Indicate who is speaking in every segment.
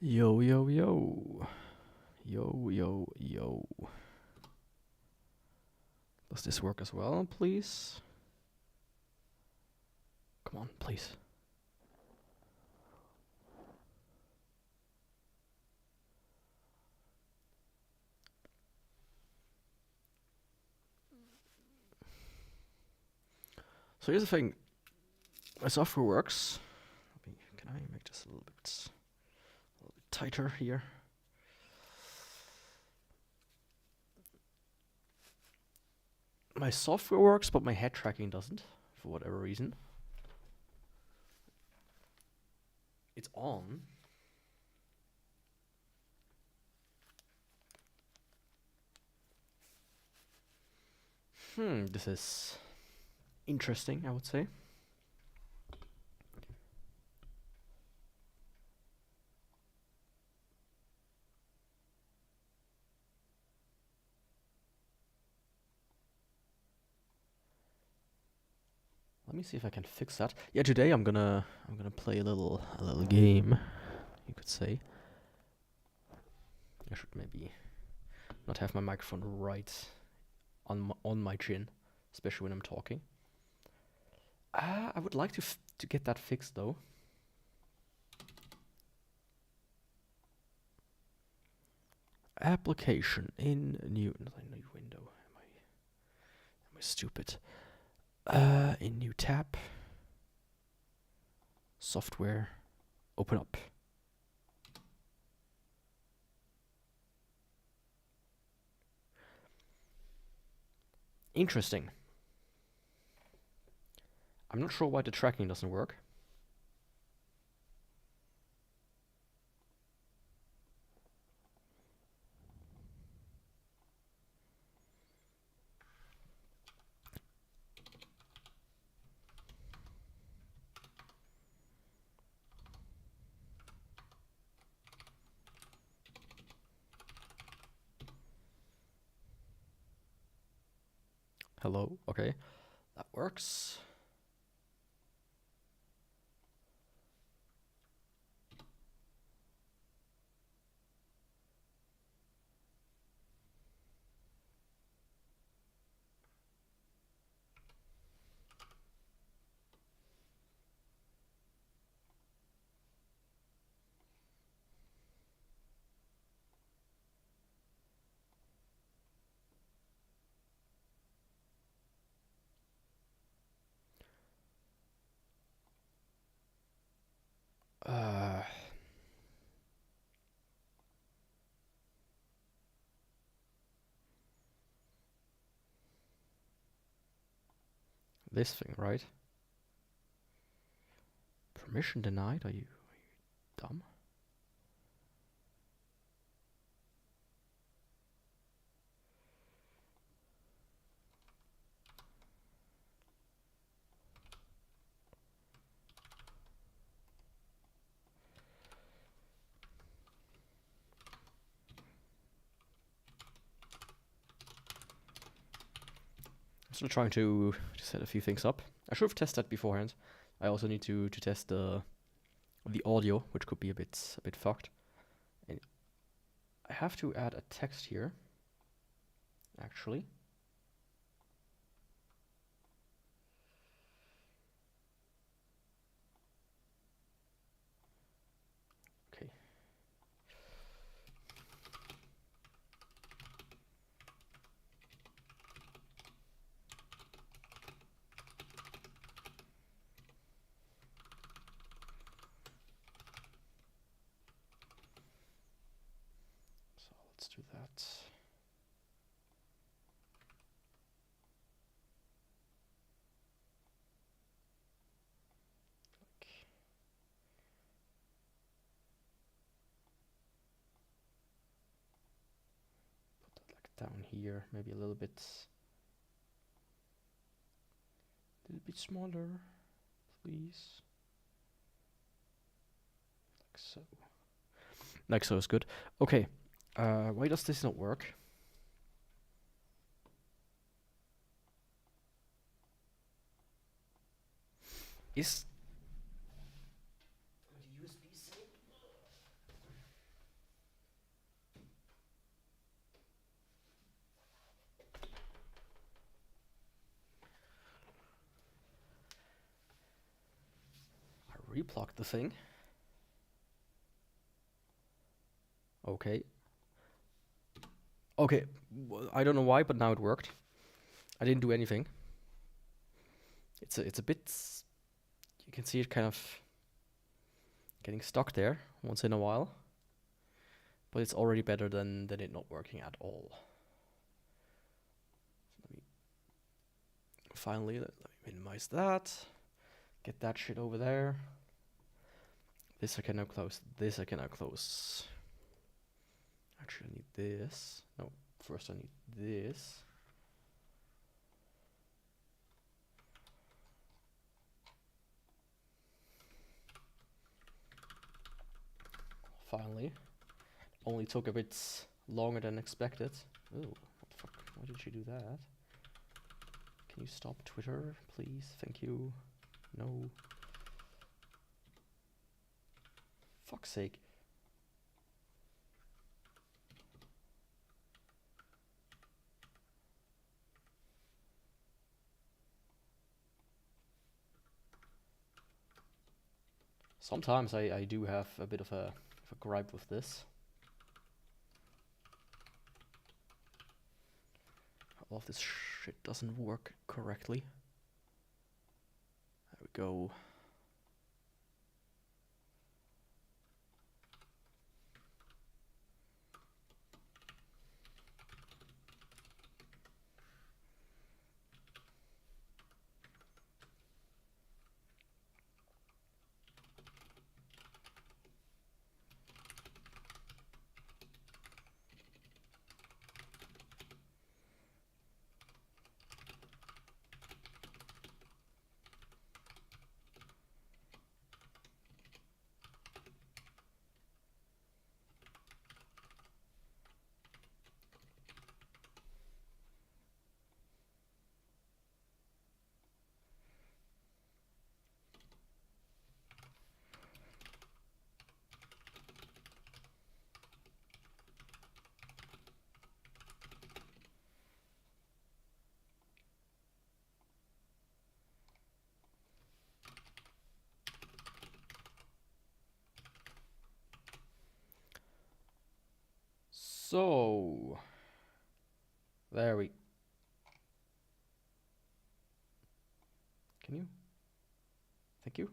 Speaker 1: Yo, yo, yo. Yo, yo, yo. Does this work as well, please? Come on, please. So here's the thing. My software works. Can I make this a little bit tighter here? My software works, but my head tracking doesn't, for whatever reason. It's on. This is interesting, I would say. Let me see if I can fix that. Yeah, today I'm gonna play a little game, you could say. I should maybe not have my microphone right on my chin, especially when I'm talking. I would like to get that fixed though. Application in new window. Am I stupid? In new tab. Software. Open up. Interesting. I'm not sure why the tracking doesn't work. Hello, okay. That works. This thing, right? Permission denied? Are you dumb? I'm still trying to set a few things up. I should have tested that beforehand. I also need to test the audio, which could be a bit fucked. And I have to add a text here, actually. Okay. So let's do that. Down here, maybe a little bit smaller, please. Like so. Like so is good. Okay. Why does this not work? Is replug the thing. Okay. Okay, I don't know why, but now it worked. I didn't do anything. It's a bit... You can see it kind of getting stuck there once in a while. But it's already better than it not working at all. Finally, let me minimize that. Get that shit over there. This I can now close. This I can now close. Actually, I need this. No, first I need this. Finally. Only took a bit longer than expected. Oh, what the fuck? Why did you do that? Can you stop Twitter, please? Thank you. No. Fuck's sake. Sometimes I do have a bit of a gripe with this. All of this shit doesn't work correctly. There we go. So, there we... Can you? Thank you.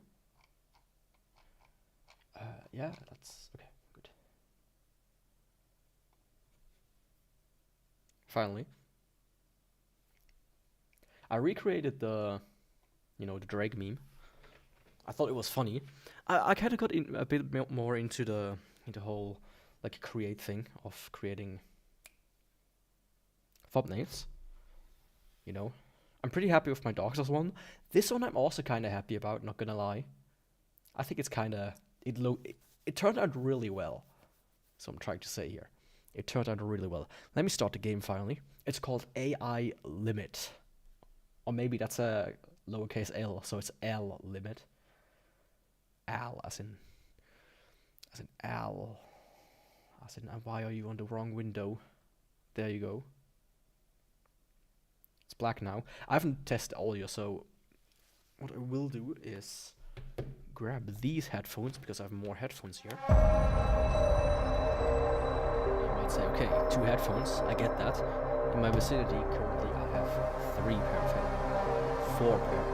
Speaker 1: Yeah, that's... Okay, good. Finally. I recreated the, the Drake meme. I thought it was funny. I kind of got in a bit more into the whole create thing of creating thumbnails. I'm pretty happy with my Dark Souls one. This one I'm also kind of happy about, not gonna lie. I think it's kind of it turned out really well. So I'm trying to say here, it turned out really well. Let me start the game finally. It's called AI Limit, or maybe that's a lowercase l, so it's L Limit. Al as in Al. As in, why are you on the wrong window? There you go. It's black now. I haven't tested audio, so what I will do is grab these headphones, because I have more headphones here. You might say, okay, 2 headphones, I get that. In my vicinity, currently I have 3 pair of headphones. 4 pair.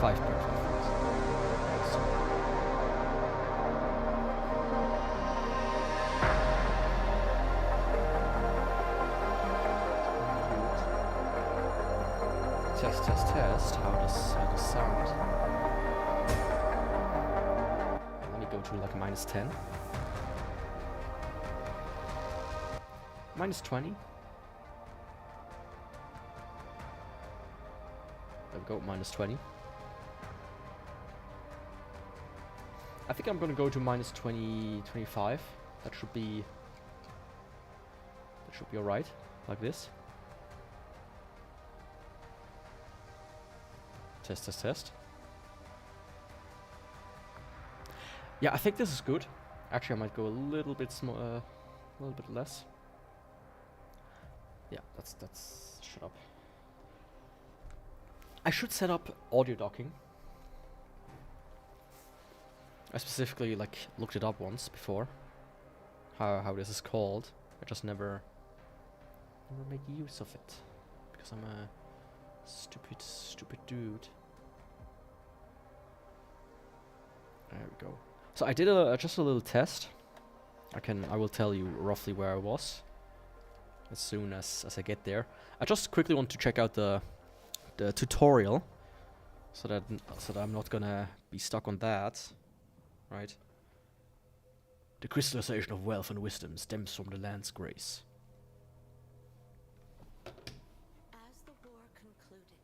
Speaker 1: 5 pair of headphones. Test. How does sound? Let me go to -10. -20. There we go, -20. I think I'm gonna go to -20, 25. That should be alright, like this. Test. Yeah, I think this is good. Actually, I might go a little bit a little bit less. Yeah, that's shut up. I should set up audio docking. I specifically like looked it up once before. How this is called. I just never make use of it because I'm a stupid dude. There we go. So I did just a little test. I will tell you roughly where I was as soon as I get there. I just quickly want to check out the tutorial so that I'm not gonna be stuck on that, right? The crystallization of wealth and wisdom stems from the land's grace.
Speaker 2: As the war concluded,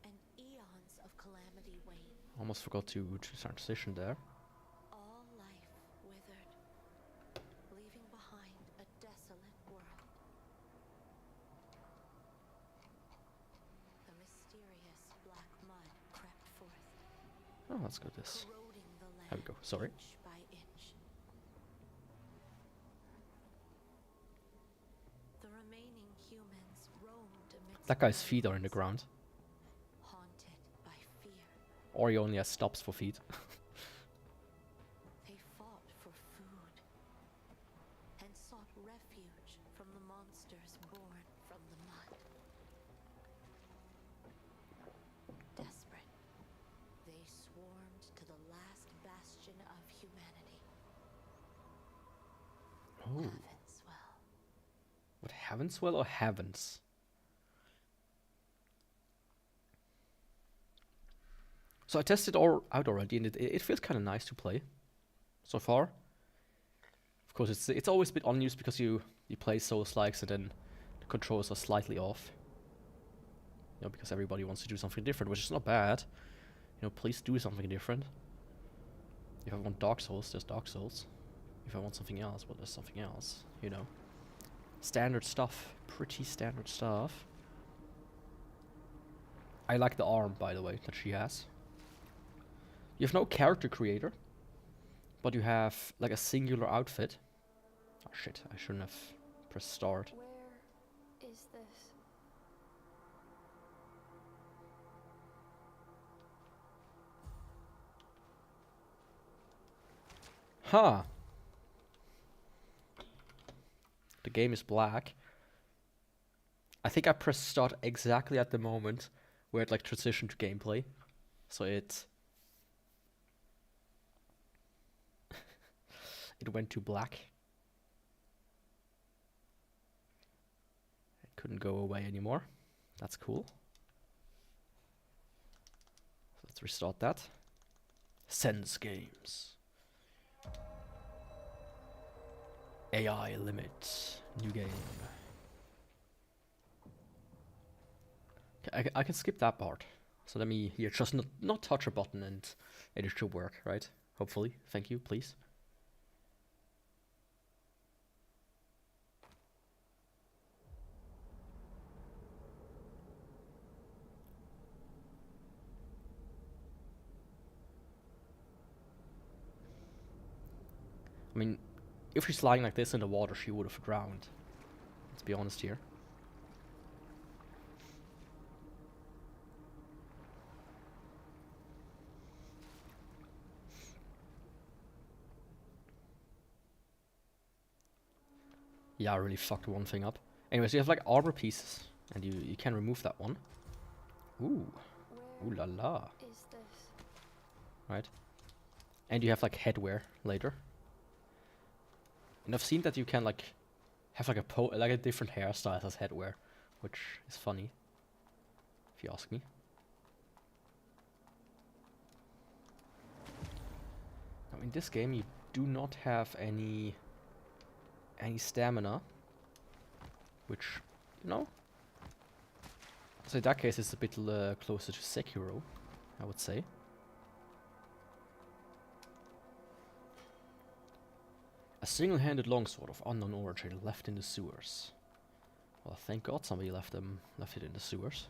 Speaker 2: and eons of calamity waned,
Speaker 1: Almost forgot to transition there.
Speaker 2: all life withered, leaving behind a desolate world. The mysterious black mud crept forth,
Speaker 1: Oh, let's go this.
Speaker 2: corroding the land
Speaker 1: There we go. Sorry.
Speaker 2: inch by inch. The remaining humans roamed amidst
Speaker 1: That guy's
Speaker 2: the
Speaker 1: feet are in the
Speaker 2: ruins,
Speaker 1: ground,
Speaker 2: haunted by fear.
Speaker 1: or he only has stops for feet.
Speaker 2: They fought for food and sought refuge from the monsters born from the mud. Desperate, they swarmed to the last bastion of humanity.
Speaker 1: Oh,
Speaker 2: Heavenswell.
Speaker 1: what Heavenswell or Heavens? So I tested all out already, and it feels kind of nice to play so far. Of course, it's always a bit unused because you play Souls-likes and then the controls are slightly off. You know, because everybody wants to do something different, which is not bad. You know, please do something different. If I want Dark Souls, there's Dark Souls. If I want something else, well, there's something else. You know, standard stuff, pretty standard stuff. I like the arm, by the way, that she has. You have no character creator, but you have like a singular outfit. Oh shit, I shouldn't have pressed start.
Speaker 3: Where is this?
Speaker 1: Huh. The game is black. I think I pressed start exactly at the moment where it like transitioned to gameplay. So it went to black. It couldn't go away anymore. That's cool. Let's restart that. Sense games. AI limit. New game. Okay, I can skip that part. So let me here just not touch a button and it should work, right? Hopefully. Thank you, please. I mean, if she's lying like this in the water, she would have drowned. Let's be honest here. Yeah, I really fucked one thing up. Anyways, you have like armor pieces, and you can remove that one. Ooh. Ooh la la.
Speaker 3: Is this?
Speaker 1: Right? And you have like headwear later. And I've seen that you can like have like a different hairstyle as headwear, which is funny, if you ask me. Now in this game you do not have any stamina, which, you know, so in that case it's a bit closer to Sekiro, I would say. A single-handed longsword of unknown origin left in the sewers. Well, thank God somebody left it in the sewers.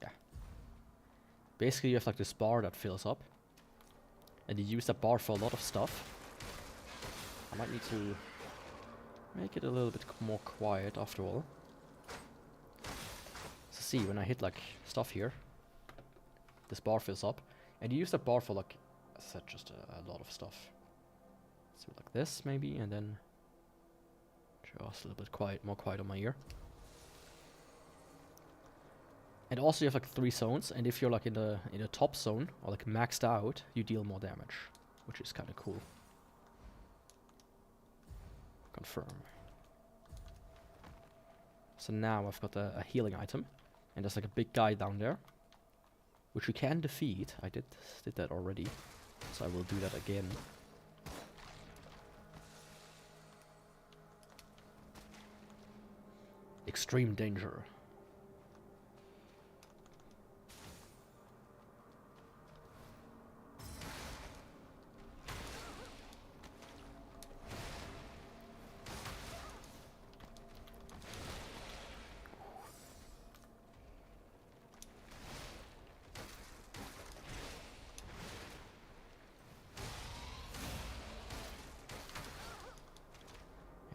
Speaker 1: Yeah. Basically, you have like this bar that fills up, and you use that bar for a lot of stuff. I might need to make it a little bit more quiet after all. So see when I hit like stuff here, this bar fills up, and you use that bar for like, as I said, just a lot of stuff. So like this maybe, and then just a little bit more quiet on my ear. And also you have like 3 zones, and if you're like in the top zone or like maxed out, you deal more damage, which is kind of cool. Confirm. So now I've got a healing item, and there's like a big guy down there, which you can defeat. I did that already, so I will do that again. Extreme danger.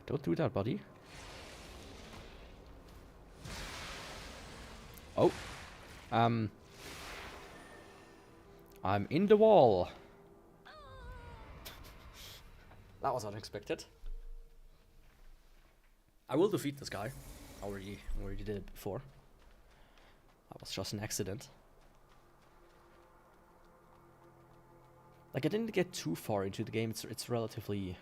Speaker 1: Don't do that, buddy. Oh. I'm in the wall. That was unexpected. I will defeat this guy. I already did it before. That was just an accident. Like, I didn't get too far into the game. It's relatively,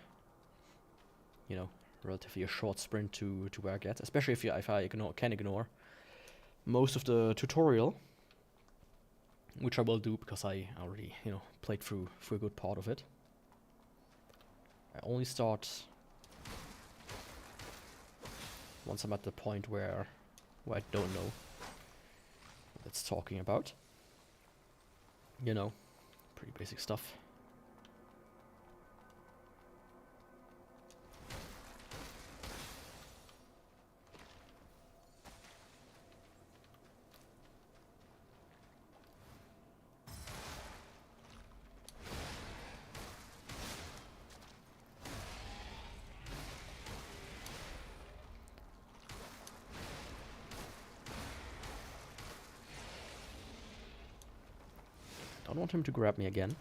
Speaker 1: you know, relatively a short sprint to where I get, especially if I can ignore most of the tutorial, which I will do because I already, you know, played through a good part of it. I only start once I'm at the point where I don't know what it's talking about. You know, pretty basic stuff. Don't want him to grab me again.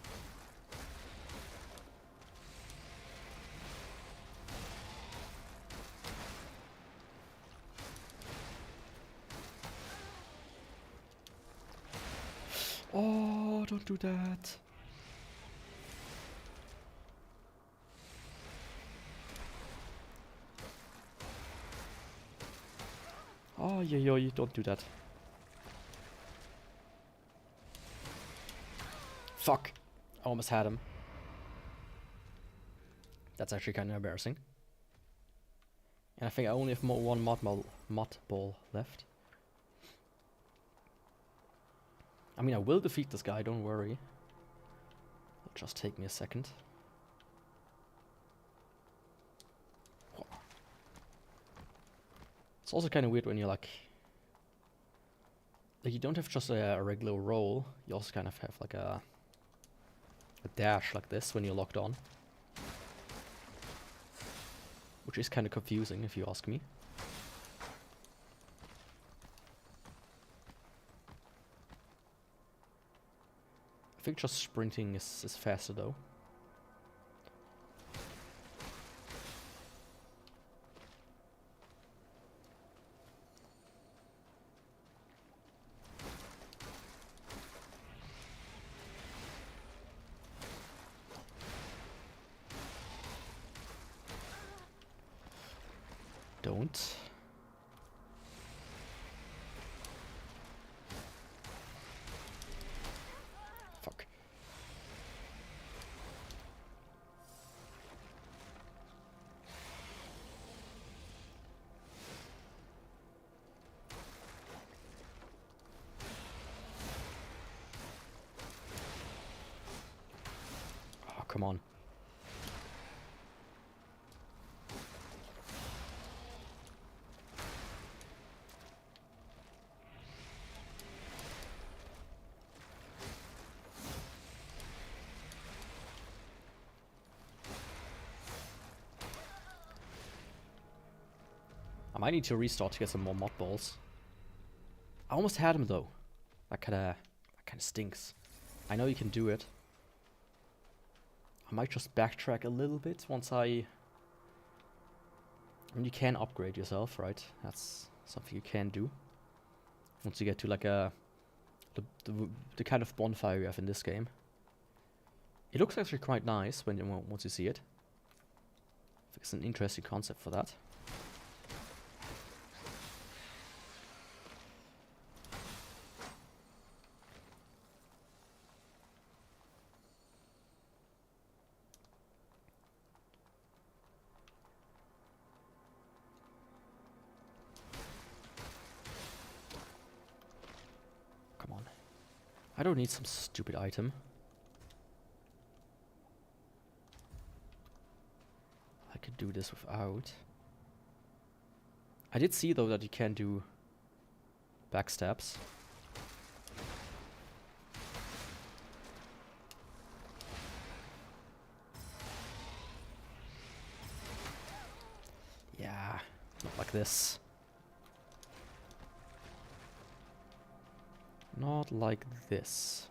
Speaker 1: Oh, don't do that. Oh, yeah, don't do that. Fuck. I almost had him. That's actually kind of embarrassing. And I think I only have one mod ball left. I mean, I will defeat this guy, don't worry. It'll just take me a second. It's also kind of weird when you're like you don't have just a regular roll, you also kind of have like a dash like this when you're locked on. Which is kind of confusing if you ask me. I think just sprinting is faster though. Don't. Fuck. Oh, come on. I might need to restart to get some more mod balls. I almost had him though. That kinda stinks. I know you can do it. I might just backtrack a little bit once I mean, you can upgrade yourself, right? That's something you can do. Once you get to like the kind of bonfire you have in this game. It looks actually quite nice when once you see it. It's an interesting concept for that. Come on. I don't need some stupid item. I could do this without. I did see though that you can do backstabs. Yeah, not like this. Not like this.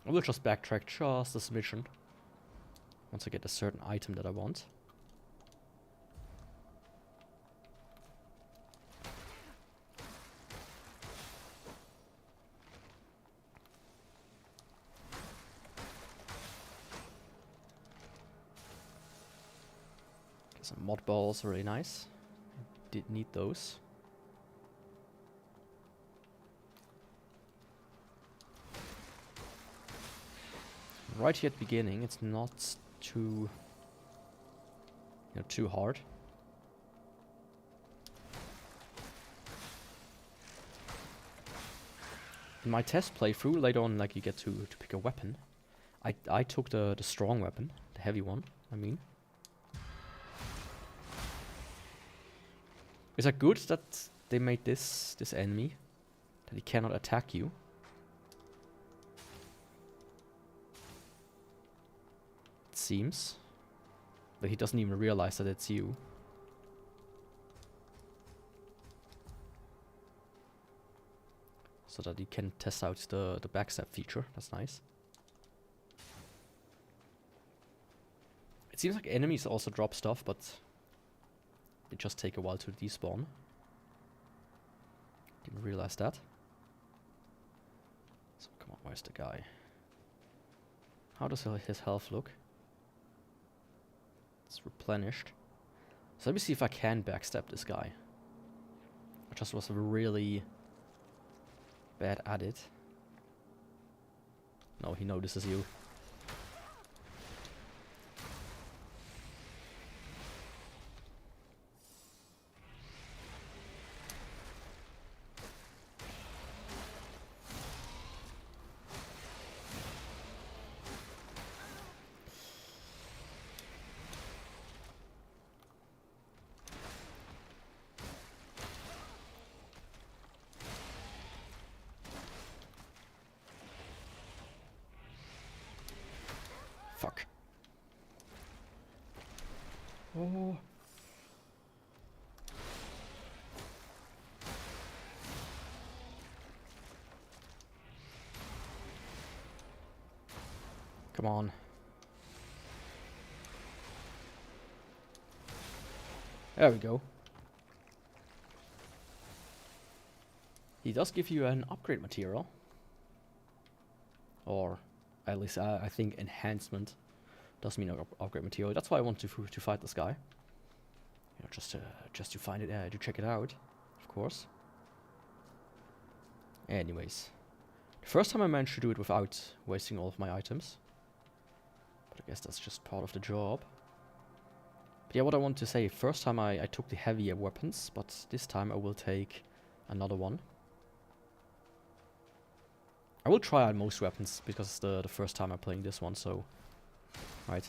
Speaker 1: I will just backtrack just this mission. Once I get a certain item that I want. Some mod balls are really nice. Did need those. Right here at the beginning, it's not too, too hard. In my test playthrough, later on, like you get to pick a weapon. I took the strong weapon, the heavy one. I mean, is that good that they made this enemy that he cannot attack you? Seems, but he doesn't even realize that it's you. So that he can test out the backstab feature. That's nice. It seems like enemies also drop stuff, but they just take a while to despawn. Didn't realize that. So come on, where's the guy? How does his health look? It's replenished. So let me see if I can backstab this guy. I just was really bad at it. No, he notices you. Fuck. Oh. Come on. There we go. He does give you an upgrade material. Or at least I think enhancement does mean upgrade material. That's why I want to fight this guy. You know, just to find it, to check it out, of course. Anyways, the first time I managed to do it without wasting all of my items. But I guess that's just part of the job. But yeah, what I want to say, first time I took the heavier weapons, but this time I will take another one. I will try out most weapons because it's the first time I'm playing this one, so right.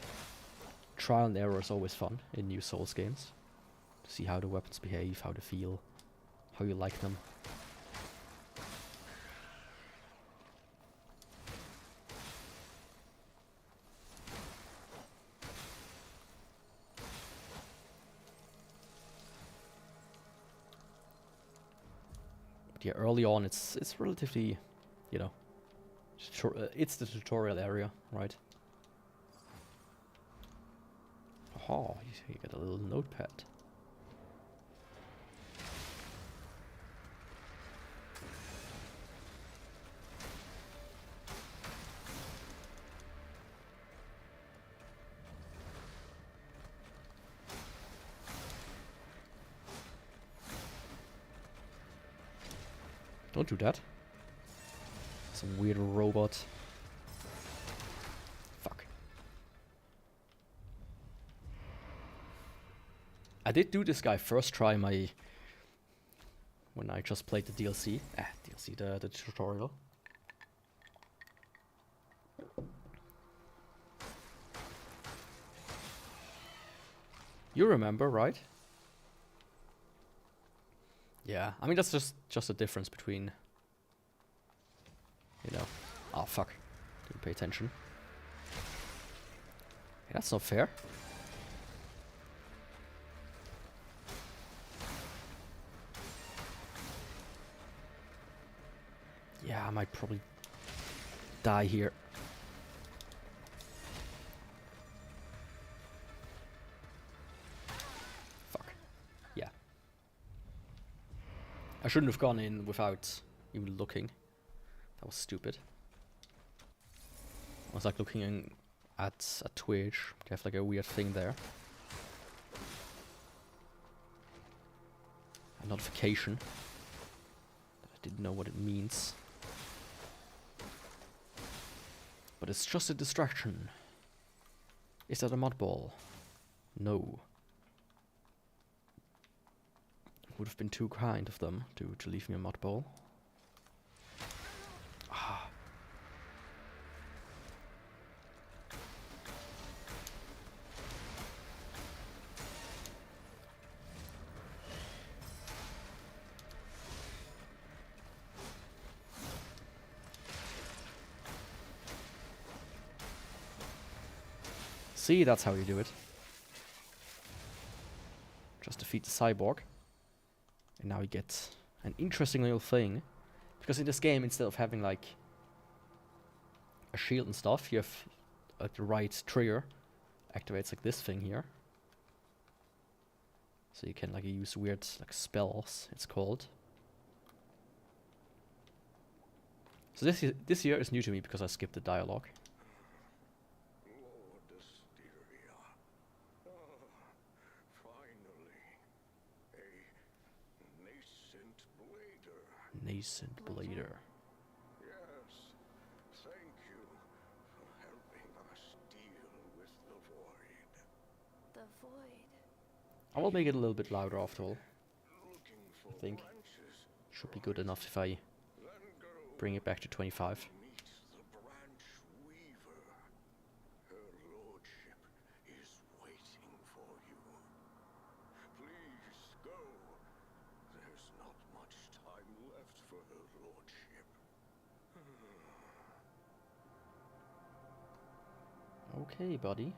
Speaker 1: Trial and error is always fun in new Souls games. To see how the weapons behave, how they feel, how you like them. But yeah, early on it's relatively, you know, it's the tutorial area, right? Oh, you get a little notepad. Don't do that. Some weird robot. Fuck. I did do this guy first try when I just played the DLC. DLC, the tutorial. You remember, right? Yeah, I mean that's just a difference between, you know. Oh fuck. Didn't pay attention. Hey, that's not fair. Yeah, I might probably die here. Fuck. Yeah. I shouldn't have gone in without even looking. That was stupid. I was like looking at Twitch. They have like a weird thing there. A notification. I didn't know what it means. But it's just a distraction. Is that a mud ball? No. Would have been too kind of them to leave me a mud ball. Ah. See, that's how you do it. Just defeat the cyborg. And now you get an interesting little thing. Because in this game, instead of having like a shield and stuff, you have the right trigger. Activates like this thing here. So you can like use weird like spells, it's called. So this year is new to me because I skipped the dialogue. Nascent blader.
Speaker 4: Yes, thank you for helping us deal with the void.
Speaker 3: The void.
Speaker 1: I will make it a little bit louder after all.
Speaker 4: Looking for
Speaker 1: I think
Speaker 4: branches,
Speaker 1: should be good enough if I
Speaker 4: then go
Speaker 1: bring it back to 25.
Speaker 4: meet the branch weaver. Her lordship is waiting for you. Please go. There's not much time left for her lordship.
Speaker 1: Okay, buddy. In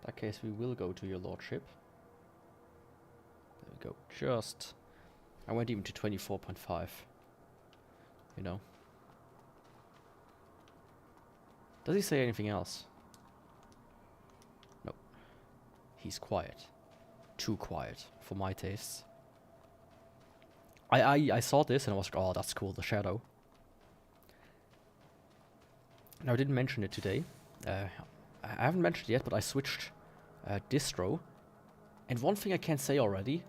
Speaker 1: that case, we will go to your lordship. There we go. Just... I went even to 24.5. You know. Does he say anything else? No. He's quiet. Too quiet for my tastes. I saw this and I was like, oh, that's cool, the shadow. Now, I didn't mention it today. I haven't mentioned it yet, but I switched distro. And one thing I can say already,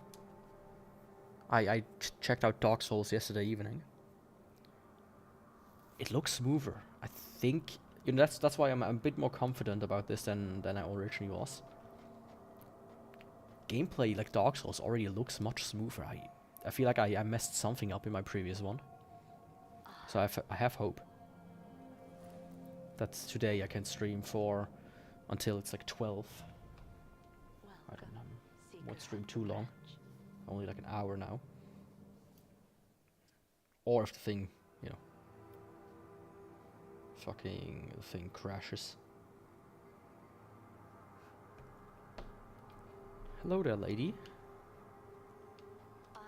Speaker 1: I checked out Dark Souls yesterday evening. It looks smoother. I think, you know, that's why I'm a bit more confident about this than I originally was. Gameplay like Dark Souls already looks much smoother. I feel like I messed something up in my previous one. So I have hope that today I can stream for until it's like 12. I don't know. Won't stream too long. Only like an hour now. Or if the thing, you know, fucking the thing crashes. Hello there, lady.
Speaker 2: I'm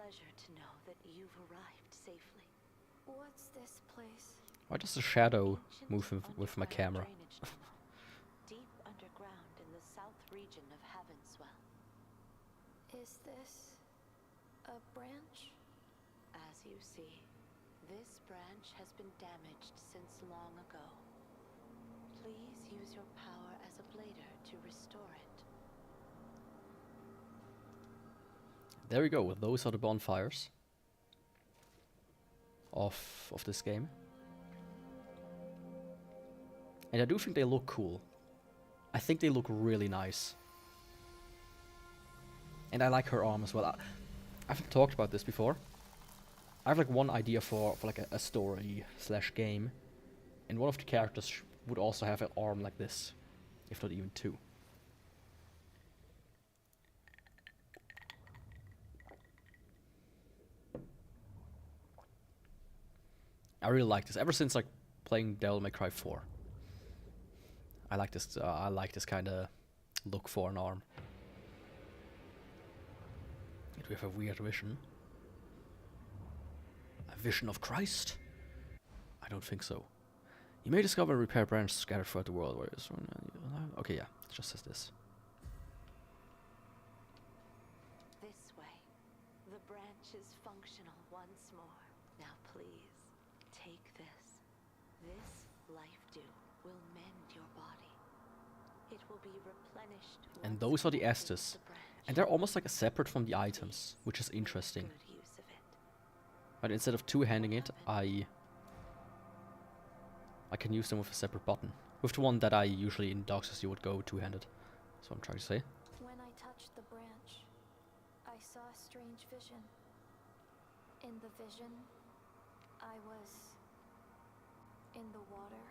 Speaker 2: pleasure to know that you've arrived safely.
Speaker 3: What's this place?
Speaker 1: Why does the shadow
Speaker 2: Ancient
Speaker 1: move with my
Speaker 2: underground
Speaker 1: camera?
Speaker 2: drainage tunnel, deep underground in the south region of Heavenswell.
Speaker 3: Is this a branch?
Speaker 2: As you see, this branch has been damaged since long ago. Please use your power as a blader to restore it.
Speaker 1: There we go. Those are the bonfires of this game. And I do think they look cool. I think they look really nice. And I like her arm as well. I haven't talked about this before. I have like one idea for like a story / game. And one of the characters would also have an arm like this. If not even two. I really like this. Ever since like playing Devil May Cry 4. I like this. I like this kind of look for an arm. Do we have a weird vision? A vision of Christ? I don't think so. You may discover and repair branches scattered throughout the world. Okay, yeah, it just says this.
Speaker 2: This way. The branch is functional once more. Now please, take this. This life dew will mend your body. It will be replenished.
Speaker 1: And
Speaker 2: once
Speaker 1: those are the
Speaker 2: more with
Speaker 1: Estes.
Speaker 2: the branch.
Speaker 1: And they're almost like separate from the items, which is interesting.
Speaker 2: Good use of it.
Speaker 1: But instead of two-handing it, I can use them with a separate button. With the one that I usually in Dark Souls you would go two-handed. That's what I'm trying to say.
Speaker 3: When I touched the branch, I saw a strange vision. In the vision, I was in the water,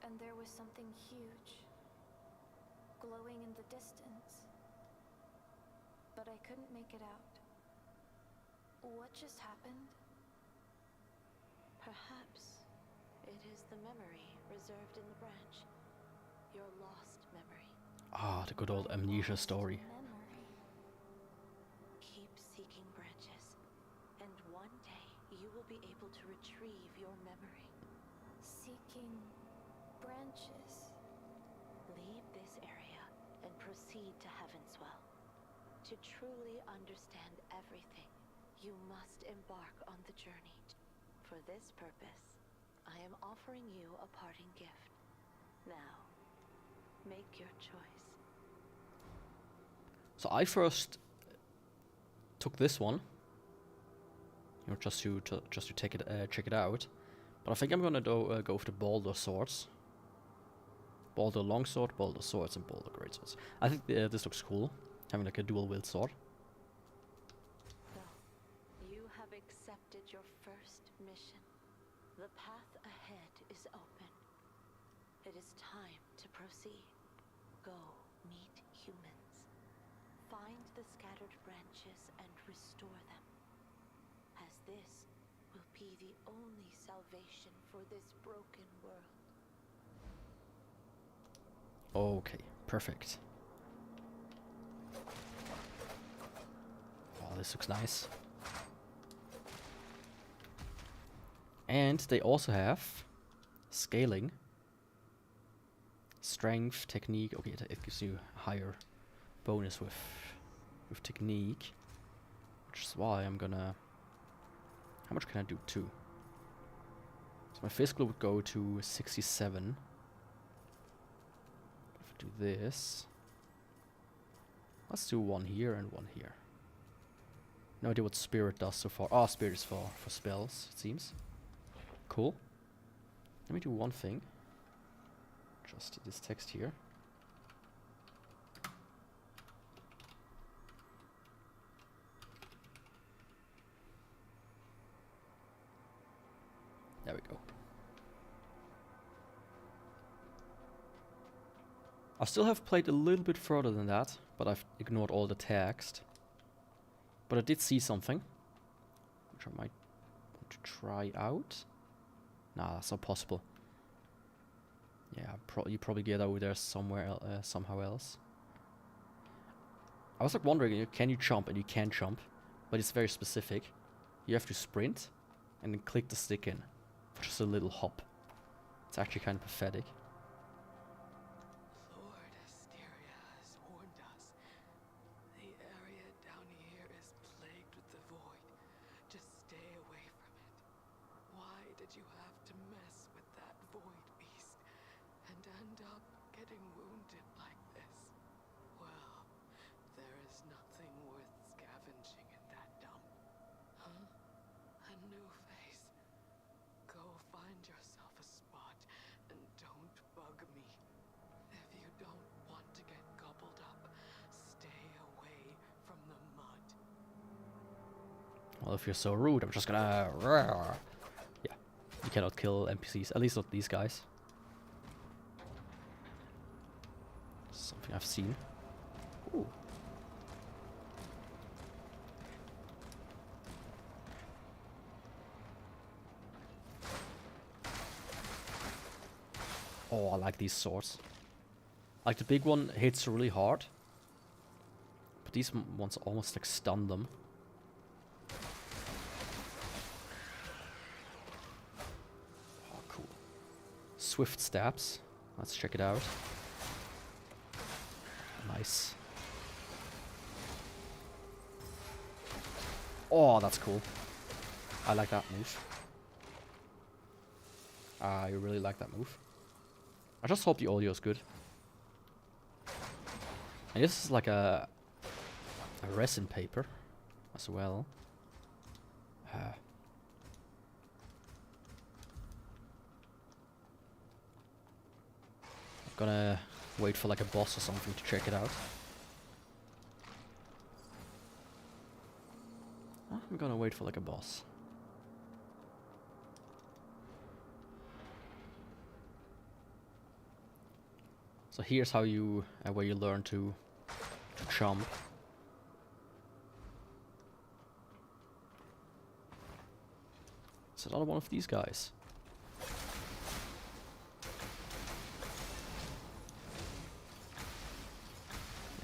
Speaker 3: and there was something huge, glowing in the distance. But I couldn't make it out. What just happened?
Speaker 2: Perhaps it is the memory reserved in the branch. Your lost memory.
Speaker 1: Ah, the good old amnesia story.
Speaker 3: Memory.
Speaker 2: Keep seeking branches, and one day you will be able to retrieve your memory.
Speaker 3: Seeking branches.
Speaker 2: Leave this area and proceed to Heavenswell. To truly understand everything, you must embark on the journey. For this purpose, I am offering you a parting gift. Now, make your choice.
Speaker 1: So I first took this one, you know, just to take it check it out. But I think I'm gonna go with the Balder swords, Balder longsword, Balder swords, and Balder greatswords. I think this looks cool, having like a dual wield sword.
Speaker 2: So, you have accepted your first mission. The path ahead is open. It is time to proceed. Go meet humans. Find the scattered branches and restore them. As this will be the only salvation for this broken world.
Speaker 1: Okay, perfect. Oh, this looks nice. And they also have scaling, strength, technique. Okay, it gives you a higher bonus with technique, which is why I'm gonna. How much can I do? 2. So my physical would go to 67. If I do this, let's do 1 here and 1 here. No idea what spirit does so far. Oh, spirit is for spells, it seems. Cool. Let me do one thing. Just this text here. There we go. I still have played a little bit further than that, but I've ignored all the text. But I did see something, which I might want to try out. Nah, that's not possible. Yeah, you probably get over there somewhere, somehow else. I was like wondering, can you jump? And you can jump, but it's very specific. You have to sprint and then click the stick in for just a little hop. It's actually kind of pathetic.
Speaker 5: Lord Asteria has warned us. The area down here is plagued with the void. Just stay away from it. Why did you have to mess with that void beast and end up getting wounded like this? Well, there is nothing worth scavenging in that dump. Huh? A new face. Go find yourself a spot and don't bug me. If you don't want to get gobbled up, stay away from the mud.
Speaker 1: Well, if you're so rude, I'm just gonna... Roar. Yeah, you cannot kill NPCs, at least not these guys. Something I've seen. Ooh. Oh, I like these swords. Like the big one hits really hard, but these ones almost like stun them. Oh, cool. Swift stabs. Let's check it out. Nice. Oh, that's cool. I like that move. I really like that move. I just hope the audio is good. And this is like a resin paper as well. I'm gonna wait for like a boss or something to check it out. I'm gonna wait for like a boss. So here's how you, where you learn to jump. It's another one of these guys.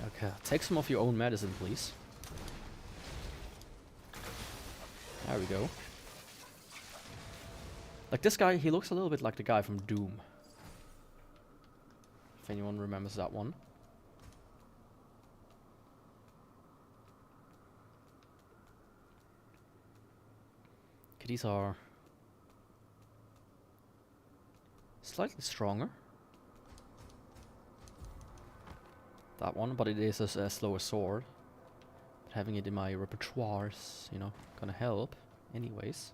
Speaker 1: Okay, take some of your own medicine, please. There we go. Like this guy, he looks a little bit like the guy from Doom. If anyone remembers that one. Okay, these are slightly stronger. That one, but it is a slower sword. But having it in my repertoire is, you know, gonna help anyways.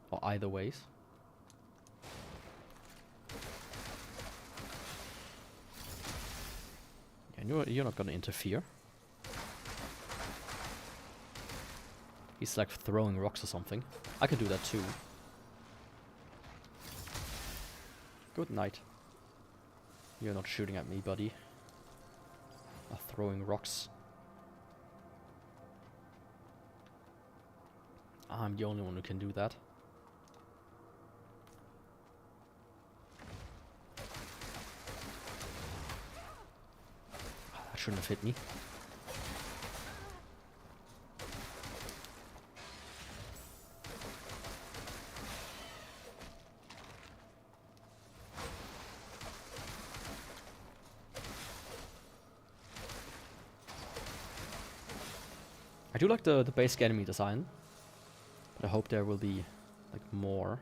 Speaker 1: Or either ways. And you're not gonna interfere. He's like throwing rocks or something. I could do that too. Good night. You're not shooting at me, buddy. Or throwing rocks. I'm the only one who can do that. That shouldn't have hit me. I do like the basic enemy design, but I hope there will be like more,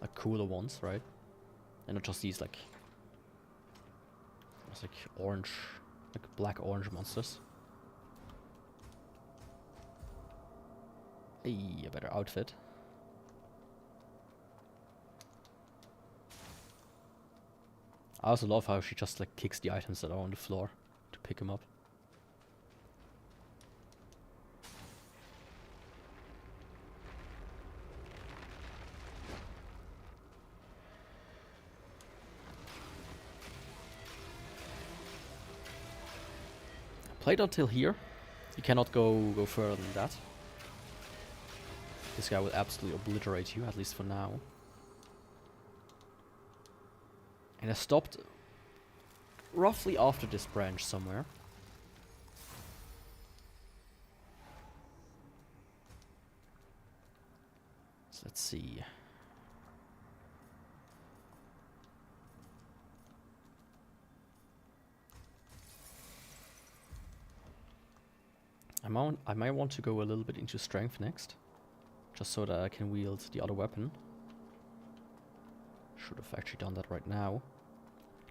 Speaker 1: like cooler ones, right? And not just these like, it's like orange, like black orange monsters. Hey, a better outfit. I also love how she just like kicks the items that are on the floor to pick them up. Played until here. You cannot go further than that. This guy will absolutely obliterate you, at least for now. And I stopped roughly after this branch somewhere. Let's see. I might want to go a little bit into strength next, just so that I can wield the other weapon. Should have actually done that right now.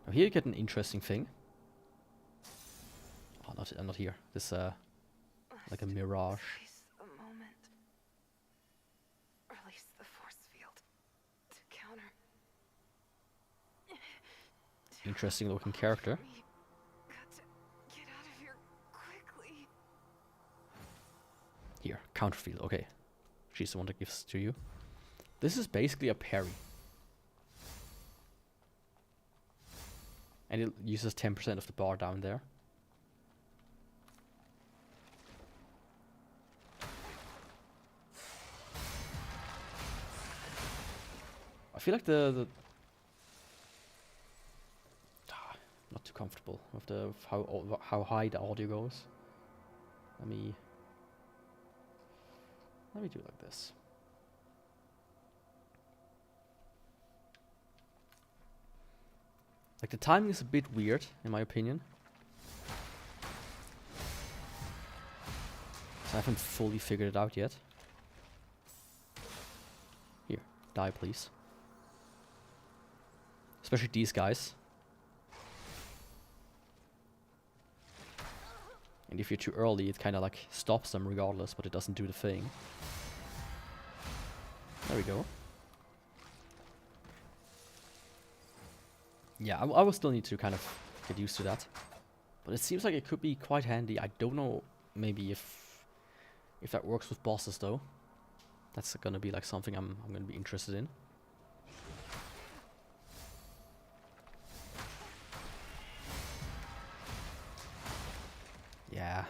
Speaker 1: Now here you get an interesting thing. Oh, not here. This like a mirage.
Speaker 5: Seize the moment. Release the force field to counter.
Speaker 1: Interesting looking character.
Speaker 5: Got to get out of here quickly.
Speaker 1: Here, counterfield. Okay, she's the one that gives to you. This is basically a parry. And it uses 10% of the bar down there. I feel like not too comfortable with how high the audio goes. Let me do it like this. Like the timing is a bit weird, in my opinion. So I haven't fully figured it out yet. Here, die please. Especially these guys. And if you're too early, it kind of like stops them regardless, but it doesn't do the thing. There we go. Yeah, I will still need to kind of get used to that. But it seems like it could be quite handy. I don't know maybe if that works with bosses though. That's gonna be like something I'm gonna be interested in. Yeah.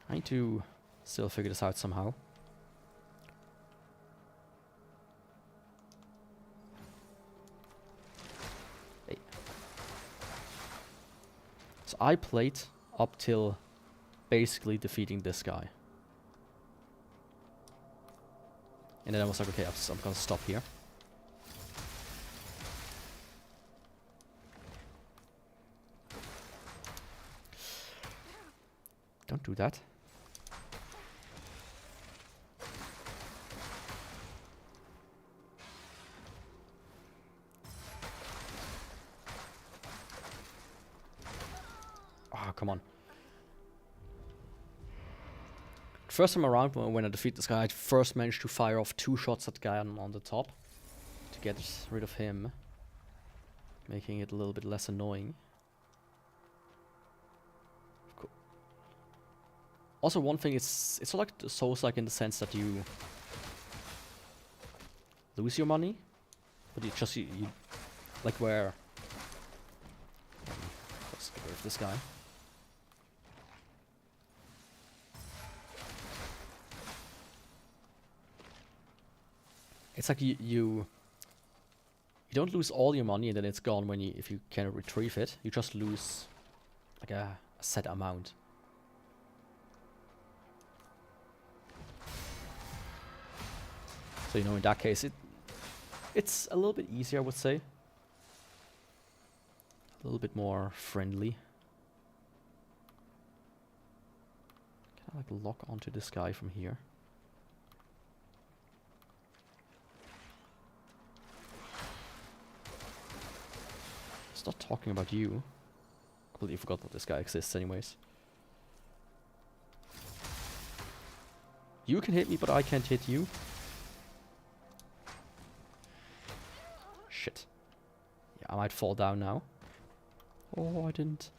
Speaker 1: I need to still figure this out somehow. Hey. So I played up till basically defeating this guy. And then I was like, okay, I'm gonna stop here. Don't do that. Ah, come on. First time around when I defeat this guy, I first managed to fire off 2 shots at the guy on the top to get rid of him, making it a little bit less annoying. Also, one thing, it's sort of like the Souls-like in the sense that you lose your money, but you just you like where. Let's get rid of this guy. It's like you don't lose all your money and then it's gone if you can retrieve it. You just lose like a set amount. So, you know, in that case, it's a little bit easier, I would say. A little bit more friendly. Can I, like, lock onto this guy from here? Stop talking about you. Completely forgot that this guy exists anyways. You can hit me, but I can't hit you. Shit. Yeah, I might fall down now. Oh, I didn't.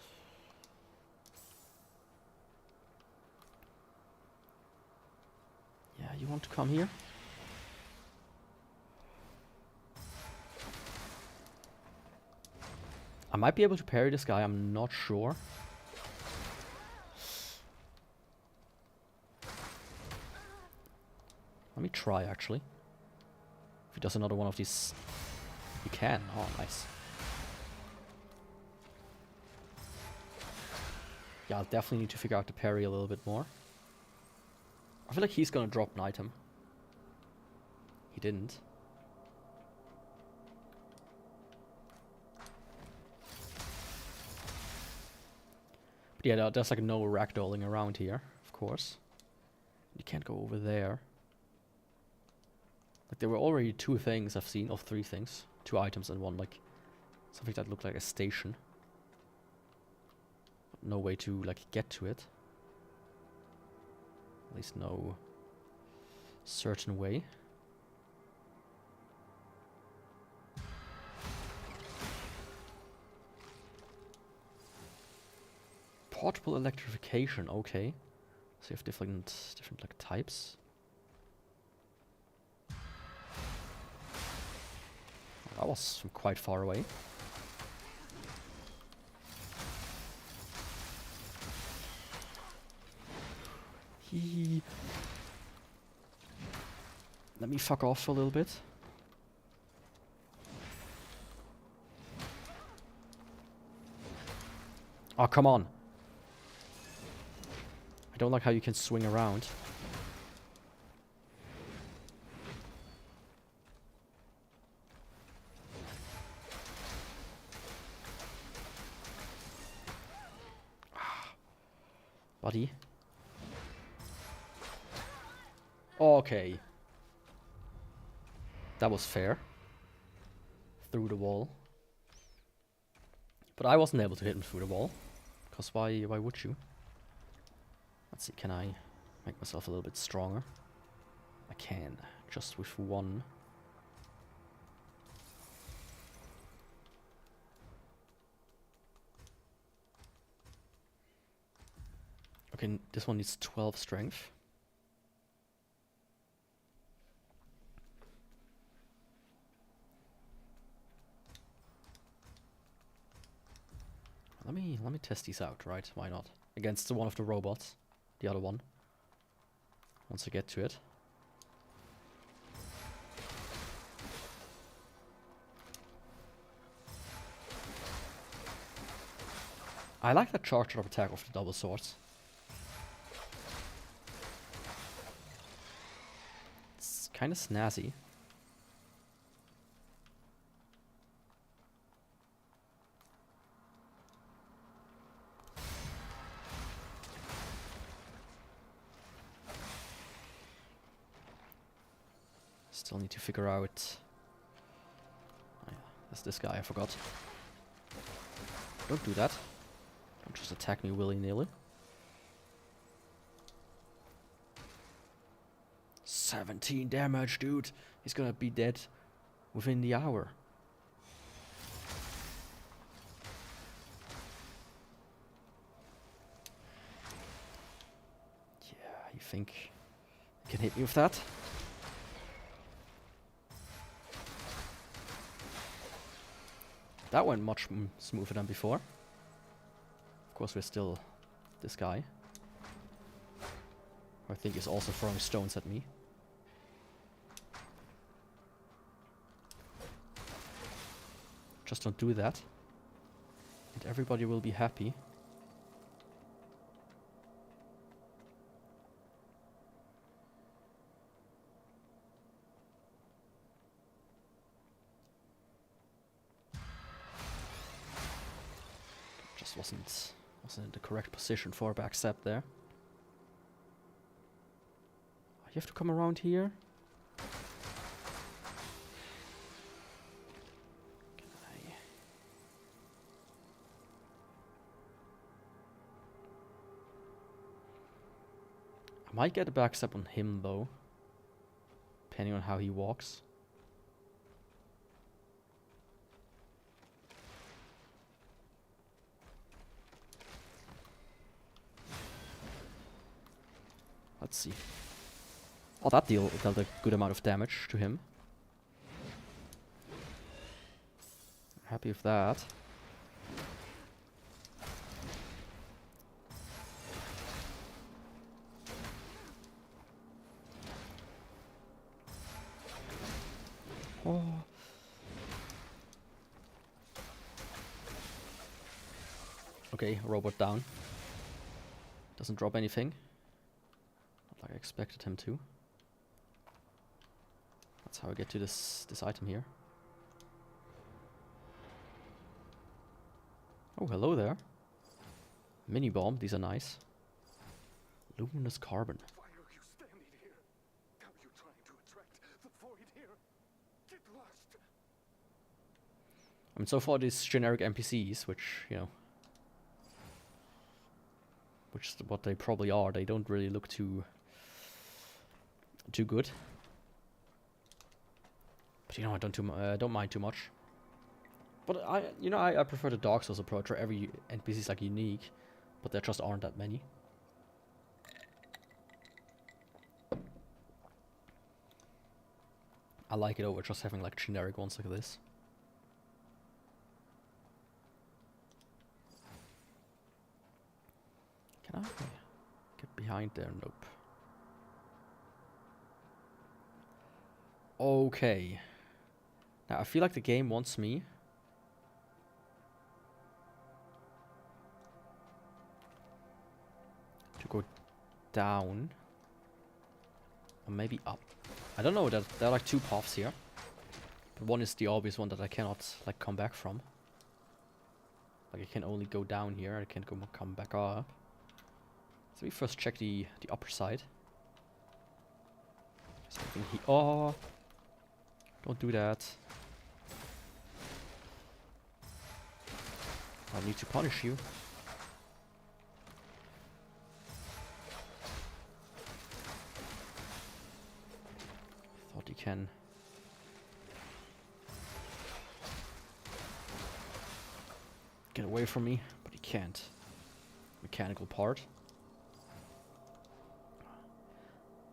Speaker 1: Yeah, you want to come here? I might be able to parry this guy, I'm not sure. Let me try, actually. If he does another one of these... He can. Oh, nice. Yeah, I'll definitely need to figure out the parry a little bit more. I feel like he's gonna drop an item. he didn't. But yeah, there's like no ragdolling around here, of course. You can't go over there. Like there were already 2 things I've seen, or 3 things. 2 items and 1 like something that looked like a station. But no way to like get to it. At least no certain way. Portable electrification, okay. So you have different like types. That was from quite far away. Let me fuck off a little bit. Oh, come on. I don't like how you can swing around. Buddy. Okay. That was fair. Through the wall. But I wasn't able to hit him through the wall. Because why would you? Let's see, can I make myself a little bit stronger? I can, just with 1. Okay, this one needs 12 strength. Let me test these out, right? Why not? Against one of the robots. The other one. Once I get to it. I like that charge drop attack of the double swords. It's kind of snazzy. Still need to figure out... Oh yeah, that's this guy, I forgot. Don't do that. Don't just attack me willy-nilly. 17 damage, dude! He's gonna be dead within the hour. Yeah, you think you can hit me with that? That went much smoother than before. Of course, we're still this guy, who I think is also throwing stones at me. Just don't do that, and everybody will be happy. Just wasn't in the correct position for a backstep there. You have to come around here. I might get a backstep on him though, depending on how he walks. Let's see. Oh, that dealt a good amount of damage to him. Happy with that. Oh. Okay, robot down. Doesn't drop anything. Not like I expected him to. That's That's how I get to this item here. Oh, hello there. Mini bomb, these are nice. Luminous carbon.
Speaker 4: Why are you standing here? Are you trying to attract the void here? Get lost.
Speaker 1: I mean, so far these generic NPCs, which, you know, which is what they probably are, they don't really look too good. But you know, I don't mind too much. But I prefer the Dark Souls approach, where every NPC is like unique, but there just aren't that many. I like it over just having like generic ones like this. Can I get behind there? Nope. Okay. Now I feel like the game wants me to go down. Or maybe up. I don't know, there are like two paths here. But one is the obvious one that I cannot like come back from. Like I can only go down here, I can't come back up. So we first check the upper side. Something here. Oh, don't do that. I need to punish you. Thought you can. Get away from me, but he can't. Mechanical part.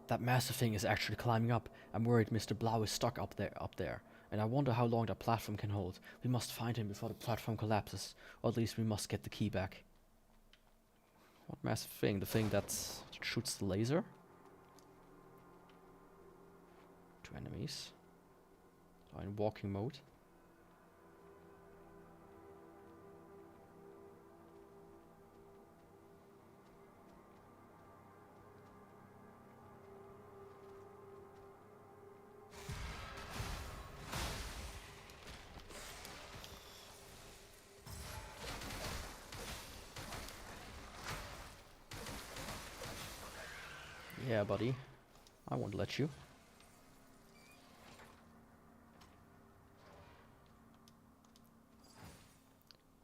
Speaker 1: That massive thing is actually climbing up. I'm worried Mr. Blau is stuck up there. And I wonder how long that platform can hold. We must find him before the platform collapses. Or at least we must get the key back. What massive thing? The thing that shoots the laser? Two enemies. Are in walking mode. Yeah, buddy. I won't let you.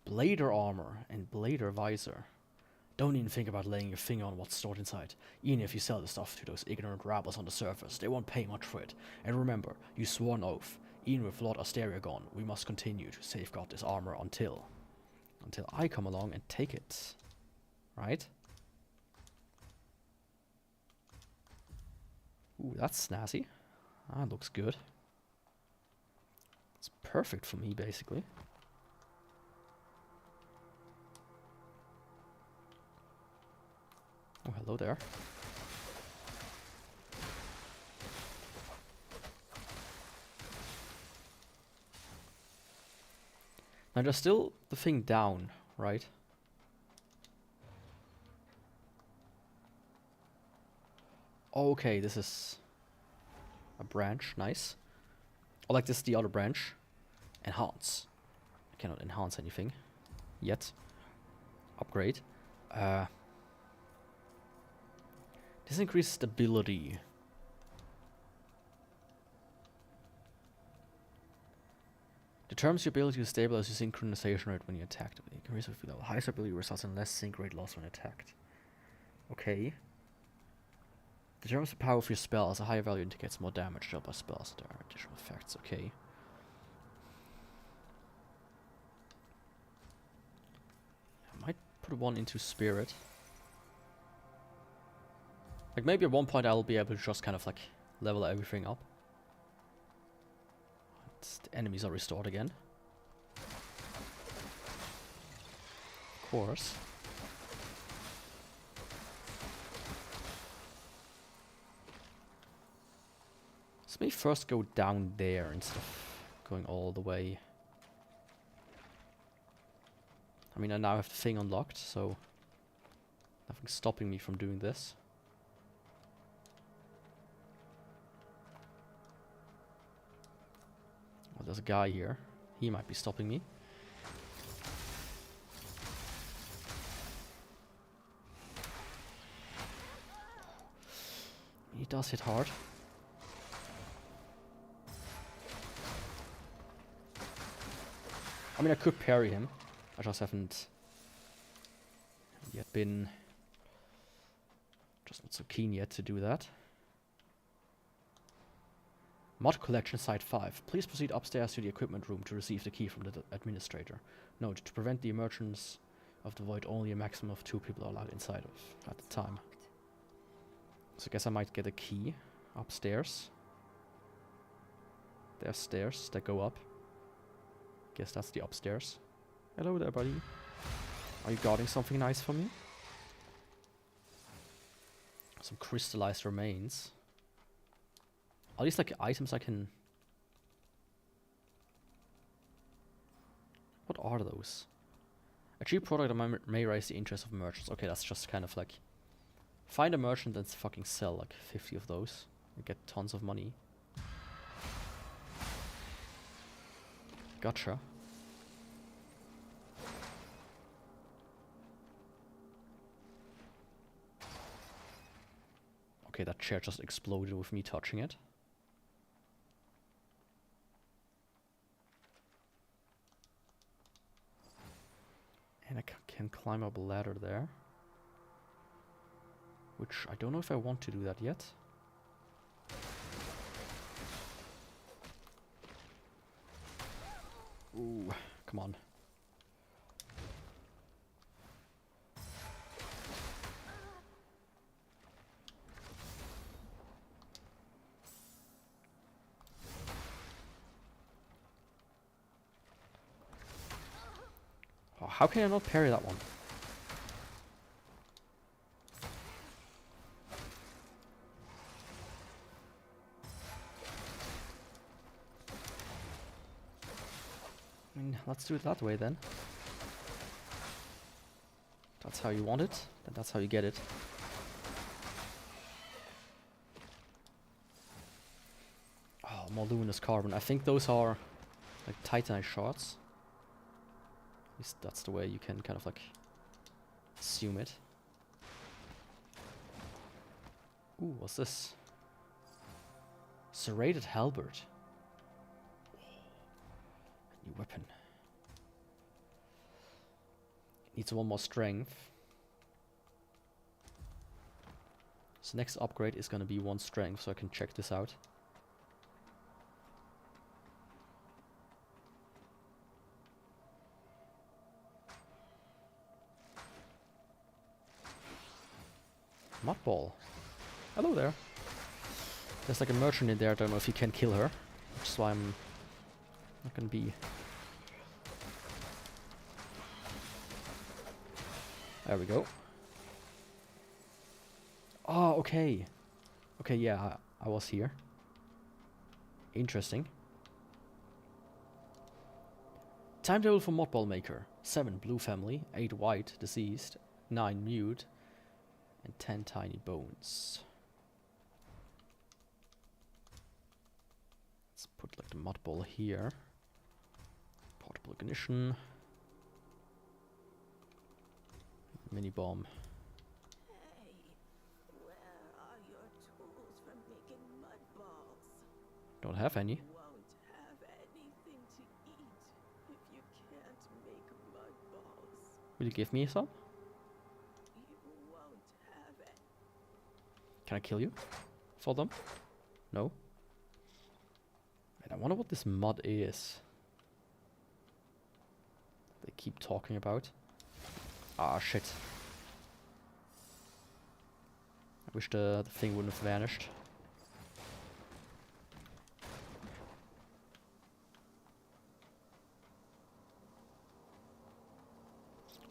Speaker 1: Blader armor and blader visor. Don't even think about laying your finger on what's stored inside. Even if you sell the stuff to those ignorant rabbles on the surface, they won't pay much for it. And remember, you swore an oath. Even with Lord Asteria gone, we must continue to safeguard this armor until I come along and take it. Right? Ooh, that's snazzy. That looks good. It's perfect for me, basically. Oh, hello there. Now there's still the thing down, right? Okay, this is a branch, nice. Oh, like this is the other branch. Enhance. I cannot enhance anything yet. Upgrade. This increases stability. Determines your ability to stabilize your synchronization rate when you attack. Increase with level. High stability results in less sync rate loss when attacked. Okay. Determines the power of your spells. A higher value indicates more damage dealt by spells. There are additional effects. Okay. I might put one into spirit. Like maybe at one point I'll be able to just kind of like level everything up. The enemies are restored again. Of course. Let's maybe first go down there instead of going all the way. I mean, I now have the thing unlocked, so nothing's stopping me from doing this. there's a guy here. He might be stopping me. He does hit hard. I mean, I could parry him. I just haven't yet been... Just not so keen yet to do that. Mod collection site 5. Please proceed upstairs to the equipment room to receive the key from the administrator. Note, to prevent the emergence of the void, only a maximum of 2 people are allowed inside of at the time. So I guess I might get a key upstairs. There's stairs that go up. Guess that's the upstairs. Hello there, buddy. Are you guarding something nice for me? Some crystallized remains. Are these like items I can... What are those? A cheap product that may raise the interest of merchants. Okay, that's just kind of like... Find a merchant and fucking sell like 50 of those. You get tons of money. Gotcha. Okay, that chair just exploded with me touching it. And I can climb up a ladder there. Which I don't know if I want to do that yet. Ooh, come on. Oh, how can I not parry that one? I mean, let's do it that way then. That's how you want it, then that's how you get it. Oh, more luminous carbon. I think those are like titanite shards. At least that's the way you can kind of like assume it. Ooh, what's this? Serrated halberd. New weapon. Needs 1 more strength. So next upgrade is gonna be 1 strength, so I can check this out. Mud ball. Hello there. There's like a merchant in there. I don't know if you can kill her, which is why I'm not gonna be. There we go. Oh, okay. Okay, yeah, I was here. Interesting. Timetable for Modball Maker. 7 blue family, 8 white, deceased, 9 mute, and 10 tiny bones. Let's put like the Modball here. Portable ignition. Mini bomb.
Speaker 6: Hey, where are your tools for making mud balls?
Speaker 1: Don't have any.
Speaker 6: You won't have anything to eat if you can't make mud balls.
Speaker 1: Will you give me some?
Speaker 6: You won't have it.
Speaker 1: Can I kill you for them? No. And I wonder what this mud is. They keep talking about. Ah, shit. I wish the thing wouldn't have vanished.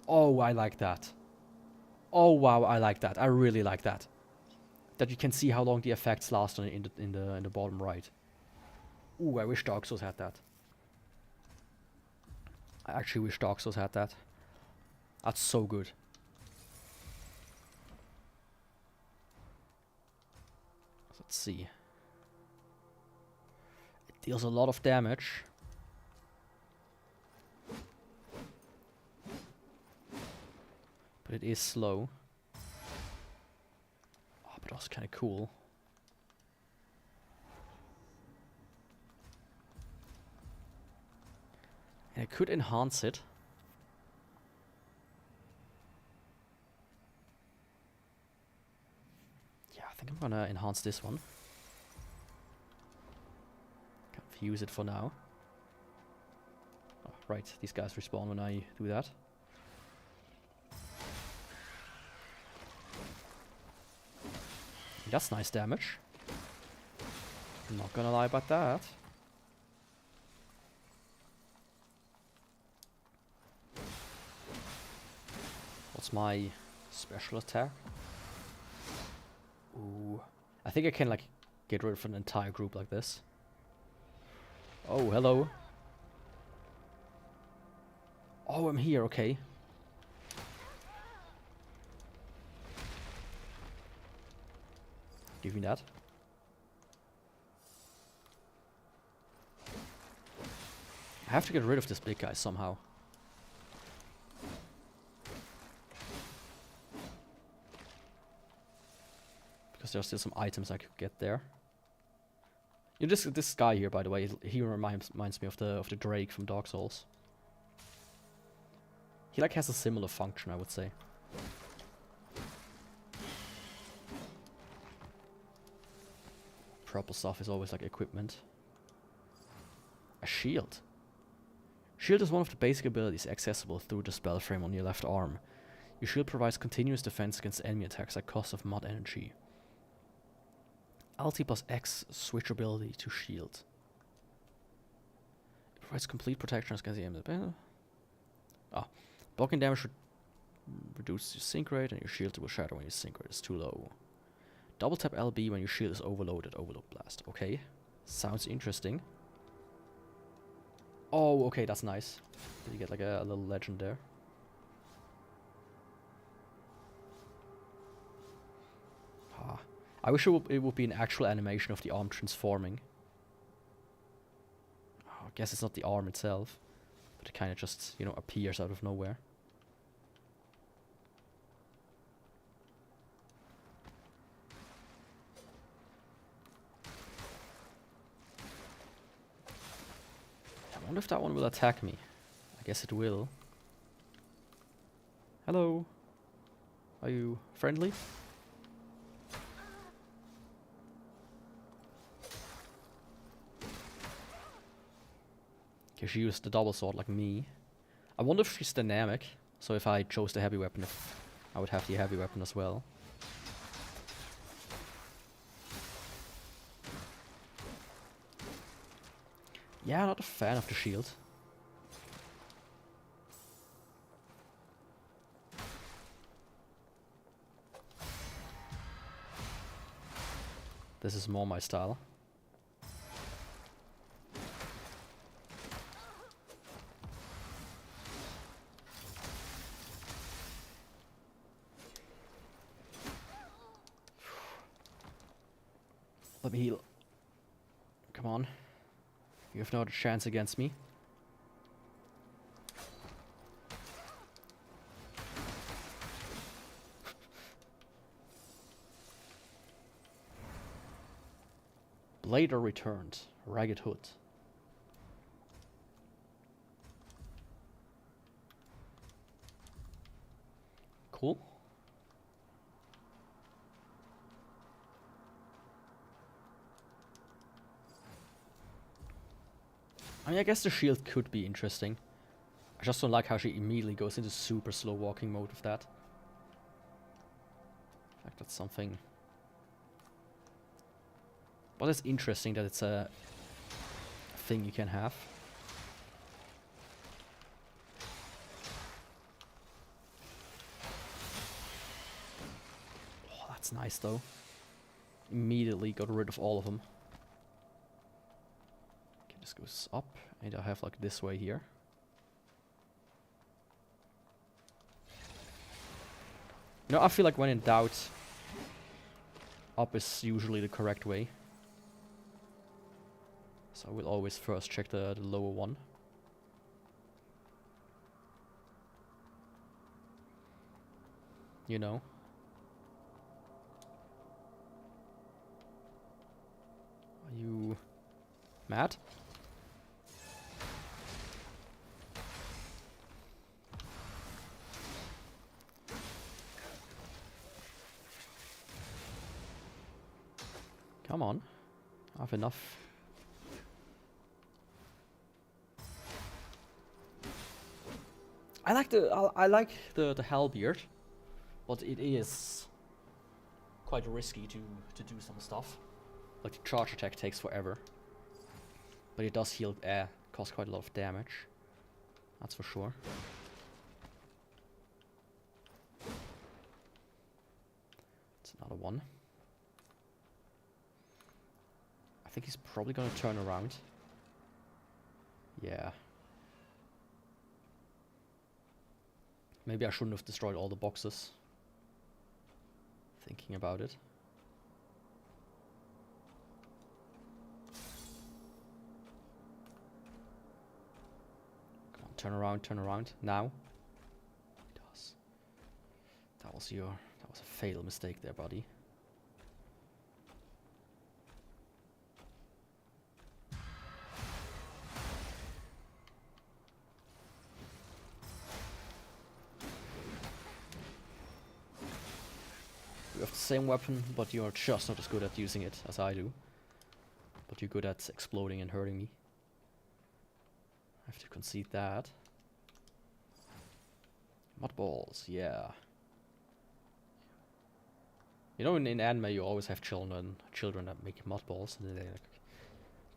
Speaker 1: Oh, I like that. Oh wow, I like that. I really like that. That you can see how long the effects last in the bottom right. Ooh, I wish Dark Souls had that. I actually wish Dark Souls had that. That's so good. Let's see. It deals a lot of damage. But it is slow. Oh, but also kind of cool. And I could enhance it. Yeah, I think I'm gonna enhance this one. Can't use it for now. Oh, right, these guys respawn when I do that. That's nice damage. I'm not gonna lie about that. What's my special attack? Ooh. I think I can like get rid of an entire group like this. Oh, hello. Oh, I'm here, okay. Give me that. I have to get rid of this big guy somehow. Because there's still some items I could get there. You know, this guy here, by the way, he reminds me of the Drake from Dark Souls. He like has a similar function, I would say. Purple stuff is always like equipment. A shield. Shield is one of the basic abilities accessible through the spell frame on your left arm. Your shield provides continuous defense against enemy attacks at cost of mod energy. LT plus X switch ability to shield. It provides complete protection against the enemy. Ah, blocking damage reduces your sync rate, and your shield will shatter when your sync rate is too low. Double tap LB when your shield is overloaded. Overload blast. Okay, sounds interesting. Oh, okay, that's nice. You get like a little legend there. Ah, I wish it would be an actual animation of the arm transforming. Oh, I guess it's not the arm itself, but it kind of just, you know, appears out of nowhere. I wonder if that one will attack me. I guess it will. Hello. Are you friendly? Okay, she used the double sword like me. I wonder if she's dynamic. So if I chose the heavy weapon, if I would have the heavy weapon as well. Yeah, not a fan of the shield. This is more my style. Let me heal. Come on. You have no other chance against me. Blader returned. Ragged Hood. Cool. I mean, I guess the shield could be interesting. I just don't like how she immediately goes into super slow walking mode with that. In fact, that's something. But it's interesting that it's a thing you can have. Oh, that's nice though. Immediately got rid of all of them. Okay, this goes up, and I have like this way here. You know, I feel like when in doubt, up is usually the correct way. So I will always first check the lower one. you know. Are you mad? Come on, I have enough. I like the halberd, but it is quite risky to do some stuff. Like the charge attack takes forever, but it does heal, cause quite a lot of damage. That's for sure. It's another one. I think he's probably gonna turn around. Yeah. Maybe I shouldn't have destroyed all the boxes. Thinking about it. Come on, turn around. Now. He does. That was a fatal mistake there, buddy. You have the same weapon, but you're just not as good at using it as I do. But you're good at exploding and hurting me. I have to concede that. Mud balls, yeah. You know, in anime you always have children that make mud balls, and then they like,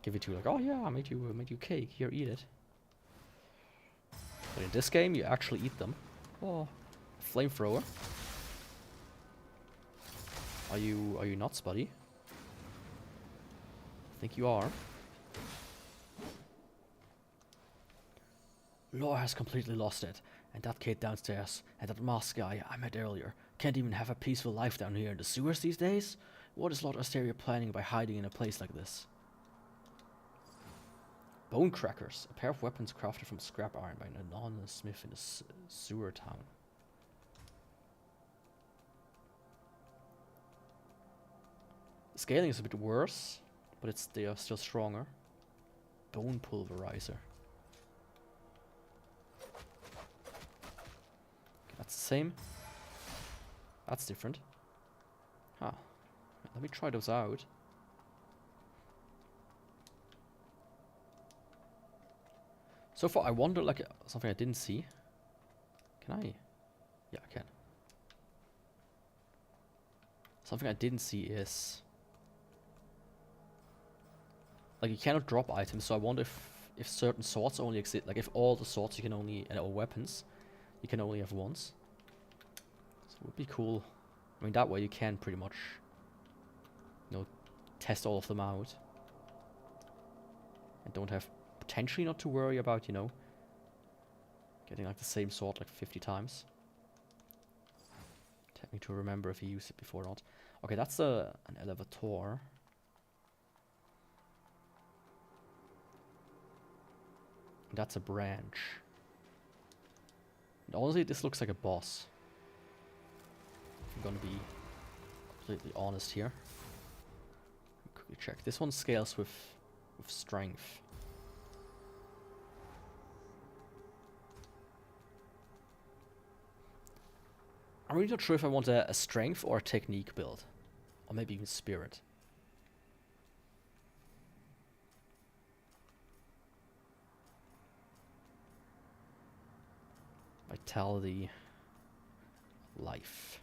Speaker 1: give it to you like, oh yeah, I made you cake. Here, eat it. But in this game, you actually eat them. Oh, flamethrower. Are you nuts, buddy? I think you are. Laura has completely lost it. And that kid downstairs, and that masked guy I met earlier, can't even have a peaceful life down here in the sewers these days? What is Lord Asteria planning by hiding in a place like this? Bone crackers, a pair of weapons crafted from scrap iron by an anonymous smith in a sewer town. The scaling is a bit worse, but they are still stronger. Bone pulverizer. Okay, that's the same. That's different. Huh. Let me try those out. So far, I wonder, like, something I didn't see. Can I? Yeah, I can. Something I didn't see is... like, you cannot drop items, so I wonder if certain swords only exist. Like, if all the swords you can only... and all weapons, you can only have once. So it would be cool. I mean, that way you can pretty much... you know, test all of them out. And don't have... potentially not to worry about, you know, getting like the same sword like 50 times. Take me to remember if he used it before or not. Okay, that's an elevator. That's a branch. And honestly, this looks like a boss. If I'm gonna be completely honest here. Quickly check. This one scales with strength. I'm really not sure if I want a strength or a technique build. Or maybe even spirit. Vitality. Life.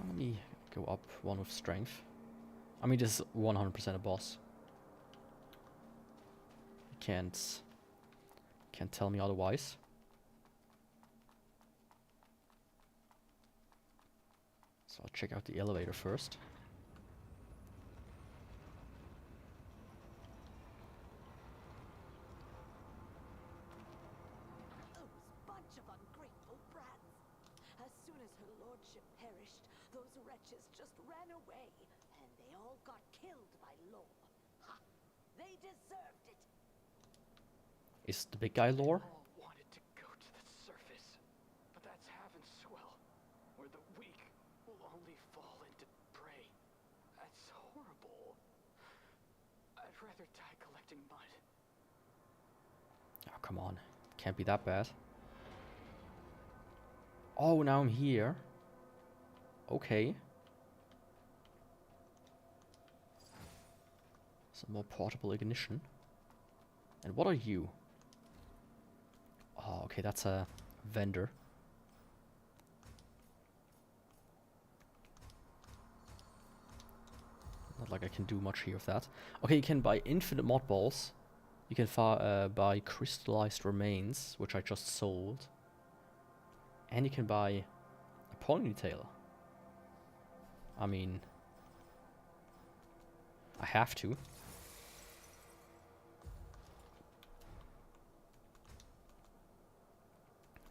Speaker 1: Let me go up one with strength. I mean, this is 100% a boss. Can't tell me otherwise. So I'll check out the elevator first.
Speaker 2: Those bunch of ungrateful brats. As soon as her lordship perished, those wretches just ran away, and they all got killed by law. Ha! They deserved it.
Speaker 1: Is the big guy lore?
Speaker 4: All wanted to go to the surface, but that's heaven swell, where the weak will only fall into prey. That's horrible. I'd rather die collecting mud.
Speaker 1: Oh, come on. Can't be that bad. Oh, now I'm here. Okay. Some more portable ignition. And what are you? Oh, okay, that's a vendor. Not like I can do much here with that. Okay, you can buy infinite mod balls. You can buy crystallized remains, which I just sold. And you can buy a ponytail. I mean, I have to.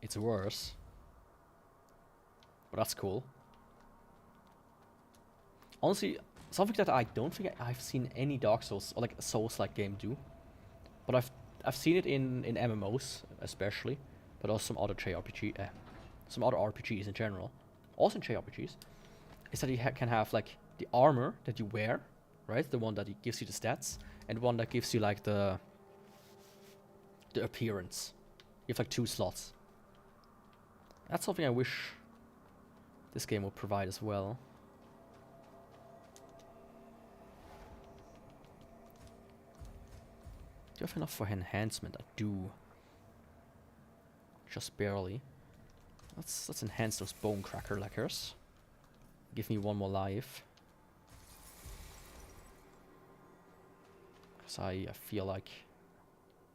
Speaker 1: It's worse. But that's cool. Honestly, something that I don't think I've seen any Dark Souls or like a Souls-like game do. But I've seen it in MMOs especially, but also some other some other RPGs in general. Also in JRPGs, is that you can have like the armor that you wear, right? The one that gives you the stats, and one that gives you like the appearance. You have like 2 slots. That's something I wish this game would provide as well. Do I have enough for enhancement? I do. Just barely. Let's enhance those bone cracker lacquers. Give me 1 more life. Because I feel like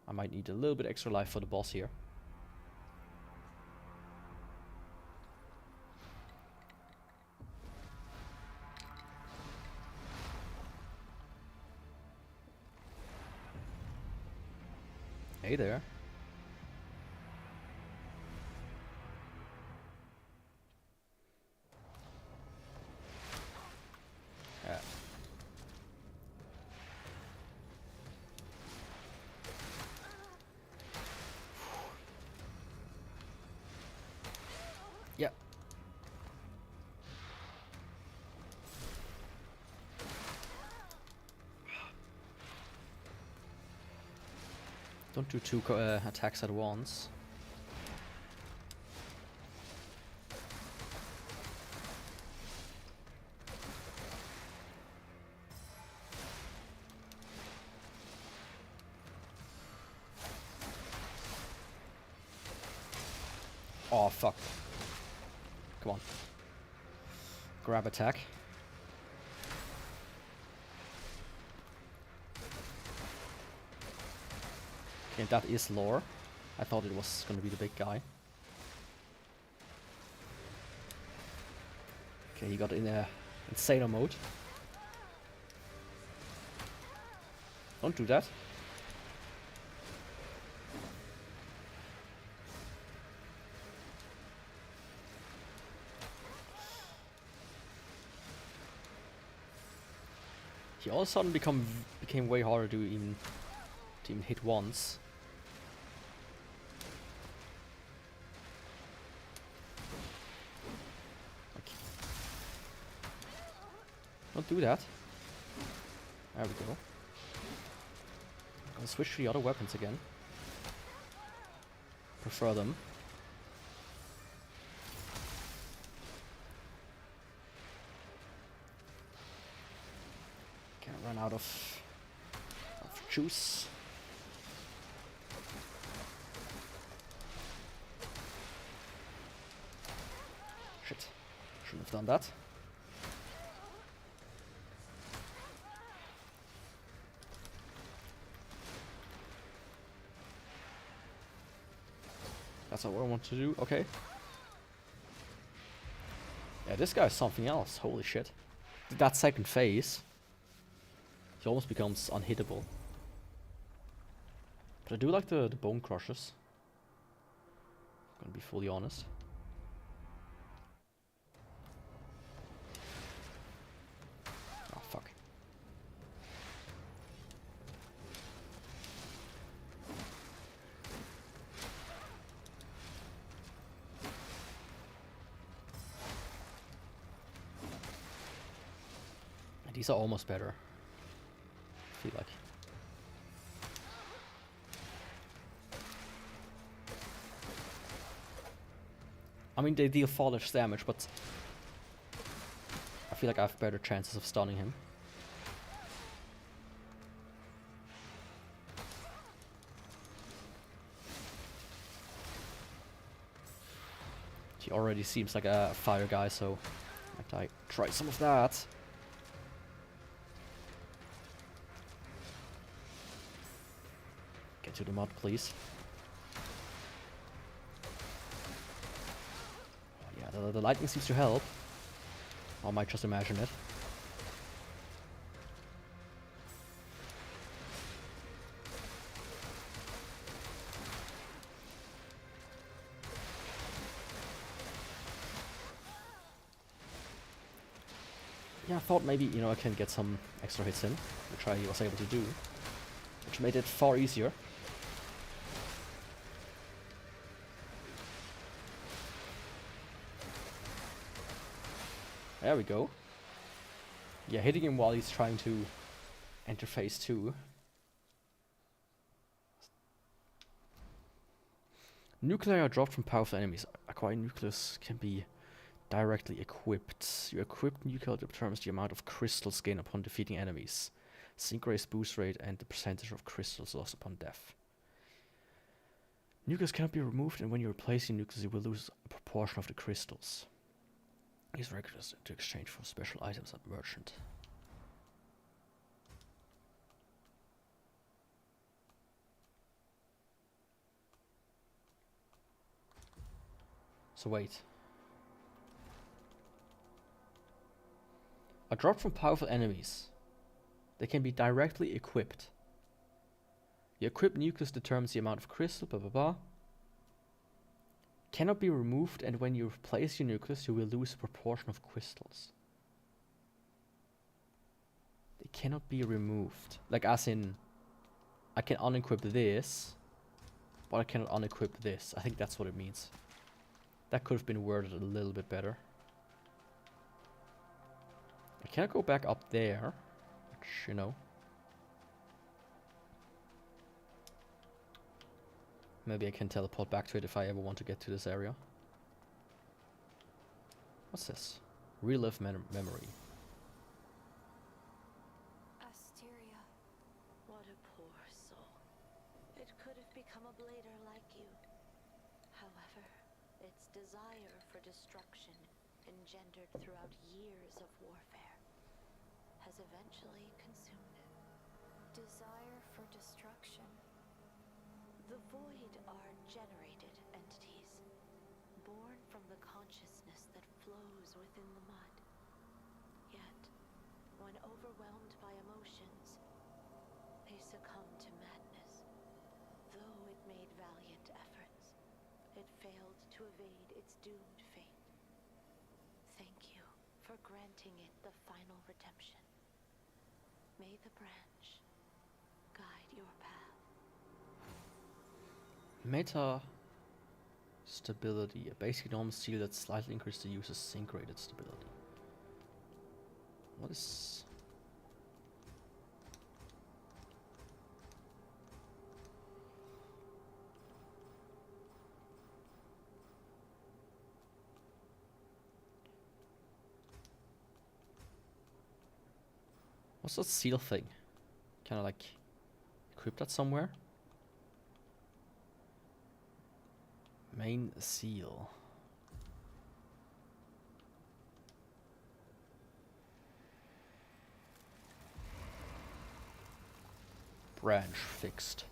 Speaker 1: I might need a little bit extra life for the boss here. Hey there. Yeah. Yeah. Don't do 2 attacks at once. Oh, fuck. Come on. Grab attack. Okay, that is lore. I thought it was gonna be the big guy. Okay, he got in Insano mode. Don't do that. He all of a sudden became way harder to even hit once. Okay. Don't do that. There we go. I'll switch to the other weapons again. Prefer them. Can't run out of juice. Shit. Shouldn't have done that. That's not what I want to do. Okay. Yeah, this guy's something else. Holy shit. That second phase, he almost becomes unhittable. But I do like the bone crushers. I'm gonna be fully honest. Oh, fuck. These are almost better. I feel like. I mean, they deal fall damage, but I feel like I have better chances of stunning him. He already seems like a fire guy, so I might try some of that. Get to the mud, please. Oh, yeah, the lightning seems to help. Or I might just imagine it. Yeah, I thought maybe, you know, I can get some extra hits in, which I was able to do, which made it far easier. There we go. Yeah, hitting him while he's trying to enter phase 2. Nuclei are dropped from powerful enemies. Acquiring nucleus can be directly equipped. Your equipped nucleus determines the amount of crystals gained upon defeating enemies, sync race boost rate, and the percentage of crystals lost upon death. Nucleus cannot be removed, and when you replace your nucleus, you will lose a proportion of the crystals. Use regulars to exchange for special items at merchant. So wait. Are dropped from powerful enemies. They can be directly equipped. Your equipped nucleus determines the amount of crystal, blah blah blah. Cannot be removed, and when you replace your nucleus, you will lose a proportion of crystals. They cannot be removed. Like, as in, I can unequip this, but I cannot unequip this. I think that's what it means. That could have been worded a little bit better. I cannot go back up there, which, you know. Maybe I can teleport back to it if I ever want to get to this area. What's this? Relive memory.
Speaker 3: Asteria.
Speaker 2: What a poor soul. It could have become a blader like you. However, its desire for destruction, engendered throughout years of warfare, has eventually consumed it.
Speaker 3: Desire for destruction.
Speaker 2: The void are generated entities, born from the consciousness that flows within the mud. Yet, when overwhelmed by emotions, they succumb to madness. Though it made valiant efforts, it failed to evade its doomed fate. Thank you for granting it the final redemption. May the branch guide your path.
Speaker 1: Meta stability. A basic normal seal that slightly increases the user's sync rated stability. What is... What's that seal thing? Can I like equip that somewhere? Main seal. Branch fixed.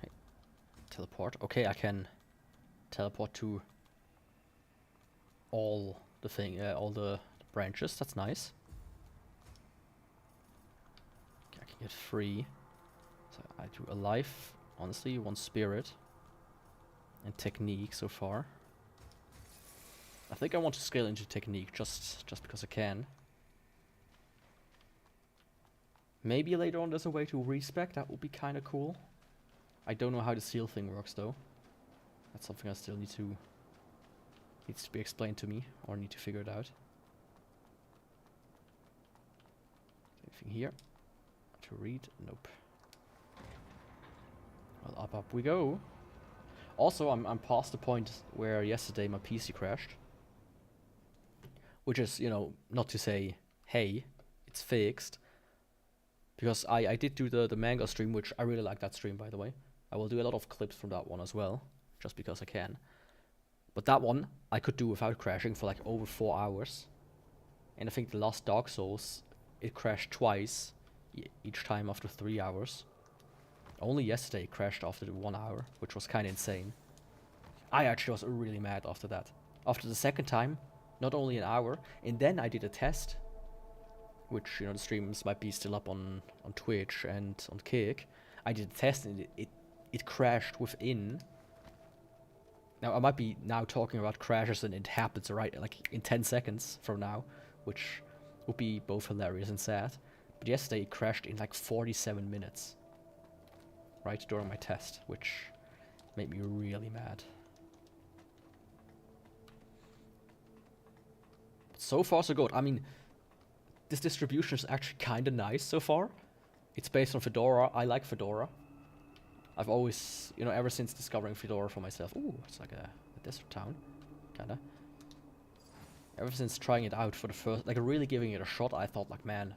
Speaker 1: Hey. Teleport. Okay, I can teleport to all the branches. That's nice. Okay, I can get free. So I do a life, honestly, one spirit, and technique so far. I think I want to scale into technique just because I can. Maybe later on there's a way to respec. That would be kind of cool. I don't know how the seal thing works though. That's something I still needs to be explained to me, or need to figure it out. Anything here to read? Nope. Well, up we go. Also, I'm past the point where yesterday my PC crashed, which is, you know, not to say, hey, it's fixed, because I did do the manga stream, which I really like that stream, by the way. I will do a lot of clips from that one as well, just because I can. But that one I could do without crashing for like over 4 hours. And I think the last Dark Souls, it crashed twice, each time after 3 hours. Only yesterday it crashed after the 1 hour, which was kind of insane. I actually was really mad after that. After the second time, not only an hour, and then I did a test, which, you know, the streams might be still up on Twitch and on Kick. I did a test and it crashed within. Now I might be now talking about crashes and it happens right like in 10 seconds from now, which would be both hilarious and sad. But yesterday it crashed in like 47 minutes. Right during my test, which made me really mad. So far so good. I mean, this distribution is actually kinda nice so far. It's based on Fedora. I like Fedora. I've always, you know, ever since discovering Fedora for myself. Ooh, it's like a desert town, kinda. Ever since trying it out for the first, like really giving it a shot, I thought like, man,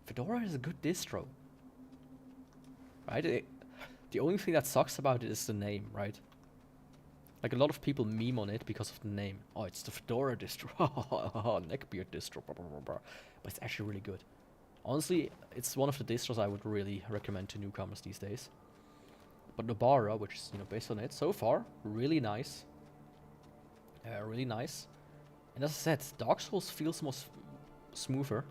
Speaker 1: Fedora is a good distro. Right? The only thing that sucks about it is the name, right? Like a lot of people meme on it because of the name. Oh, it's the Fedora distro. Neckbeard distro. Blah, blah, blah, blah. But it's actually really good. Honestly, it's one of the distros I would really recommend to newcomers these days. But Nobara, which is, you know, based on it, so far, really nice. Really nice. And as I said, Dark Souls feels more smoother.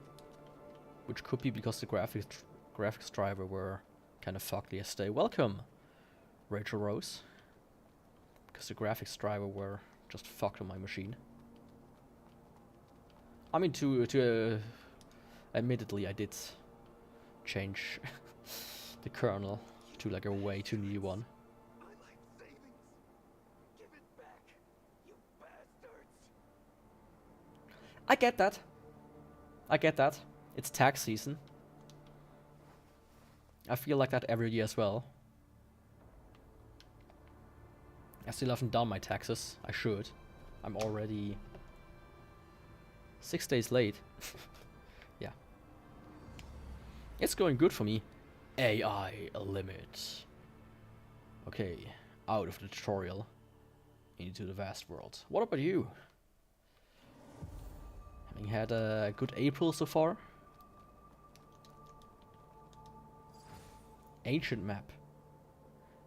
Speaker 1: Which could be because the graphics driver were kind of fucked yesterday. Welcome, Rachel Rose. Because the graphics driver were just fucked on my machine. I mean, admittedly, I did change the kernel to like a way too new one.
Speaker 4: My life savings. Give it back, you bastards.
Speaker 1: I get that. I get that. It's tax season. I feel like that every year as well. I still haven't done my taxes. I should. I'm already 6 days late. Yeah. It's going good for me. AI limit. Okay, out of the tutorial. Into the vast world. What about you? Having had a good April so far? Ancient map.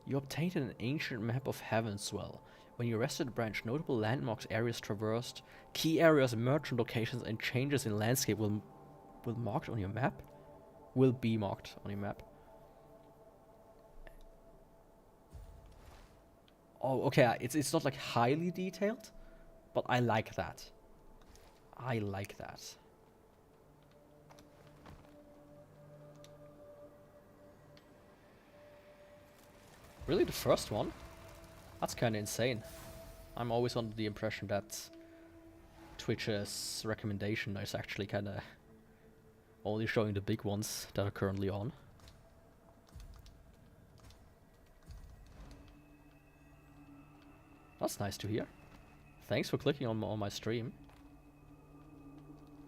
Speaker 1: You obtained an ancient map of Heavenswell. When you rested the branch, notable landmarks, areas traversed, key areas, merchant locations, and changes in landscape will marked on your map? Will be marked on your map. Oh, okay. It's not like highly detailed, but I like that. I like that. Really, the first one? That's kind of insane. I'm always under the impression that Twitch's recommendation is actually kind of only showing the big ones that are currently on. That's nice to hear. Thanks for clicking on my stream.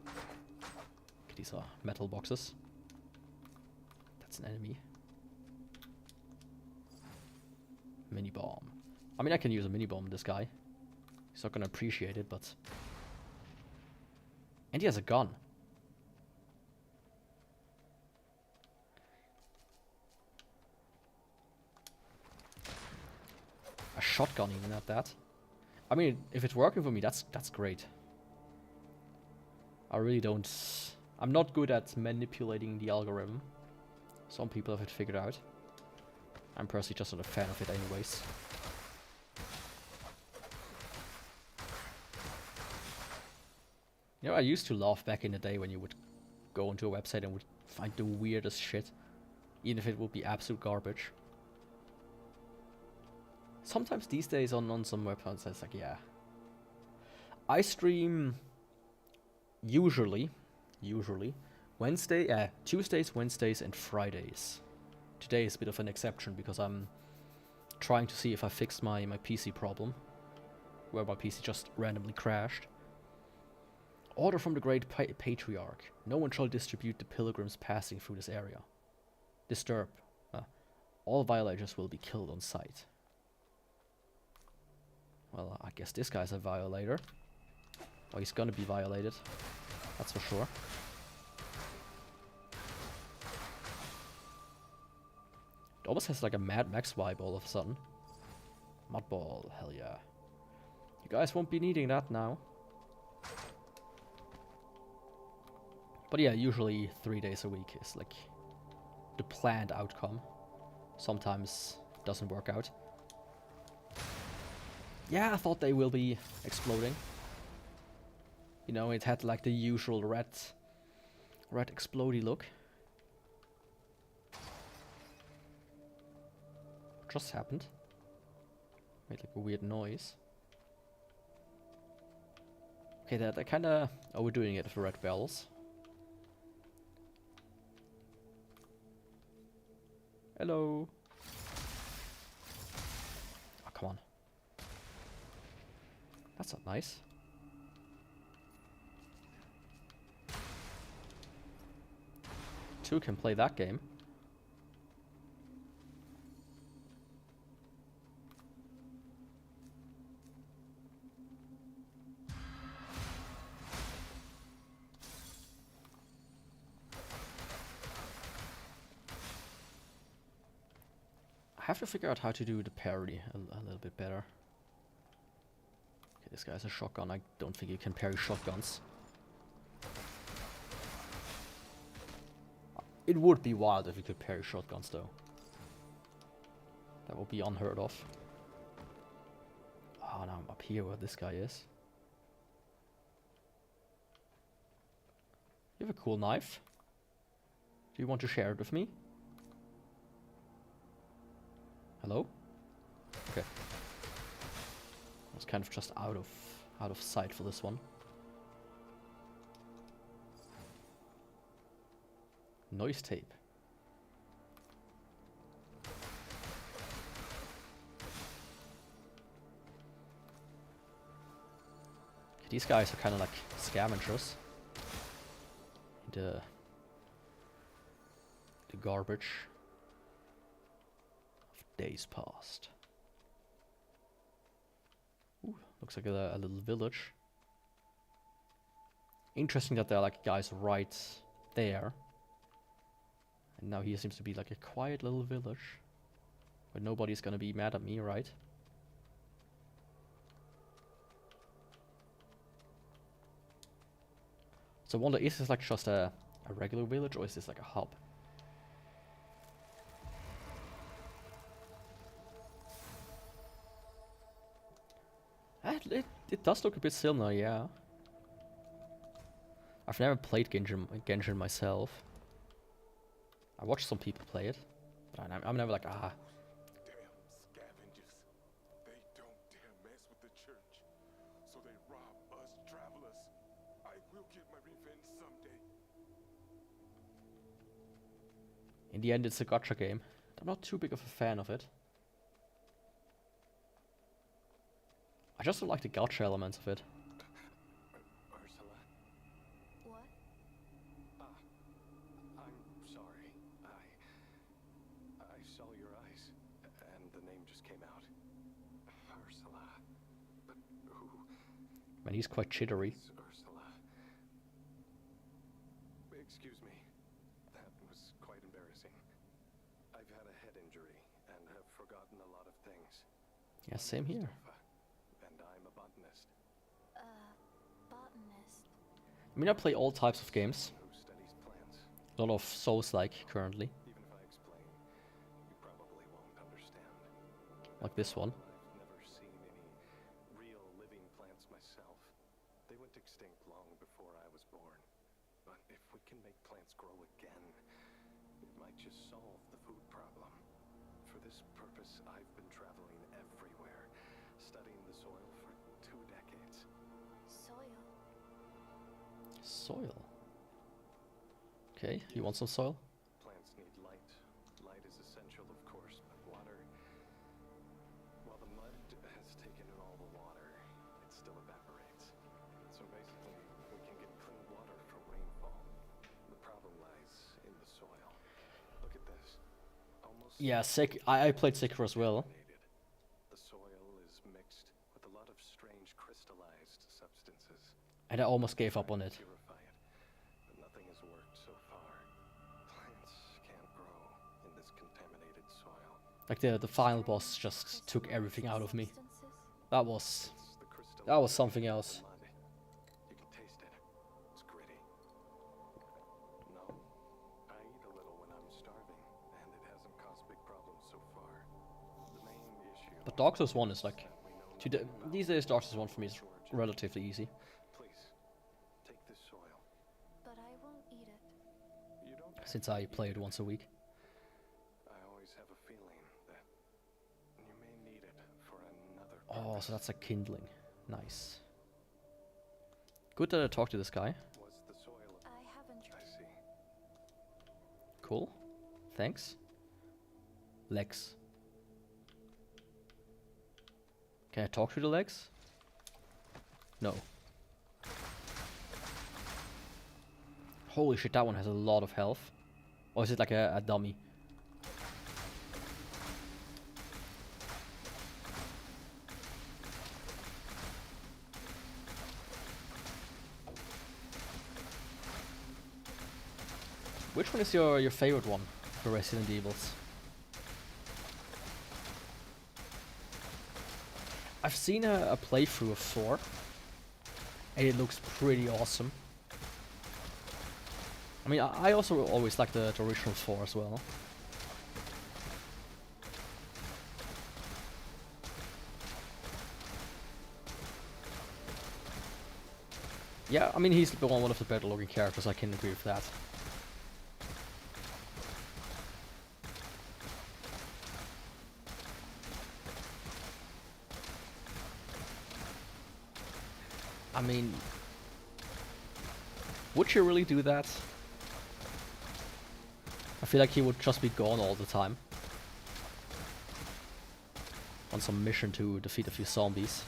Speaker 1: Okay, these are metal boxes. That's an enemy. Mini bomb. I mean, I can use a mini bomb, this guy. He's not gonna appreciate it, but... And he has a gun. A shotgun even at that. I mean, if it's working for me, that's great. I really don't... I'm not good at manipulating the algorithm. Some people have it figured out. I'm personally just not a fan of it anyways. You know, I used to laugh back in the day when you would go onto a website and would find the weirdest shit. Even if it would be absolute garbage. sometimes these days on some websites, it's like, yeah. I stream usually Tuesdays, Wednesdays, and Fridays. Today is a bit of an exception because I'm trying to see if I fixed my PC problem, where my PC just randomly crashed. Order from the great patriarch. No one shall distribute the pilgrims passing through this area. Disturb. All violators will be killed on sight. Well, I guess this guy's a violator. Or he's gonna be violated. That's for sure. It almost has like a Mad Max vibe all of a sudden. Mudball, hell yeah. You guys won't be needing that now. But yeah, usually 3 days a week is like the planned outcome. Sometimes it doesn't work out. Yeah, I thought they will be exploding. You know, it had like the usual red explodey look. What just happened? Made like a weird noise. Okay, they're kinda overdoing it for red bells. Hello. Oh, come on. That's not nice. Two can play that game. I have to figure out how to do the parry a little bit better. Okay, this guy has a shotgun. I don't think you can parry shotguns. It would be wild if you could parry shotguns, though. That would be unheard of. Oh, now I'm up here where this guy is. You have a cool knife. Do you want to share it with me? Hello? Okay. I was kind of just out of sight for this one. Noise tape. Okay, these guys are kind of like scavengers. The garbage of days past. Ooh, looks like a little village. Interesting that there are like guys right there. And now here seems to be like a quiet little village where nobody's gonna be mad at me, right? So I wonder, is this like just a regular village or is this like a hub? It does look a bit similar, yeah. I've never played Genshin myself. I watched some people play it, but I'm never like, ah.
Speaker 7: Damn scavengers. They don't dare mess with the church. So they rob us travelers. I will get my revenge someday.
Speaker 1: In the end, it's a gacha game. I'm not too big of a fan of it. I just don't like the gacha elements of it.
Speaker 4: Ursula,
Speaker 3: What?
Speaker 4: I'm sorry. I saw your eyes, and the name just came out. Ursula. But who
Speaker 1: Man, he's quite chittery.
Speaker 4: is Ursula? Excuse me. That was quite embarrassing. I've had a head injury and have forgotten a lot of things.
Speaker 1: Yeah, same here.
Speaker 4: And I'm a botanist.
Speaker 3: Botanist.
Speaker 1: I mean, I play all types of games.
Speaker 4: Who studies plants.
Speaker 1: A lot of Souls-like currently,
Speaker 4: Even if I explain, you probably won't understand.
Speaker 1: like this one.
Speaker 4: I've never seen any real living plants myself. They went extinct long before I was born. But if we can make plants grow again, it might just solve the food problem. For this purpose, I've been traveling everywhere. studying the soil for 2 decades.
Speaker 3: Soil.
Speaker 1: Soil. Okay, you want some soil?
Speaker 4: Plants need light. Light is essential, of course, but water... While the mud has taken in all the water, it still evaporates. So basically, we can get clean water for rainfall. The problem lies in the soil. Look at this. Almost...
Speaker 1: Yeah, I played Sekiro as well.
Speaker 4: The soil is mixed with a lot of strange crystallized substances.
Speaker 1: And I almost gave up on it.
Speaker 4: Purify it, but nothing has worked so far. Plants can't grow in this contaminated soil.
Speaker 1: Like the final boss just took everything out of me.
Speaker 3: Substances?
Speaker 1: That was
Speaker 4: It's the crystal
Speaker 1: that was something else.
Speaker 4: mud. You can taste it. It's gritty. No, I eat a little when I'm starving, and it hasn't caused big problems so far. The main issue...
Speaker 1: But Dark Souls 1 is like
Speaker 4: that we know nothing about.
Speaker 1: these days Dark Souls 1 for me is
Speaker 4: George,
Speaker 1: relatively easy.
Speaker 4: please, take this soil.
Speaker 3: But I won't eat it.
Speaker 4: You don't have
Speaker 1: Since
Speaker 4: to
Speaker 1: I
Speaker 4: eat
Speaker 1: play it
Speaker 4: it.
Speaker 1: once a week.
Speaker 4: I always have a feeling that you may need it for another
Speaker 1: Oh,
Speaker 4: purpose.
Speaker 1: so that's a kindling. Nice. Good that I talked to this guy.
Speaker 4: Was the soil of...
Speaker 3: I haven't
Speaker 4: I
Speaker 3: tried.
Speaker 4: see.
Speaker 1: Cool. Thanks. Legs. Can I talk to the legs? No. Holy shit, that one has a lot of health. Or is it like a dummy? Which one is your favorite one for Resident Evils? I've seen a playthrough of 4, and it looks pretty awesome. I mean, I also always like the original 4 as well. Yeah, I mean, he's one of the better looking characters, I can agree with that. I mean, would you really do that? I feel like he would just be gone all the time. On some mission to defeat a few zombies.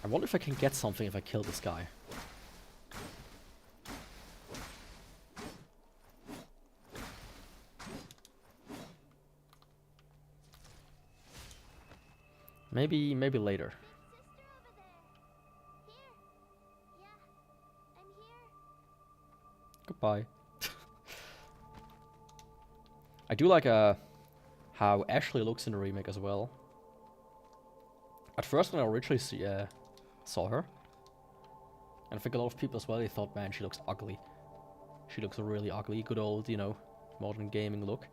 Speaker 1: I wonder if I can get something if I kill this guy. Maybe later. Goodbye. I do like how Ashley looks in the remake as well. At first, when I originally saw her, and I think a lot of people as well, they thought, man, she looks ugly. She looks really ugly, good old, you know, modern gaming look.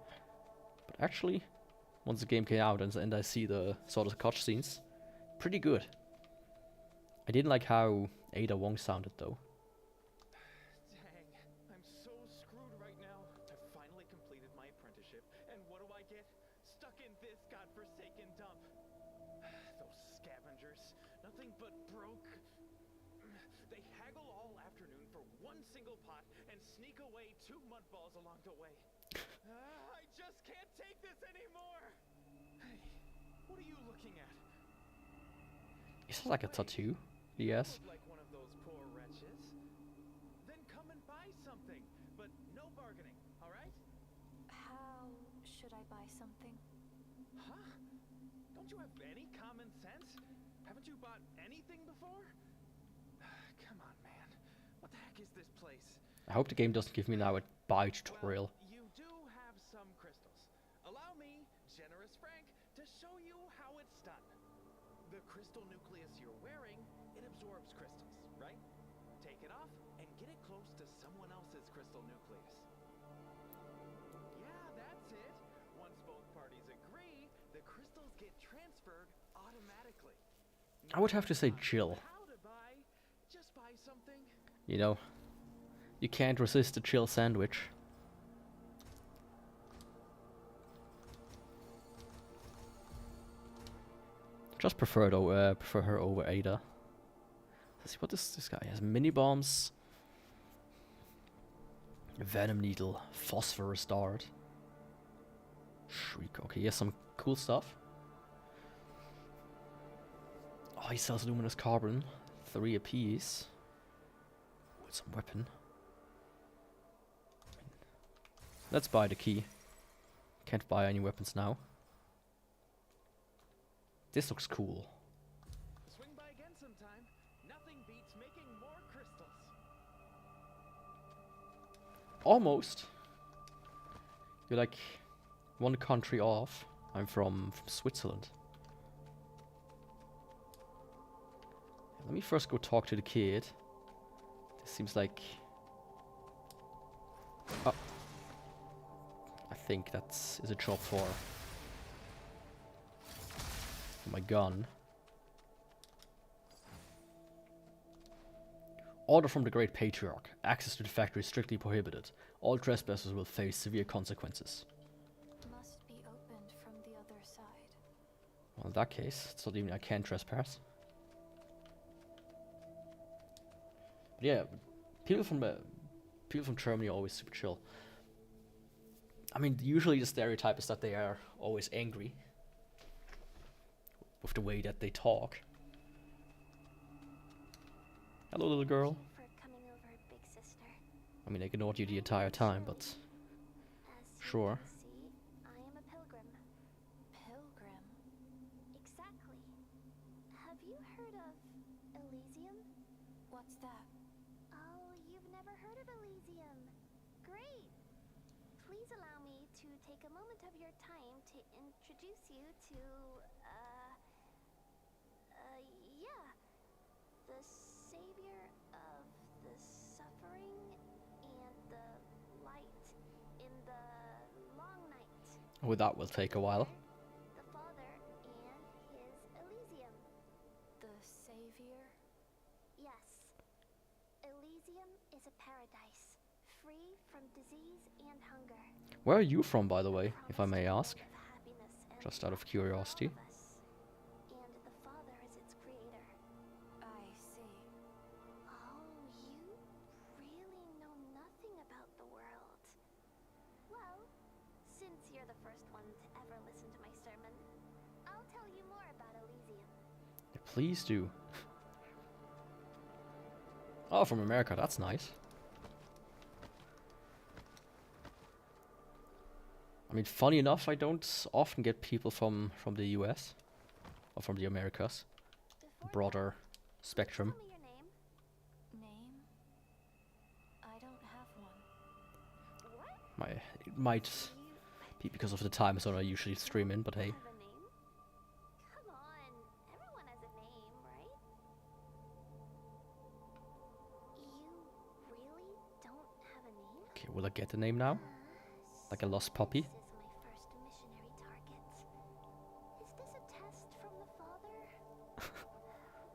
Speaker 1: But actually, once the game came out and I see the sort of cutscenes, pretty good. I didn't like how Ada Wong sounded though.
Speaker 8: Dang, I'm so screwed right now. I finally completed my apprenticeship, and what do I get? Stuck in this godforsaken dump. Those scavengers, nothing but broke. They haggle all afternoon for one single pot and sneak away 2 mud balls along the way. I just can't take this anymore. Hey, what are you looking at?
Speaker 1: Is that like a tattoo? Yes.
Speaker 8: Look like one of those poor wretches. Then come and buy something, but no bargaining, all right?
Speaker 3: How should I buy something?
Speaker 8: Huh? Don't you have any common sense? Haven't you bought anything before? Come on, man. What the heck is this place?
Speaker 1: I hope the game doesn't give me now a buy tutorial.
Speaker 8: Well, you do have some crystals. Allow me, generous Frank, to show you how it's done. The crystal nucleus you're wearing, it absorbs crystals, right? Take it off and get it close to someone else's crystal nucleus. Yeah, that's it. Once both parties agree, the crystals get transferred automatically.
Speaker 1: I would have to say Jill.
Speaker 8: How to buy? Just buy something.
Speaker 1: You know, you can't resist a chill sandwich. Just prefer her over Ada. Let's see what this guy has. Mini bombs, venom needle, phosphorus dart, shriek. Okay, he has some cool stuff. Oh, he sells luminous carbon, 3 apiece. With some weapon. Let's buy the key. Can't buy any weapons now. This looks cool.
Speaker 8: Swing by again sometime. Nothing beats making more crystals.
Speaker 1: Almost. You're like one country off. I'm from Switzerland. Let me first go talk to the kid. This seems like... Oh. I think that's is a job for my gun. Order from the Great Patriarch. Access to the factory is strictly prohibited. All trespassers will face severe consequences.
Speaker 3: Must be opened from the other side.
Speaker 1: Well, in that case, it's not even I can trespass. But yeah, people from Germany are always super chill. I mean, usually the stereotype is that they are always angry with the way that they talk. Hello, little girl.
Speaker 3: For coming over, big sister.
Speaker 1: I mean, I ignored you the entire time, but
Speaker 3: As
Speaker 1: sure.
Speaker 3: you see, I am a pilgrim. Pilgrim? Exactly. Have you heard of Elysium? What's that? Oh, you've never heard of Elysium. Great. Please allow me to take a moment of your time to introduce you to, yeah. The savior of the suffering and the light in the long night.
Speaker 1: Well, that will take a while.
Speaker 3: The Father and his Elysium. The savior? Yes. Elysium is a paradise, free from disease and hunger.
Speaker 1: Where are you from, by the way, if I may ask?
Speaker 3: Happiness and
Speaker 1: Just out of
Speaker 3: love for
Speaker 1: curiosity.
Speaker 3: all of us. And the Father is its creator. I see. Oh, you really know nothing about the world. Well, since you're the first one to ever listen to my sermon, I'll tell you more about Elysium.
Speaker 1: Please do. Oh, from America, that's nice. I mean, funny enough, I don't often get people from the US or from the Americas.
Speaker 3: Before
Speaker 1: Broader
Speaker 3: that,
Speaker 1: spectrum.
Speaker 3: tell me your name. Name? I don't have one. What?
Speaker 1: It might
Speaker 3: You
Speaker 1: be because of the time zone I usually stream in, but hey.
Speaker 3: have a name? Come on, everyone has a name, right? You really don't have a name?
Speaker 1: Okay, will I get the name now? Like a lost puppy?
Speaker 3: This is my first missionary target. Is this a test from the Father?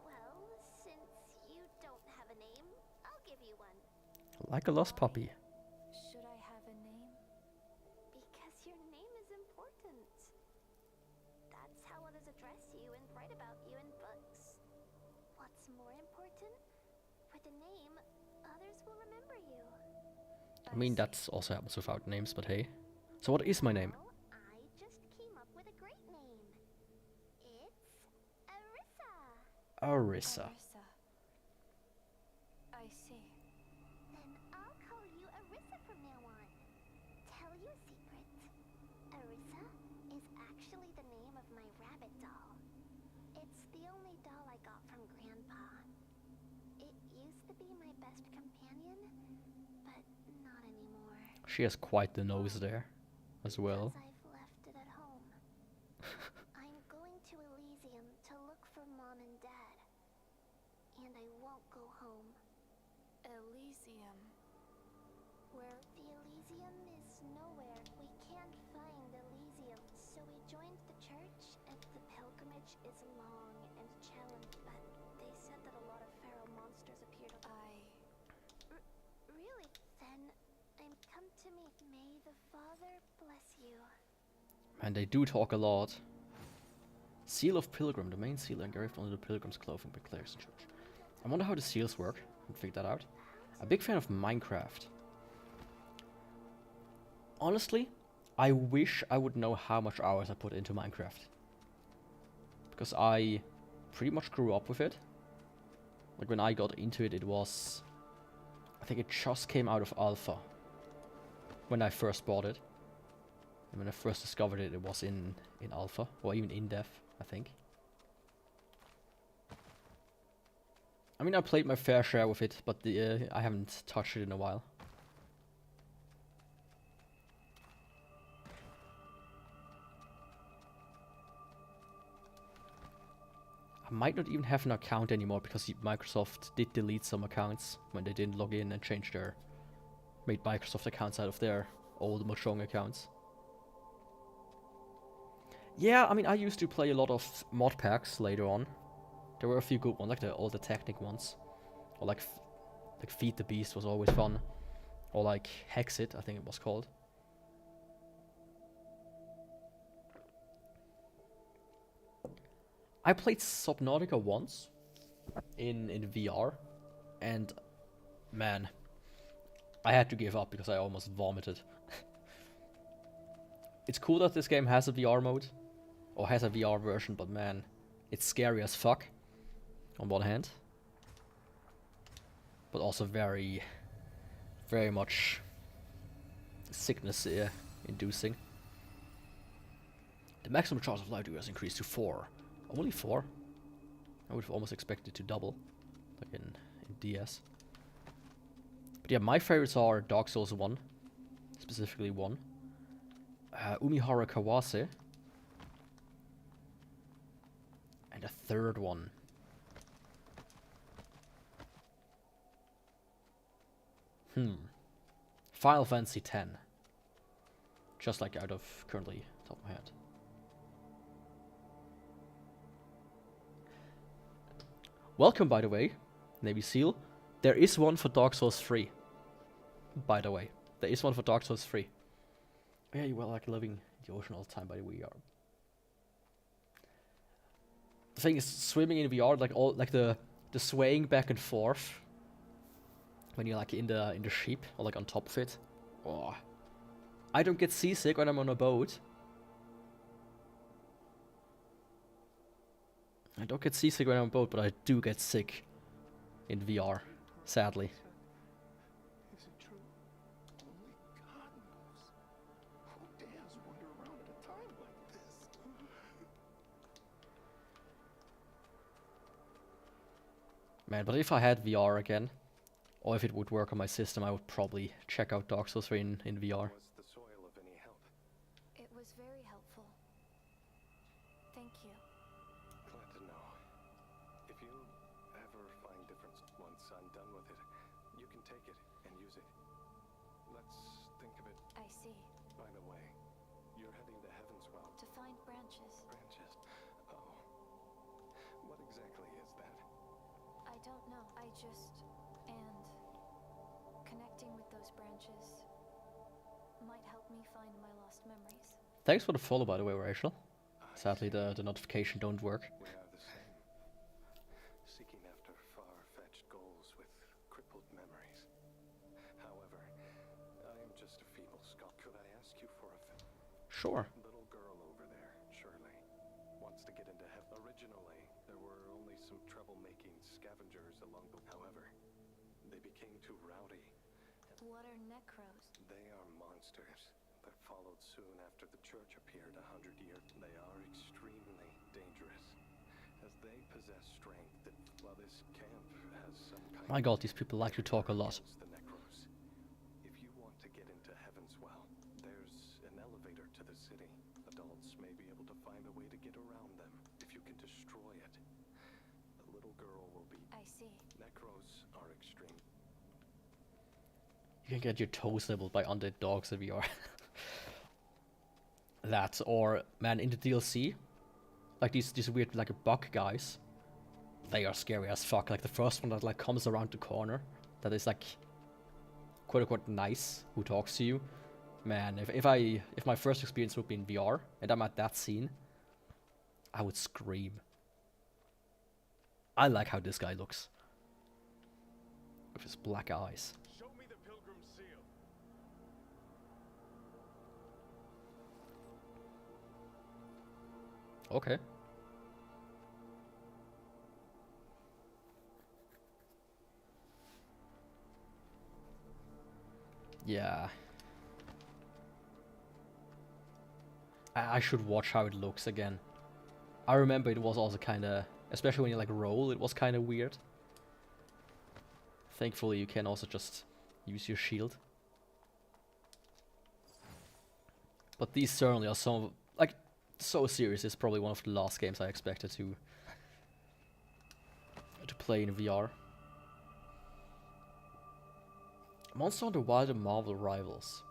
Speaker 3: Well, since you don't have a name, I'll give you one.
Speaker 1: Like a lost puppy.
Speaker 3: Should I have a name? Because your name is important. That's how others address you and write about you in books. What's more important? With a name, others will remember you.
Speaker 1: I mean, that's also happens without names, but hey. So what is my name?
Speaker 3: Well, I just came up with a great name. It's Arissa.
Speaker 1: Arissa.
Speaker 3: I see. Then I'll call you Arissa from now on. Tell you a secret. Arissa is actually the name of my rabbit doll. It's the only doll I got from Grandpa. It used to be my best companion, but not anymore.
Speaker 1: She has quite the nose there, as well.
Speaker 3: Because I've left it at home. I'm going to Elysium to look for Mom and Dad. And I won't go home. Elysium? Where? The Elysium is nowhere. We can't find Elysium. So we joined the church, and the pilgrimage is long and challenging, but they said that a lot of feral monsters appeared.
Speaker 1: And they do talk a lot. Seal of Pilgrim, the main seal engraved onto the pilgrim's clothing by clerics in church. I wonder how the seals work. I haven't figured that out. A big fan of Minecraft. Honestly, I wish I would know how much hours I put into Minecraft. Because I pretty much grew up with it. Like when I got into it, it was... I think it just came out of alpha. When I first bought it. And when I first discovered it, it was in alpha. Or even in dev, I think. I mean, I played my fair share with it, but I haven't touched it in a while. I might not even have an account anymore because Microsoft did delete some accounts when they didn't log in and made Microsoft accounts out of their old Mojang accounts. Yeah, I mean, I used to play a lot of mod packs later on. There were a few good ones, like all the Technic ones. Or like Feed the Beast was always fun. Or like Hexit, I think it was called. I played Subnautica once in VR, and man, I had to give up because I almost vomited. It's cool that this game has a VR mode, or has a VR version, but man, it's scary as fuck, on one hand. But also very, very much sickness inducing. The maximum chance of life has increased to 4. Only 4? I would have almost expected to double, like in DS. But yeah, my favorites are Dark Souls 1, specifically 1. Umihara Kawase. And a third one. Final Fantasy X. Just like out of currently top of my head. Welcome, by the way, Navy SEAL. There is one for Dark Souls 3. By the way, there is one for Dark Souls 3. Yeah, you were like living the ocean all the time by the VR. The thing is, swimming in VR, like the swaying back and forth when you're like in the ship or like on top of it. Oh, I don't get seasick when I'm on a boat. I don't get seasick when I'm on a boat, but I do get sick in VR, sadly.
Speaker 7: Is it true? Only God knows. Who dares wander around at a time like this?
Speaker 1: Man, but if I had VR again, or if it would work on my system, I would probably check out Dark Souls 3 in VR.
Speaker 9: Was the soil of any help?
Speaker 3: It was very helpful. Thank you.
Speaker 9: Glad to know. If you ever find difference once I'm done with it, you can take it and use it. Let's think of it.
Speaker 3: I see.
Speaker 9: By the way, you're heading to Heaven's Well.
Speaker 3: To find branches.
Speaker 9: Branches. Oh. What exactly is that?
Speaker 3: I don't know. And connecting with those branches might help me find my lost memories.
Speaker 1: Thanks for the follow, by the way, Rachel. Sadly, the notification don't work.
Speaker 9: We are the same. Seeking after far-fetched goals with crippled memories. However, I am just a feeble skull. Could I ask you for a favor?
Speaker 1: Sure.
Speaker 9: Little girl over there, Shirley, wants to get into heaven. Originally, there were only some troublemaking scavengers along the... However, they became too rowdy.
Speaker 3: What are necros?
Speaker 9: They are monsters that followed soon after the church appeared 100 years. They are extremely dangerous, as they possess strength that, while this camp has some kind
Speaker 1: My god, these people like to talk a lot.
Speaker 9: the necros. If you want to get into Heaven's Well, there's an elevator to the city. Adults may be able to find a way to get around them. If you can destroy it, the little girl will be...
Speaker 3: I see.
Speaker 9: Necros are extreme.
Speaker 1: You can get your toes nibbled by undead dogs in VR. That, or, man, in the DLC, like these weird, like, bug guys, they are scary as fuck. Like, the first one that, like, comes around the corner, that is, like, quote-unquote nice, who talks to you, Man, if my first experience would be in VR and I'm at that scene, I would scream. I like how this guy looks. With his black eyes.
Speaker 7: Show me the Pilgrim Seal.
Speaker 1: Okay. Yeah. I should watch how it looks again. I remember it was also kinda, especially when you like roll, it was kinda weird. Thankfully you can also just use your shield. But these certainly are some, like, So Serious is probably one of the last games I expected to play in VR. Monster Hunter Wilder Marvel Rivals.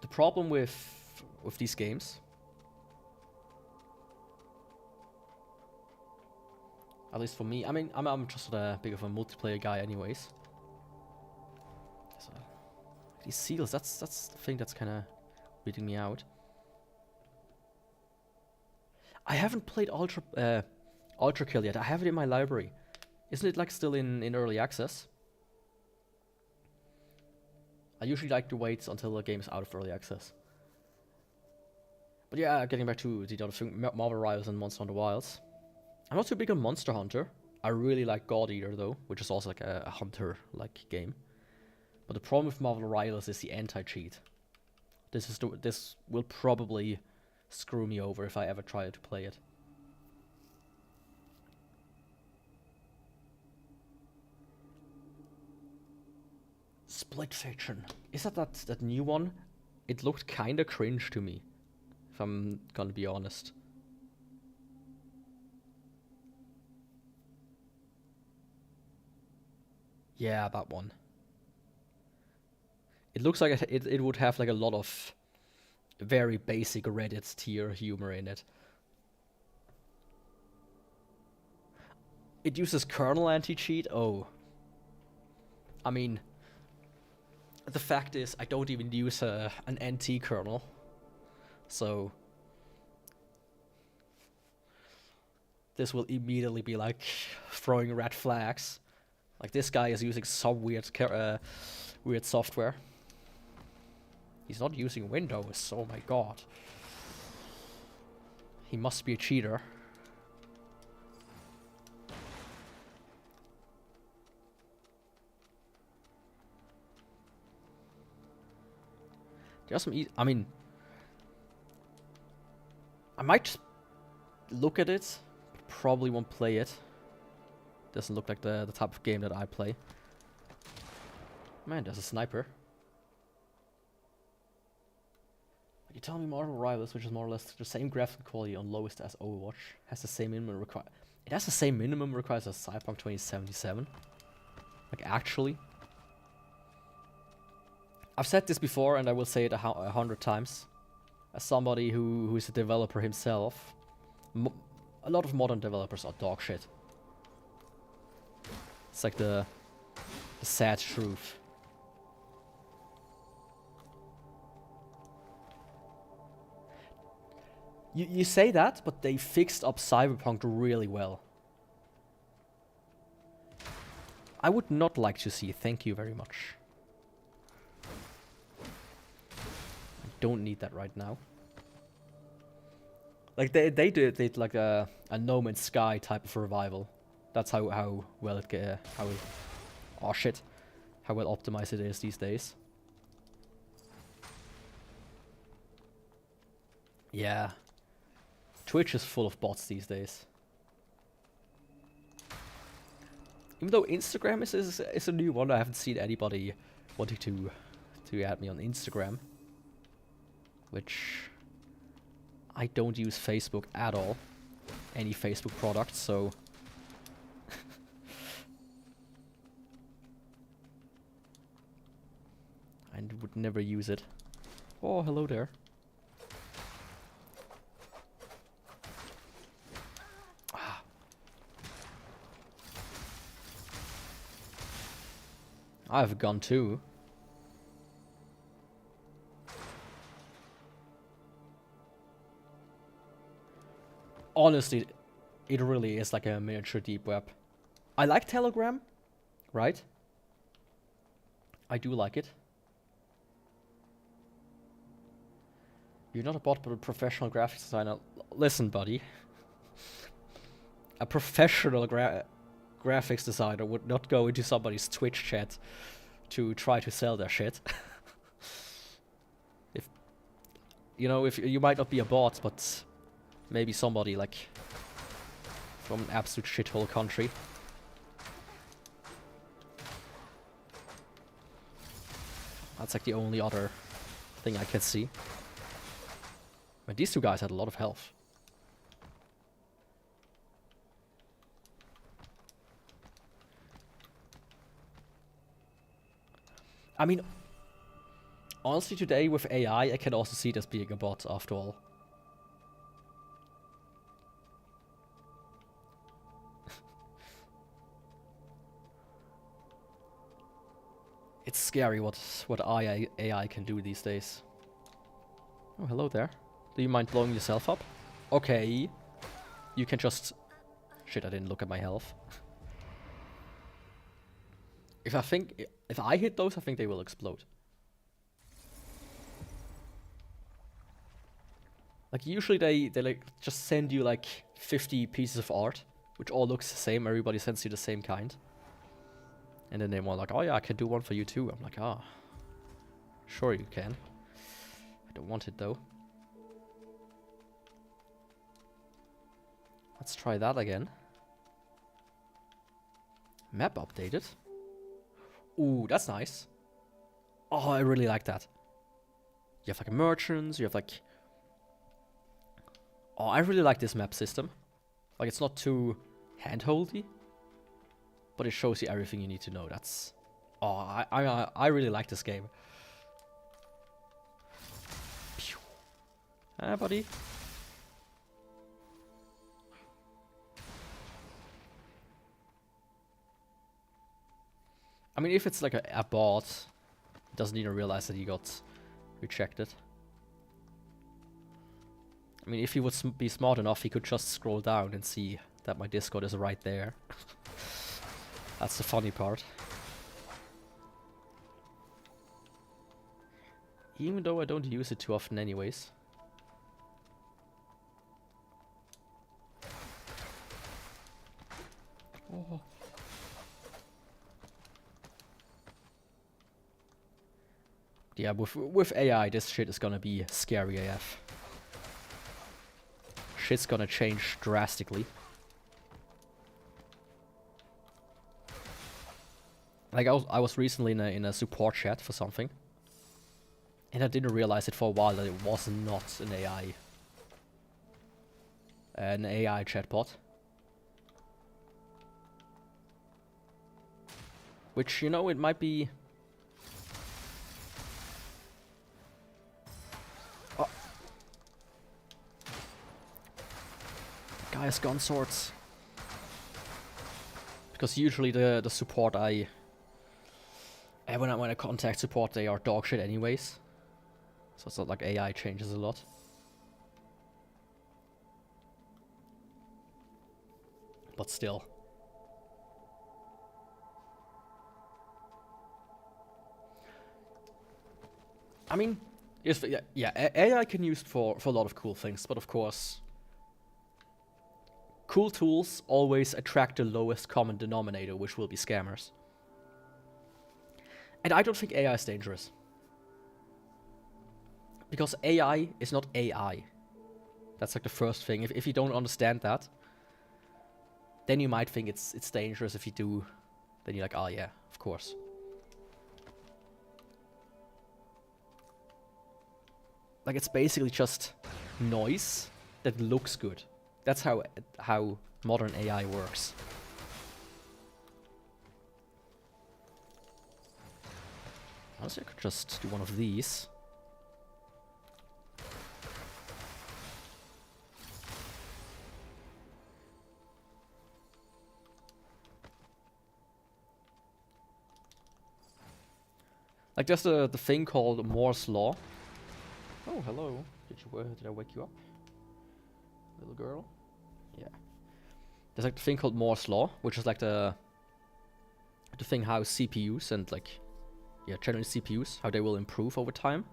Speaker 1: The problem with these games, at least for me, I mean, I'm just a big of a multiplayer guy anyways. So, these seals, that's the thing that's kind of weirding me out. I haven't played Ultra Kill yet. I have it in my library. Isn't it like still in early access? I usually like to wait until the game is out of early access. But yeah, getting back to the other thing, Marvel Rivals and Monster Hunter Wilds. I'm not too big on Monster Hunter. I really like God Eater though, which is also like a hunter-like game. But the problem with Marvel Rivals is the anti-cheat. This will probably screw me over if I ever try to play it. Split Fiction. Is that new one? It looked kinda cringe to me, if I'm gonna be honest. Yeah, that one. It looks like it would have like a lot of very basic Reddit tier humor in it. It uses kernel anti-cheat? Oh. I mean, the fact is, I don't even use an NT kernel. So this will immediately be like throwing red flags. Like this guy is using some weird software. He's not using Windows, oh my god. He must be a cheater. There's some I mean, I might just look at it, but probably won't play it. Doesn't look like the type of game that I play. Man, there's a sniper. You tell me Marvel Rivals, which is more or less the same graphical quality on lowest as Overwatch, has the same minimum require. It has the same minimum requires as Cyberpunk 2077. Like actually. I've said this before, and I will say it 100 times. As somebody who is a developer himself, a lot of modern developers are dog shit. It's like the sad truth. You say that, but they fixed up Cyberpunk really well. I would not like to see it, thank you very much. I don't need that right now. Like they did like a No Man's Sky type of revival. That's how well it oh shit, how well optimized it is these days. Yeah. Twitch is full of bots these days. Even though Instagram is a new one, I haven't seen anybody wanting to add me on Instagram. Which I don't use Facebook at all. Any Facebook products, so I would never use it. Oh, hello there. I have a gun too. honestly, it really is like a miniature deep web. I like Telegram, right? I do like it. You're not a bot, but a professional graphics designer. Listen, buddy. A professional graphics designer would not go into somebody's Twitch chat to try to sell their shit. If you know, if you might not be a bot, but maybe somebody like from an absolute shithole country. That's like the only other thing I can see. But these two guys had a lot of health. I mean, honestly, today with AI, I can also see it as being a bot after all. It's scary what AI can do these days. Oh, hello there. Do you mind blowing yourself up? Okay. You can just... Shit, I didn't look at my health. If I hit those, I think they will explode. Like, usually they like just send you like 50 pieces of art, which all looks the same. Everybody sends you the same kind. And then they want like, oh yeah, I can do one for you too. I'm like, ah, sure you can. I don't want it though. Let's try that again. Map updated. Ooh, that's nice. Oh, I really like that. You have like merchants, you have like... Oh, I really like this map system. Like, it's not too handholdy, but it shows you everything you need to know. That's... Oh, I really like this game. Pew. Ah, buddy. I mean, if it's like a bot, it doesn't even realize that he got rejected. I mean, if he would be smart enough, he could just scroll down and see that my Discord is right there. That's the funny part. Even though I don't use it too often anyways. Oh. Yeah, with AI, this shit is gonna be scary AF. Shit's gonna change drastically. Like, I was recently in a support chat for something. And I didn't realize it for a while that it was not an AI. An AI chatbot. Which, you know, it might be... Oh. Guy has gun swords. Because usually the support when I contact support, they are dog shit anyways. So it's not like AI changes a lot. But still. I mean, yeah, AI can use for a lot of cool things, but of course, cool tools always attract the lowest common denominator, which will be scammers. And I don't think AI is dangerous. Because AI is not AI. That's like the first thing. If you don't understand that, then you might think it's dangerous. If you do, then you're like, oh yeah, of course. Like, it's basically just noise that looks good. That's how modern AI works. Honestly, I could just do one of these. Like, there's the thing called Moore's Law. Oh, hello. Did I wake you up? Little girl? there's like the thing called Moore's Law, which is like the thing how CPUs and like, yeah, generally CPUs, how they will improve over time.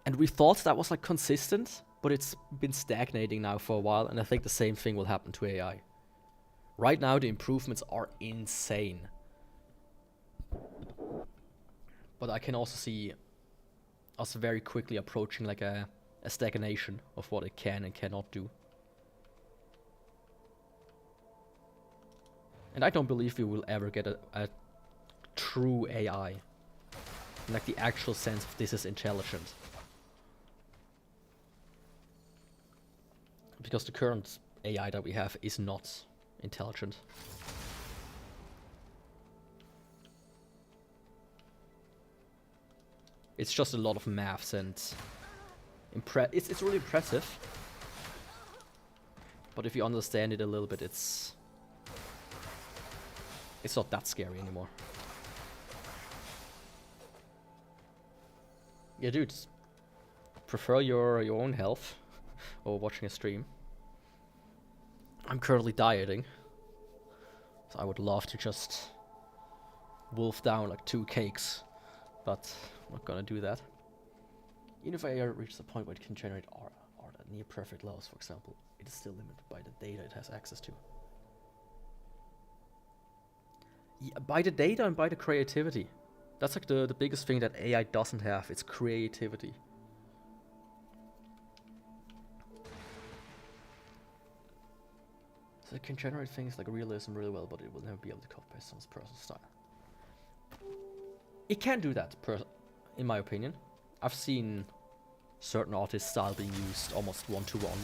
Speaker 1: And we thought that was like consistent, but it's been stagnating now for a while, and I think the same thing will happen to AI. Right now, the improvements are insane. But I can also see us very quickly approaching like a stagnation of what it can and cannot do. And I don't believe we will ever get a true AI. Like the actual sense of this is intelligent. Because the current AI that we have is not intelligent. It's just a lot of maths and it's really impressive. But if you understand it a little bit, it's not that scary anymore. Yeah, dudes, prefer your own health or watching a stream. I'm currently dieting, so I would love to just wolf down like 2 cakes, but I'm not gonna do that. Even if AI reaches a point where it can generate art at near perfect levels, for example, it is still limited by the data it has access to. Yeah, by the data and by the creativity. That's like the biggest thing that AI doesn't have, it's creativity. So it can generate things like realism really well, but it will never be able to copy someone's personal style. It can do that, in my opinion. I've seen certain artists' style being used almost one-to-one.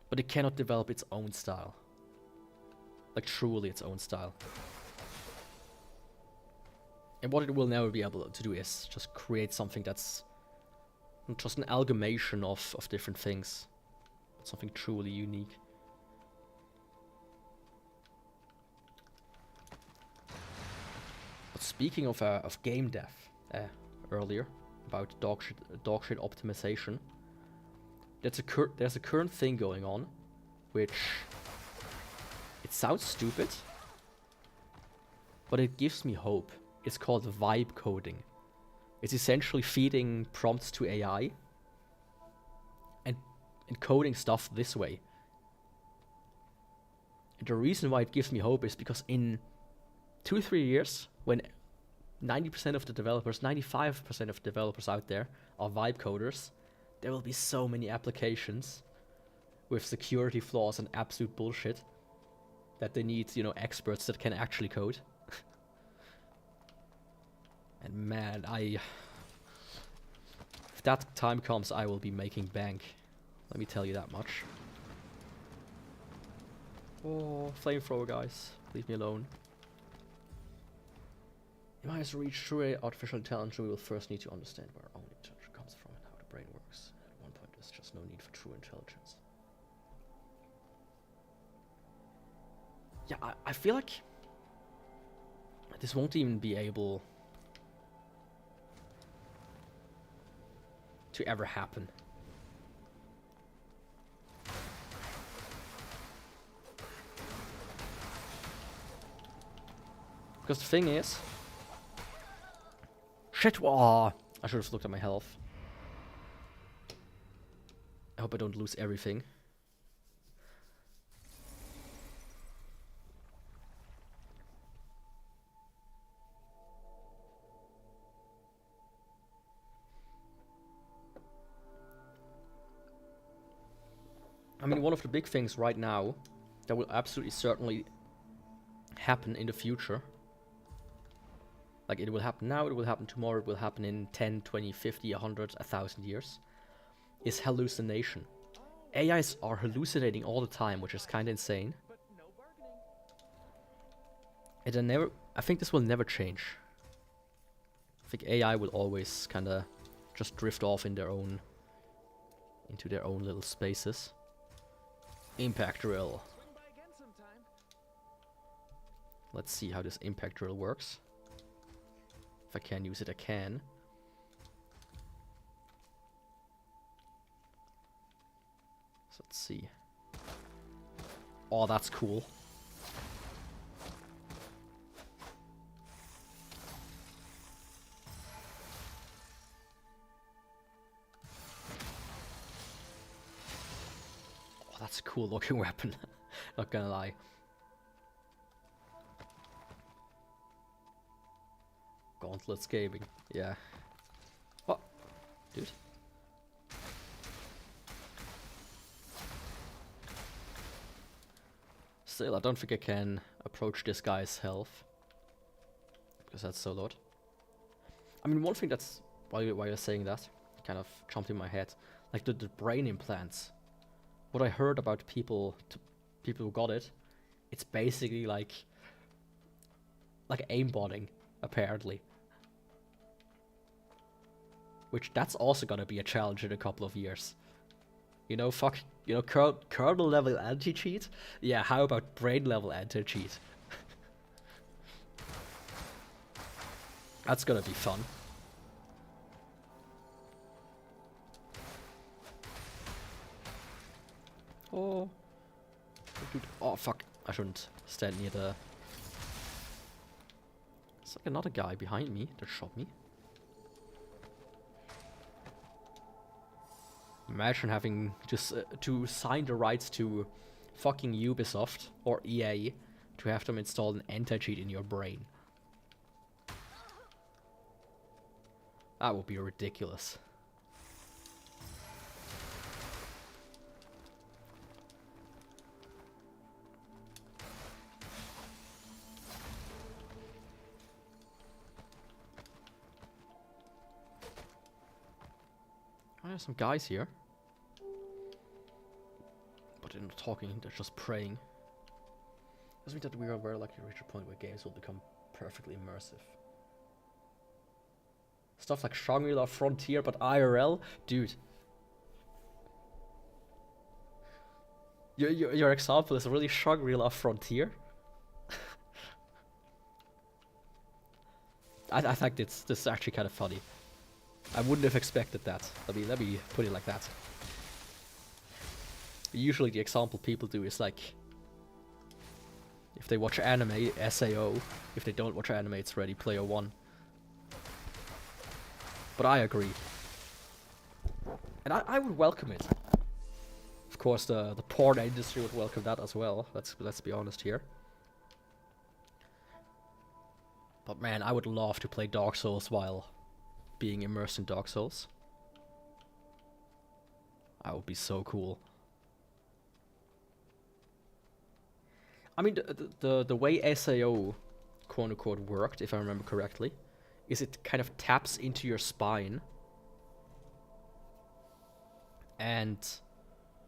Speaker 1: But it cannot develop its own style. Like truly its own style. And what it will never be able to do is just create something that's just an amalgamation of different things. Something truly unique. But speaking of game dev, earlier about dog shit optimization, there's a current thing going on, which it sounds stupid, but it gives me hope. It's called vibe coding. It's essentially feeding prompts to AI and encoding stuff this way. And the reason why it gives me hope is because in 2-3 years, when 90% of the developers, 95% of developers out there are vibe coders, there will be so many applications with security flaws and absolute bullshit that they need, experts that can actually code. And man, if that time comes, I will be making bank. Let me tell you that much. Oh, flamethrower, guys. Leave me alone. In order to reach true artificial intelligence, we will first need to understand where our own intelligence comes from and how the brain works. At one point, there's just no need for true intelligence. Yeah, I feel like this won't even be able to ever happen. Because the thing is... Shit! Wah! I should have looked at my health. I hope I don't lose everything. I mean, one of the big things right now that will absolutely certainly happen in the future, like it will happen now, it will happen tomorrow, it will happen in 10, 20, 50, 100, 1,000 years, is hallucination. AIs are hallucinating all the time, which is kind of insane. And I think this will never change. I think AI will always kind of just drift off into their own little spaces. Impact drill. Let's see how this impact drill works. If I can use it, I can. So let's see. Oh, that's cool. Oh, that's a cool looking weapon. Not gonna lie. Gauntlets gaming. Yeah. Oh, dude. Still, I don't think I can approach this guy's health. Because that's so low. I mean, one thing that's, while you're saying that, kind of jumped in my head. Like the brain implants. What I heard about people who got it, it's basically like aimbotting, apparently. Which, that's also gonna be a challenge in a couple of years. You know, kernel level anti-cheat? Yeah, how about brain level anti-cheat? That's gonna be fun. Oh. Dude. Oh, fuck. I shouldn't stand near the... It's like another guy behind me that shot me. Imagine having just to sign the rights to fucking Ubisoft or EA to have them install an anti-cheat in your brain. That would be ridiculous. Oh, there's some guys here. But they're not talking, they're just praying. Does mean that we are very likely to reach a point where games will become perfectly immersive. Stuff like Shangri-La Frontier, but IRL? Dude. Your example is really Shangri-La Frontier? I think this is actually kind of funny. I wouldn't have expected that. Let me put it like that. Usually the example people do is like, if they watch anime, SAO. If they don't watch anime, it's Ready Player One. But I agree. And I would welcome it. Of course, the porn industry would welcome that as well. Let's be honest here. But man, I would love to play Dark Souls while being immersed in Dark Souls. That would be so cool. I mean, the way SAO, quote unquote, worked, if I remember correctly, is it kind of taps into your spine and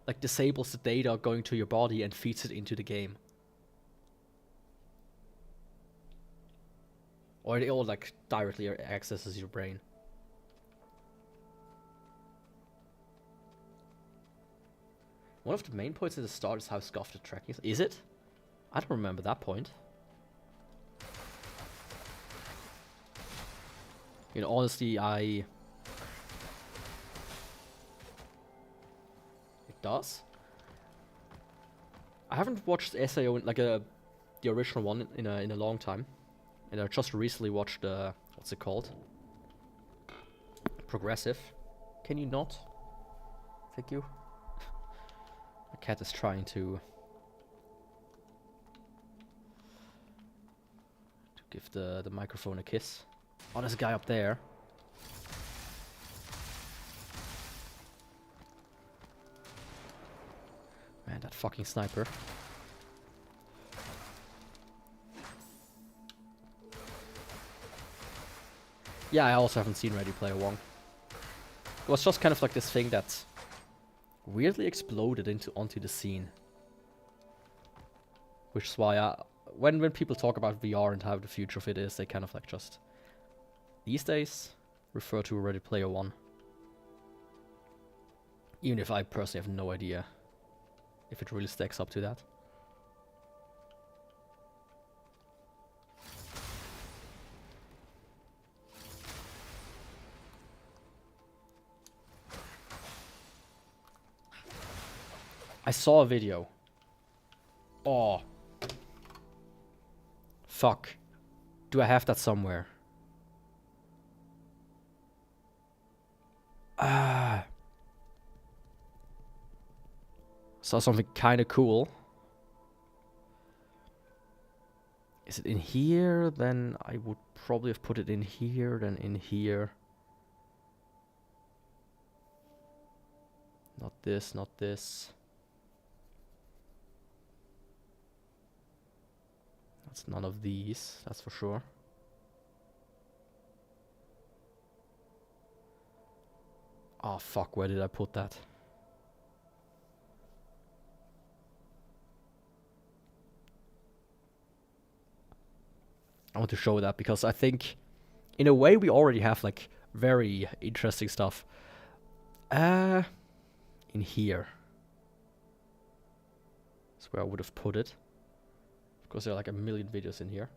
Speaker 1: like disables the data going to your body and feeds it into the game. Or it all like directly accesses your brain. One of the main points at the start is how scuffed the tracking is. Is it? I don't remember that point. You know, honestly, it does? I haven't watched SAO in, like the original one in a long time. And I just recently watched what's it called? Progressive. Can you not? Thank you. My cat is trying to give the microphone a kiss. Oh, there's a guy up there. Man, that fucking sniper. Yeah, I also haven't seen Ready Player One. It was just kind of like this thing that weirdly exploded onto the scene. Which is why when people talk about VR and how the future of it is, they kind of like just these days refer to Ready Player One. Even if I personally have no idea if it really stacks up to that. I saw a video Oh. Fuck. Do I have that somewhere? Ah. Saw something kind of cool. Is it in here? Then I would probably have put it in here, then in here. Not this, not this. That's none of these, that's for sure. Oh fuck, where did I put that? I want to show that because I think in a way we already have like very interesting stuff. In here. That's where I would have put it. Of course there are like a million videos in here.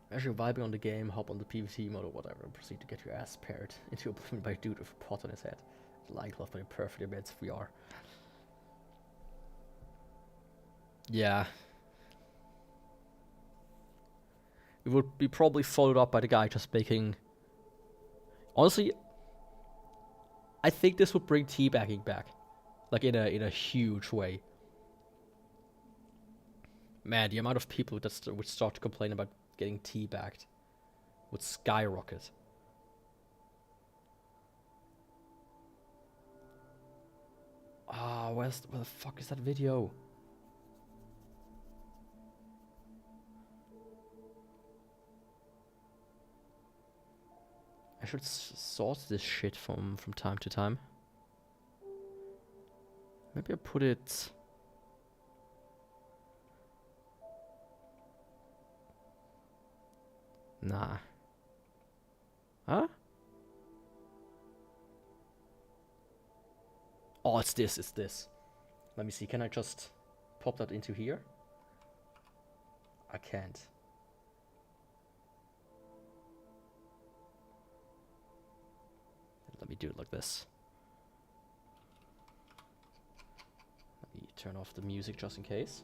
Speaker 1: As you're vibing on the game, hop on the PvT mode or whatever and proceed to get your ass paired into oblivion by a dude with a pot on his head. Line cloth playing perfectly amidst VR. Yeah. It would be probably followed up by the guy just making... Honestly, I think this would bring teabagging back. Like in a huge way. Man, the amount of people that would start to complain about getting teabagged would skyrocket. Ah, where the fuck is that video? I should sort this shit from time to time. Maybe I put it... Nah. Huh? Oh, it's this. Let me see, can I just pop that into here? I can't. Let me do it like this. Let me turn off the music just in case.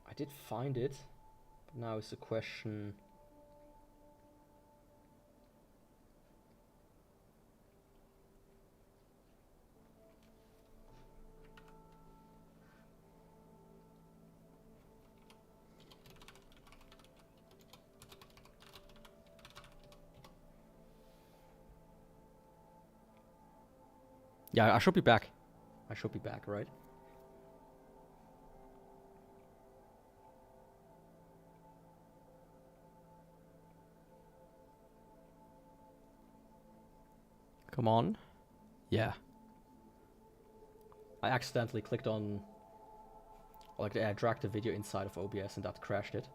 Speaker 1: I did find it, but now it's a question. Yeah, I should be back. I should be back, right? Come on. Yeah. I accidentally clicked on... Like, I dragged the video inside of OBS and that crashed it.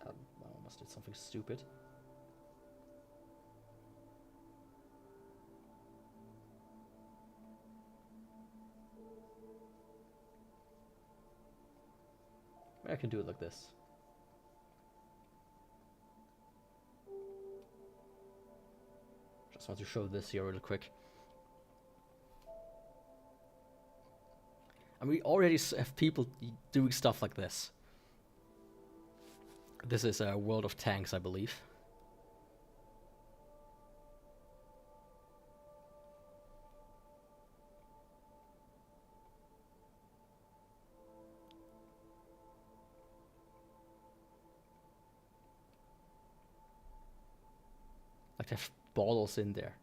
Speaker 1: I almost did something stupid. I can do it like this. Just want to show this here real quick. And we already have people doing stuff like this. This is a World of Tanks, I believe. Like they have bottles in there.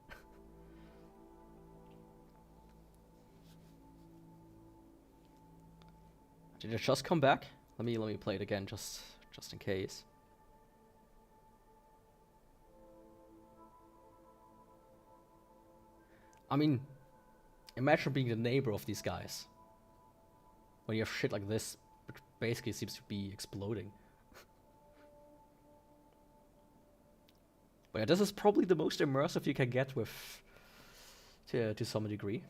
Speaker 1: Did it just come back? Let me play it again just in case. I mean, imagine being the neighbor of these guys. when you have shit like this, which basically seems to be exploding. But yeah, this is probably the most immersive you can get with, to some degree.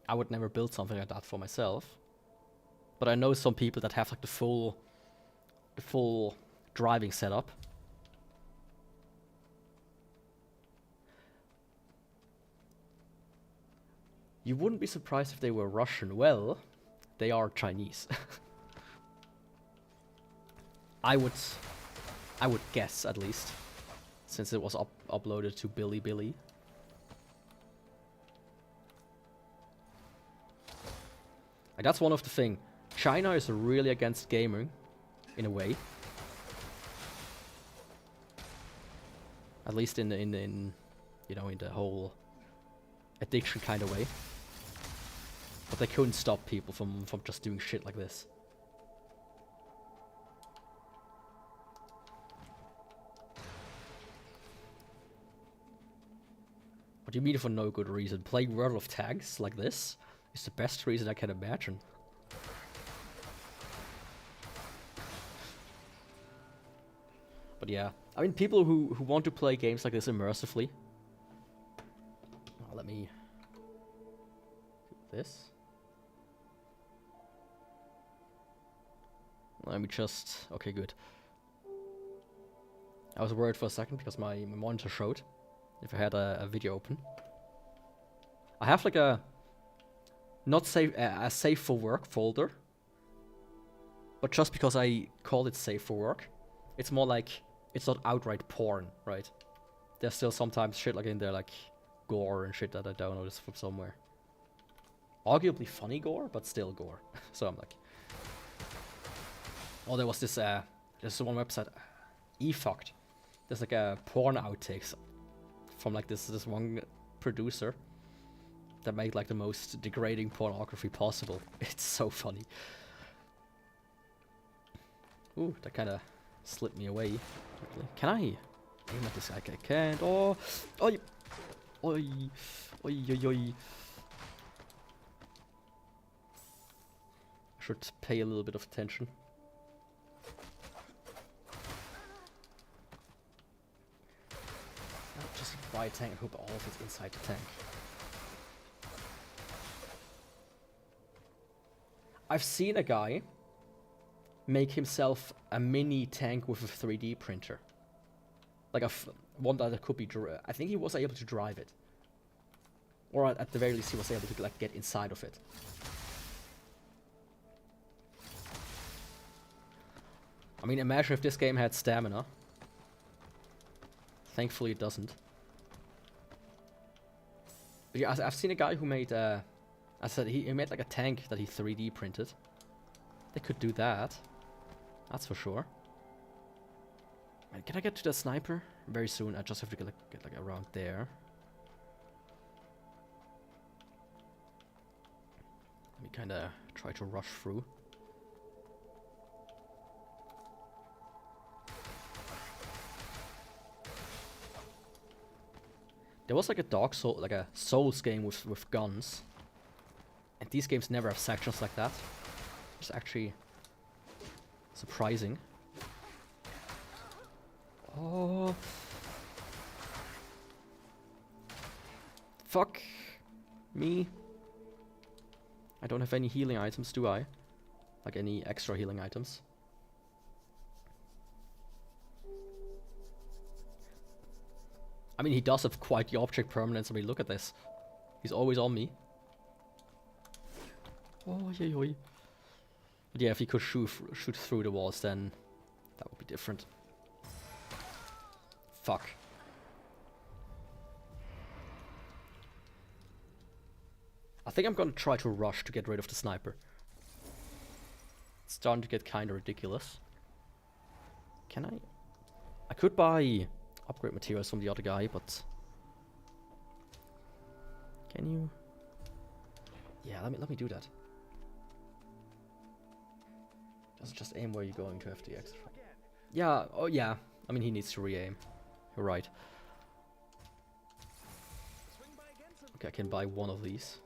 Speaker 1: I would never build something like that for myself, but I know some people that have like the full driving setup. You wouldn't be surprised if they were Russian. Well, they are Chinese. I would guess, at least, since it was uploaded to Bilibili. Like, that's one of the thing. China is really against gaming, in a way. At least in you know, in the whole addiction kind of way. But they couldn't stop people from just doing shit like this. What do you mean for no good reason? Playing World of Tanks like this is the best reason I can imagine. But yeah, I mean, people who want to play games like this immersively. Let me do this. Let me just... Okay, good. I was worried for a second because my monitor showed if I had a video open. I have like a not safe a safe for work folder, but just because I call it safe for work, it's more like it's not outright porn, right? There's still sometimes shit like in there like gore and shit that I downloaded from somewhere. Arguably funny gore, but still gore. So I'm like, oh, there was this there's one website, eFucked. There's like a porn outtakes from like this one producer that made like the most degrading pornography possible. It's so funny. Ooh, that kind of slipped me away. Can I aim at this guy? I can't. Oh, oi, oi, oi, oi, oi. Should pay a little bit of attention. Just buy a tank and hope all of it's inside the tank. I've seen a guy make himself a mini tank with a 3D printer. Like one that could be... I think he was able to drive it. Or at the very least he was able to like get inside of it. I mean, imagine if this game had stamina. Thankfully it doesn't. But yeah, I've seen a guy who made... I said he made like a tank that he 3D printed. They could do that. That's for sure. Wait, can I get to the sniper? Very soon. I just have to get like around there. Let me kind of try to rush through. There was like a Dark Souls, like a Souls game with guns. And these games never have sections like that. It's actually surprising. Oh. Fuck me. I don't have any healing items, do I? Like any extra healing items. I mean, he does have quite the object permanence. I mean, look at this. He's always on me. Oh, yeah, yeah. But yeah, if he could shoot through the walls, then that would be different. Fuck. I think I'm gonna try to rush to get rid of the sniper. It's starting to get kinda ridiculous. Can I? I could buy upgrade materials from the other guy, but... Can you? Yeah, let me do that. Just aim where you're going to have the extra. Yeah, oh yeah. I mean, he needs to re-aim. You're right. Okay, I can buy one of these.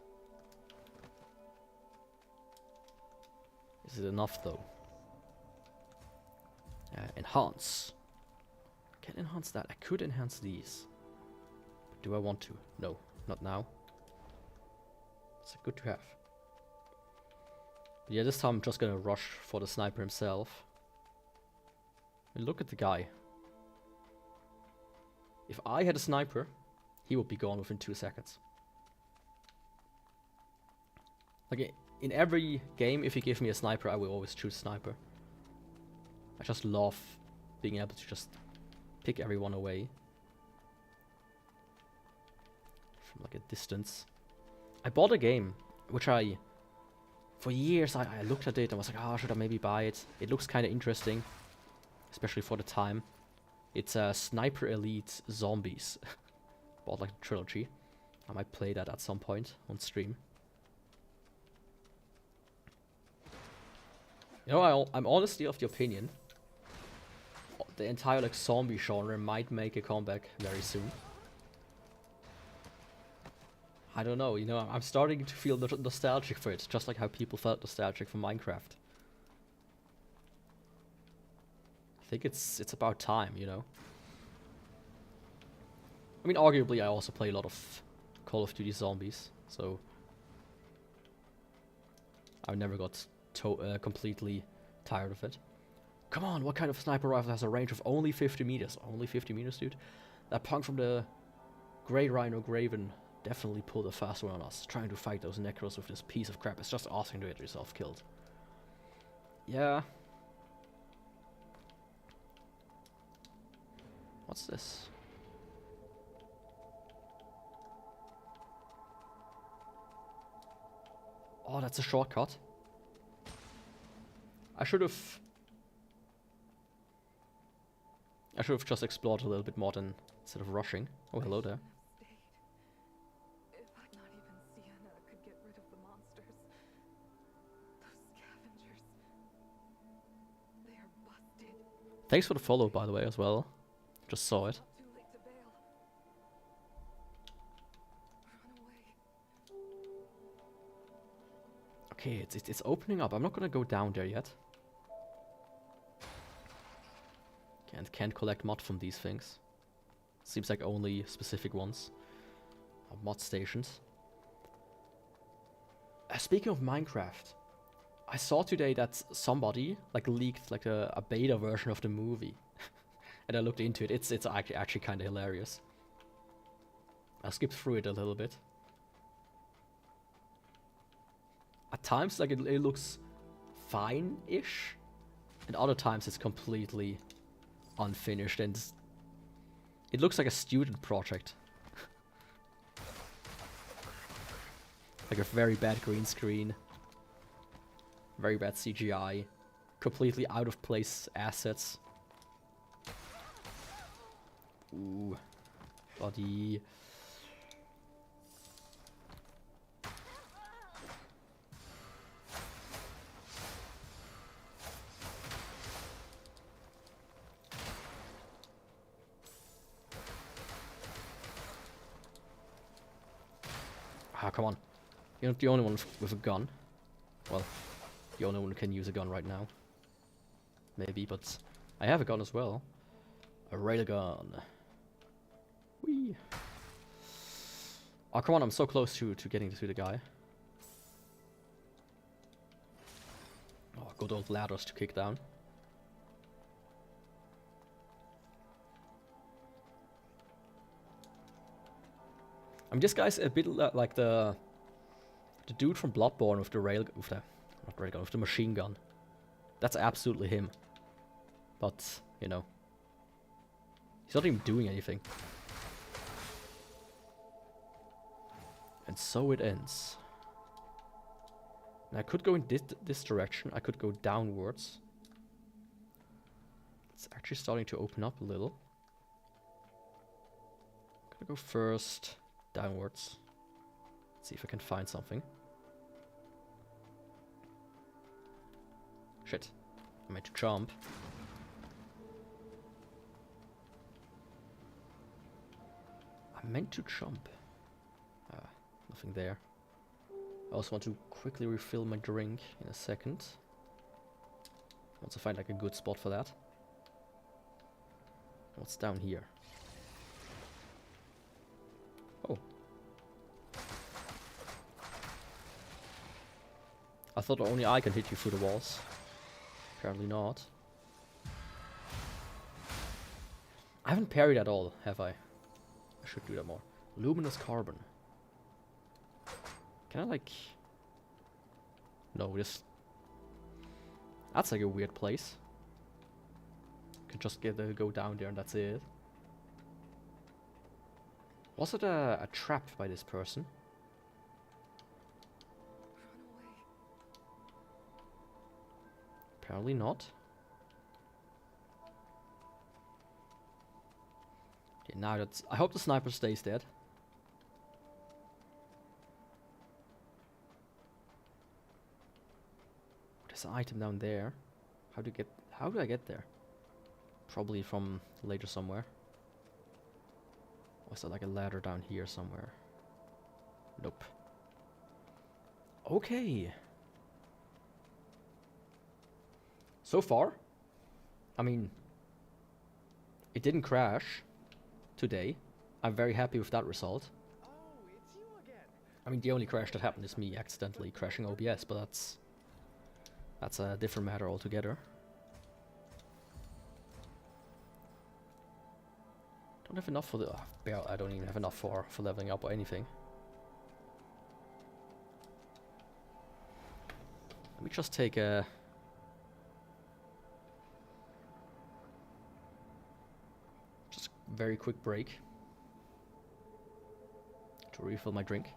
Speaker 1: Is it enough though? Enhance. Can't enhance that. I could enhance these. But do I want to? No, not now. It's good to have. But yeah, this time I'm just gonna rush for the sniper himself. And look at the guy. If I had a sniper, he would be gone within 2 seconds. Like in every game, if you give me a sniper, I will always choose sniper. I just love being able to just pick everyone away from like a distance. I bought a game which for years I looked at it and was like, oh, should I maybe buy it? It looks kind of interesting, especially for the time. It's a Sniper Elite Zombies. Bought like a trilogy. I might play that at some point on stream. You know, I'm honestly of the opinion the entire like zombie genre might make a comeback very soon. I don't know, you know, I'm starting to feel nostalgic for it, just like how people felt nostalgic for Minecraft. I think it's about time, you know. I mean, arguably, I also play a lot of Call of Duty Zombies, so I never got completely tired of it. Come on, what kind of sniper rifle has a range of only 50 meters? Only 50 meters, dude? That punk from the Grey Rhino Graven definitely pulled a fast one on us, trying to fight those necros with this piece of crap. It's just asking to get yourself killed. Yeah. What's this? Oh, that's a shortcut. I should have just explored a little bit more than instead of rushing. Oh, hello there.
Speaker 5: If I'd not even Sienna could get rid of the monsters. Those scavengers. They are busted.
Speaker 1: Thanks for the follow, by the way, as well. Just saw it.
Speaker 5: Too late to bail. Run away.
Speaker 1: Okay, it's opening up. I'm not gonna go down there yet. Can't collect mod from these things. Seems like only specific ones. Mod stations. Speaking of Minecraft, I saw today that somebody like leaked like a beta version of the movie, and I looked into it. It's actually kind of hilarious. I skipped through it a little bit. At times, like it looks fine-ish, and other times it's completely unfinished, and it looks like a student project. Like a very bad green screen, very bad CGI, completely out of place assets. Ooh, body. Ah, come on. You're not the only one with a gun. Well, the only one who can use a gun right now. Maybe, but I have a gun as well. A railgun. Whee! Oh, come on, I'm so close to getting to the guy. Oh, good old ladders to kick down. I mean, this guy's a bit like the dude from Bloodborne with the with the machine gun. That's absolutely him. But, you know, he's not even doing anything. And so it ends. And I could go in this direction. I could go downwards. It's actually starting to open up a little. I'm gonna go first downwards. See if I can find something. Shit. I meant to jump. Nothing there. I also want to quickly refill my drink in a second. Want to find like a good spot for that. What's down here? Oh. I thought only I can hit you through the walls. Apparently not. I haven't parried at all, have I? I should do that more. Luminous carbon. Can I like... No, this... That's like a weird place. Could just go down there and that's it. Was it a trap by this person?
Speaker 5: Run away.
Speaker 1: Apparently not. Okay, now that's... I hope the sniper stays dead. There's an item down there. How do I get there? Probably from later somewhere. Was there like a ladder down here somewhere? Nope. Okay. So far, I mean, it didn't crash today. I'm very happy with that result.
Speaker 8: Oh, it's you again.
Speaker 1: I mean, the only crash that happened is me accidentally crashing OBS, but that's a different matter altogether. Don't have enough for the... I don't even have enough for leveling up or anything. Let me just take a... Just a very quick break. To refill my drink.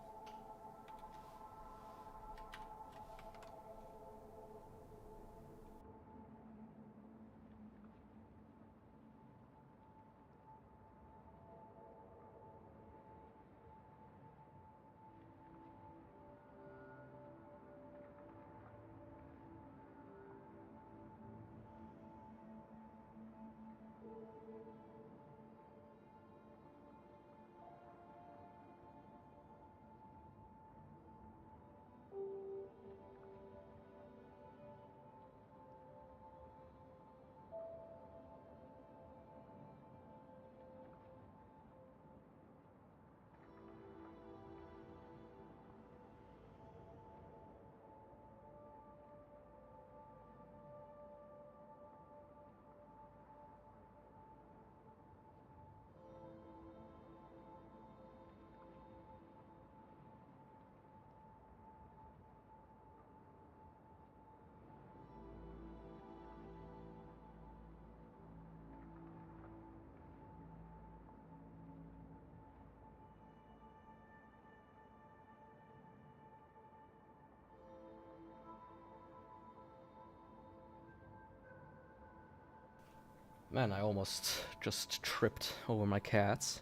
Speaker 1: Man, I almost just tripped over my cats.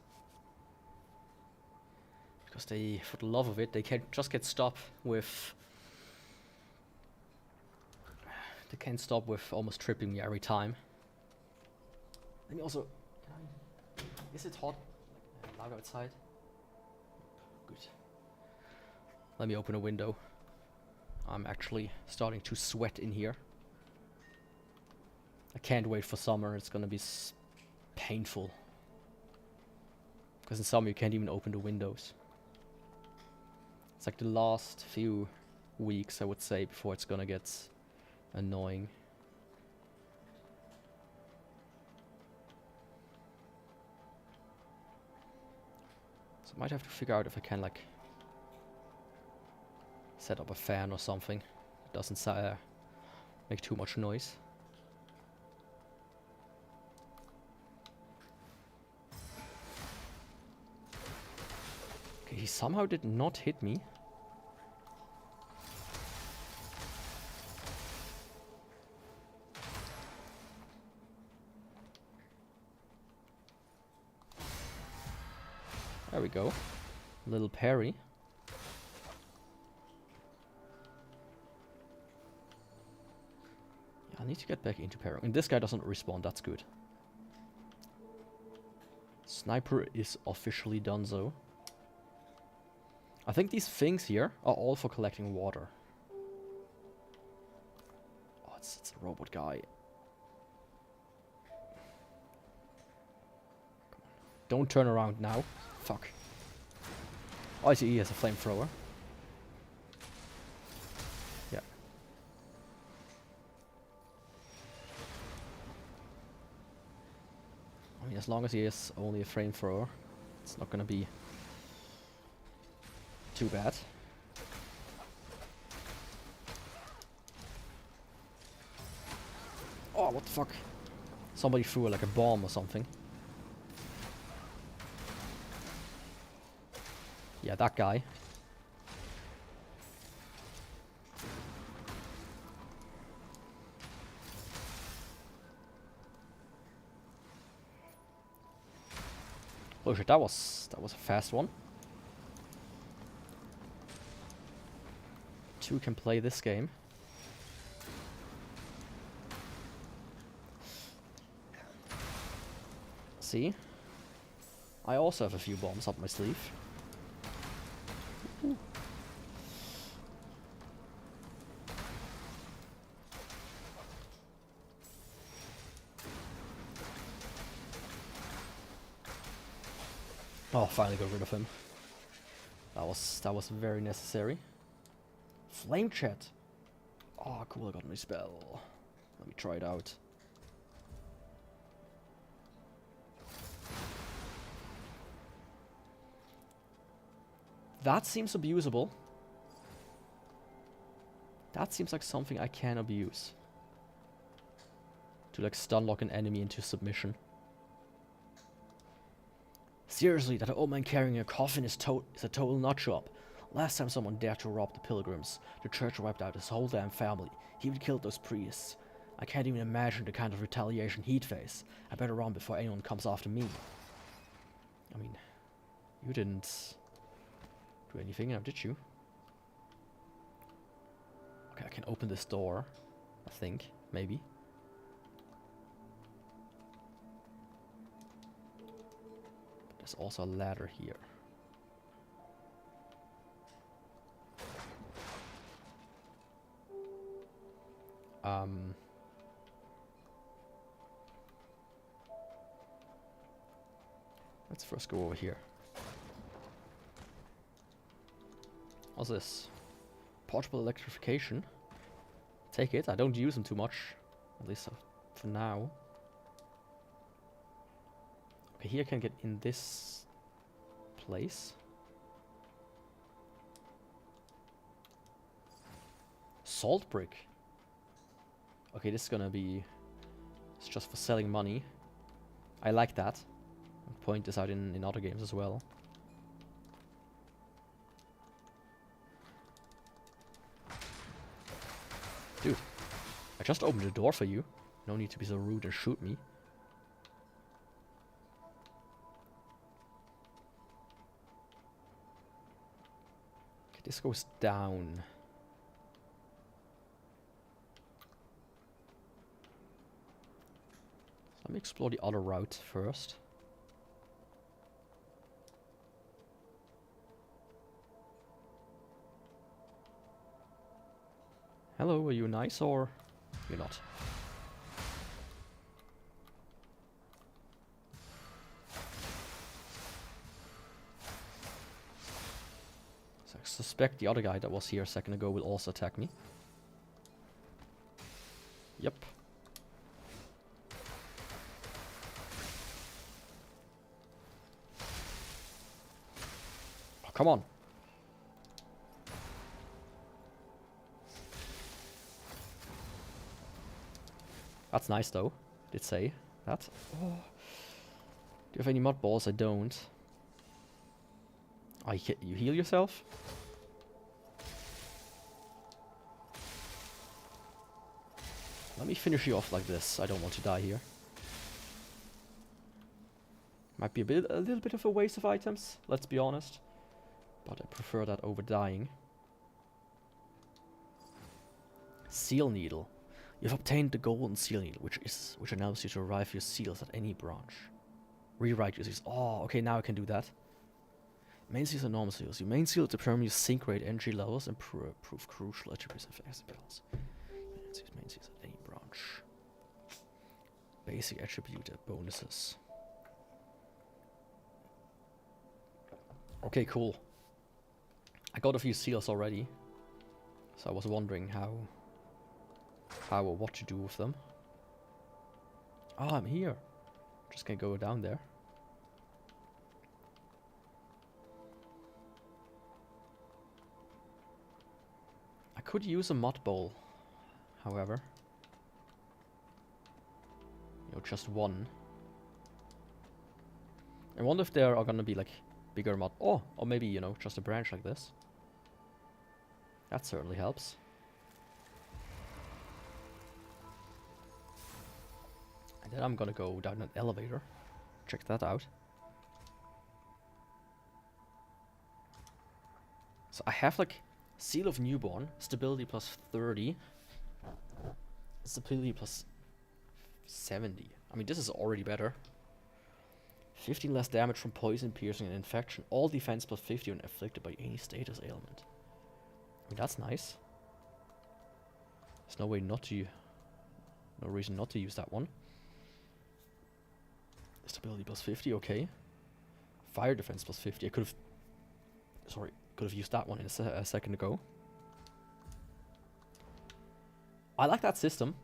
Speaker 1: Because they, for the love of it, they can't just get stopped with... They can't stop with almost tripping me every time. Let me also... Is it hot? Like, loud outside? Good. Let me open a window. I'm actually starting to sweat in here. I can't wait for summer. It's gonna be painful. Because in summer you can't even open the windows. It's like the last few weeks, I would say, before it's gonna get annoying. So I might have to figure out if I can like set up a fan or something. It doesn't make too much noise. Okay, he somehow did not hit me. There we go. Little parry. Yeah, I need to get back into parrying. And this guy doesn't respawn, that's good. Sniper is officially done so. I think these things here are all for collecting water. Oh, it's robot guy. Don't turn around now. Fuck. Oh, I see he has a flamethrower. Yeah. I mean, as long as he is only a flamethrower, it's not gonna be too bad. Oh, what the fuck? Somebody threw like a bomb or something. Yeah, that guy. Oh shit, that was a fast one. Two can play this game. See? I also have a few bombs up my sleeve. Ooh. Oh, finally got rid of him. That was very necessary. Flame chat. Oh, cool, I got a new spell. Let me try it out. That seems abusable. That seems like something I can abuse. To like stun lock an enemy into submission. Seriously, that old man carrying a coffin is a total nutjob. Last time someone dared to rob the pilgrims, the church wiped out his whole damn family. He even killed those priests. I can't even imagine the kind of retaliation he'd face. I better run before anyone comes after me. I mean, you didn't do anything now, did you? Okay, I can open this door. I think, maybe. But there's also a ladder here. Let's first go over here. What's this? Portable electrification. Take it. I don't use them too much. At least for now. Okay, here I can get in this place. Salt brick. Okay, this is gonna be... It's just for selling money. I like that. I'll point this out in other games as well. Dude, I just opened the door for you. No need to be so rude and shoot me. Okay, this goes down. Let me explore the other route first. Hello, are you nice or you're not? So I suspect the other guy that was here a second ago will also attack me. Yep. Oh, come on. That's nice though. Did say that. Oh. Do you have any mud balls? I don't. Oh, you heal yourself? Let me finish you off like this. I don't want to die here. Might be a little bit of a waste of items, let's be honest. But I prefer that over dying. Seal needle. You've obtained the golden seal needle, which allows you to arrive your seals at any branch. Rewrite your seals. Oh, okay, now I can do that. Main seals and normal seals. Your main seal determines your sync rate, energy levels, and prove crucial attributes of spells. main season, any branch. Basic attribute bonuses. Okay, cool. I got a few seals already, so I was wondering how or what to do with them. Oh, I'm here. Just gonna go down there. I could use a mud bowl, however. You know, just one. I wonder if there are gonna be like bigger mud. Oh, or maybe, you know, just a branch like this. That certainly helps. And then I'm gonna go down an elevator. Check that out. So I have like Seal of Newborn, stability plus 30, stability plus 70. I mean, this is already better. 15 less damage from poison, piercing, and infection. All defense plus 50 when afflicted by any status ailment. I mean, that's nice. There's no way not to... No reason not to use that one. Stability plus 50, okay. Fire defense plus 50. I could have... Sorry, could have used that one in a second ago. I like that system.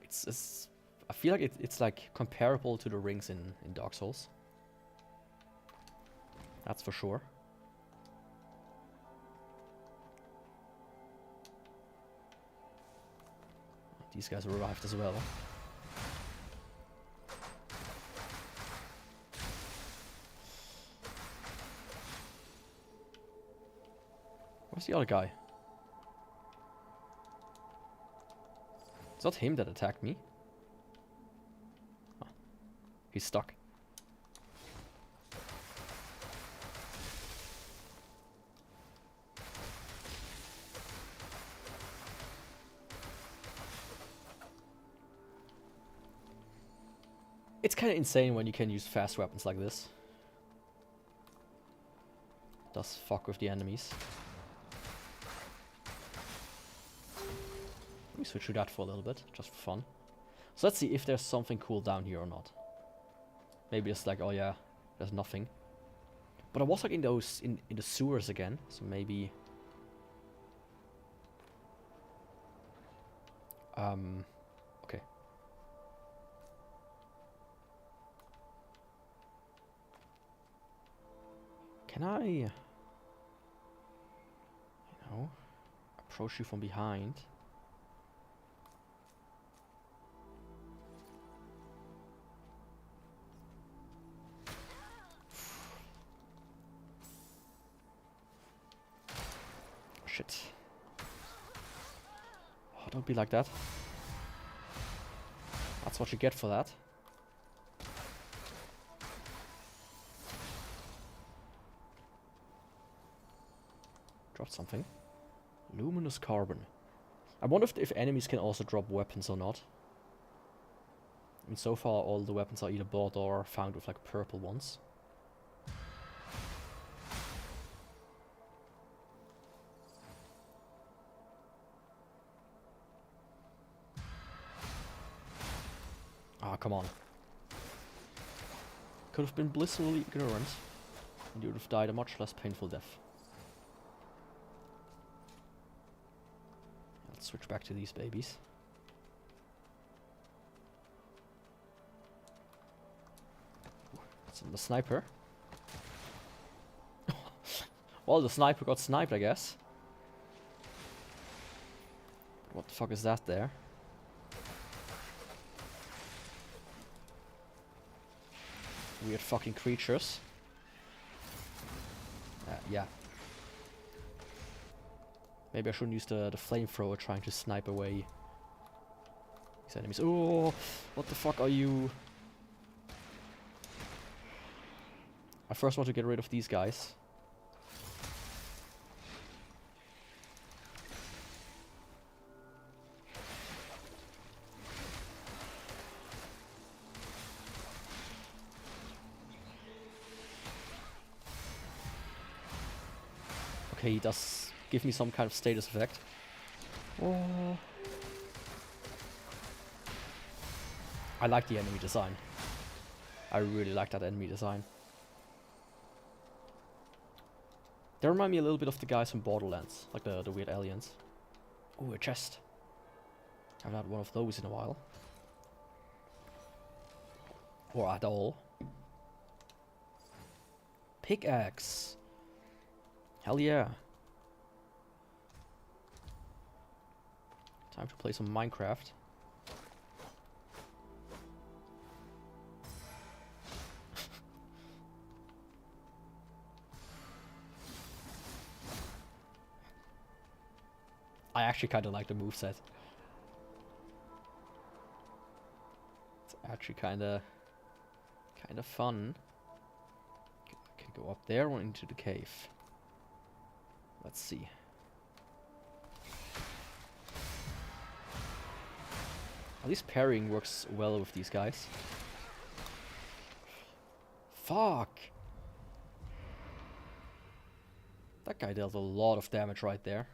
Speaker 1: It's I feel like it's like comparable to the rings in Dark Souls. That's for sure. These guys revived as well. Where's the other guy? It's not him that attacked me. Oh, he's stuck. It's kind of insane when you can use fast weapons like this. Does fuck with the enemies. Let me switch to that for a little bit, just for fun. So let's see if there's something cool down here or not. Maybe it's like, oh yeah, there's nothing. But I was like in those, in the sewers again, so maybe... okay. Can I, you know, approach you from behind? Shit. Oh, don't be like that. That's what you get for that. Dropped something. Luminous carbon. I wonder if enemies can also drop weapons or not. I mean, so far all the weapons are either bought or found with like purple ones. Ah, come on. Could have been blissfully ignorant, and you would have died a much less painful death. Let's switch back to these babies. It's the sniper. Well, the sniper got sniped, I guess. What the fuck is that there? Weird fucking creatures. Yeah. Maybe I shouldn't use the flamethrower trying to snipe away these enemies. Oh, what the fuck are you? I first want to get rid of these guys. Okay, he does give me some kind of status effect. Oh. I like the enemy design. I really like that enemy design. They remind me a little bit of the guys from Borderlands, like the weird aliens. Ooh, a chest. Haven't had one of those in a while. Or at all. Pickaxe. Hell yeah. Time to play some Minecraft. I actually kind of like the moveset. It's actually kind of fun. I can go up there or into the cave. Let's see. At least parrying works well with these guys. Fuck! That guy dealt a lot of damage right there.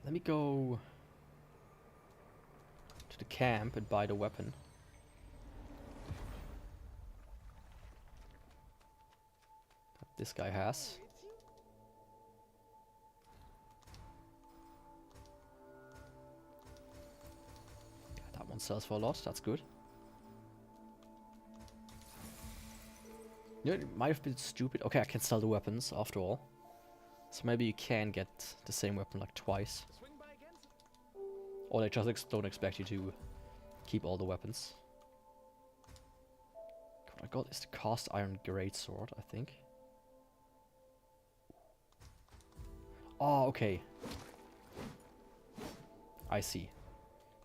Speaker 1: Let me go to the camp and buy the weapon. That this guy has. Yeah, that one sells for a lot, that's good. You know, it might have been stupid. Okay, I can sell the weapons after all. So maybe you can get the same weapon like twice. Or they just don't expect you to keep all the weapons. What I got is the cast iron greatsword, I think. Oh, okay. I see.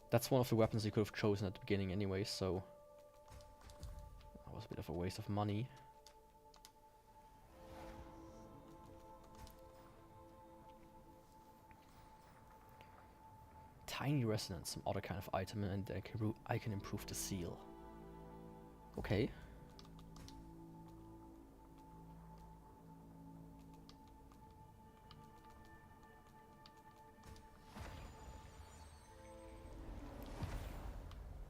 Speaker 1: That's one of the weapons you could have chosen at the beginning anyway, so... that was a bit of a waste of money. Tiny resonance, some other kind of item, and I can improve the seal. Okay.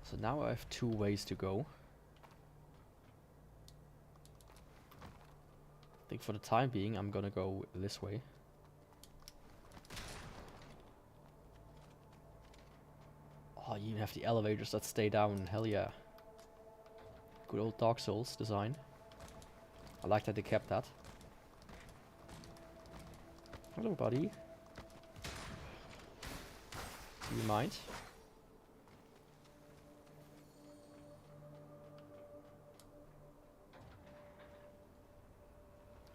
Speaker 1: So now I have 2 ways to go. I think for the time being I'm gonna go this way. Oh, you even have the elevators that stay down, hell yeah. Good old Dark Souls design. I like that they kept that. Hello, buddy. Do you mind?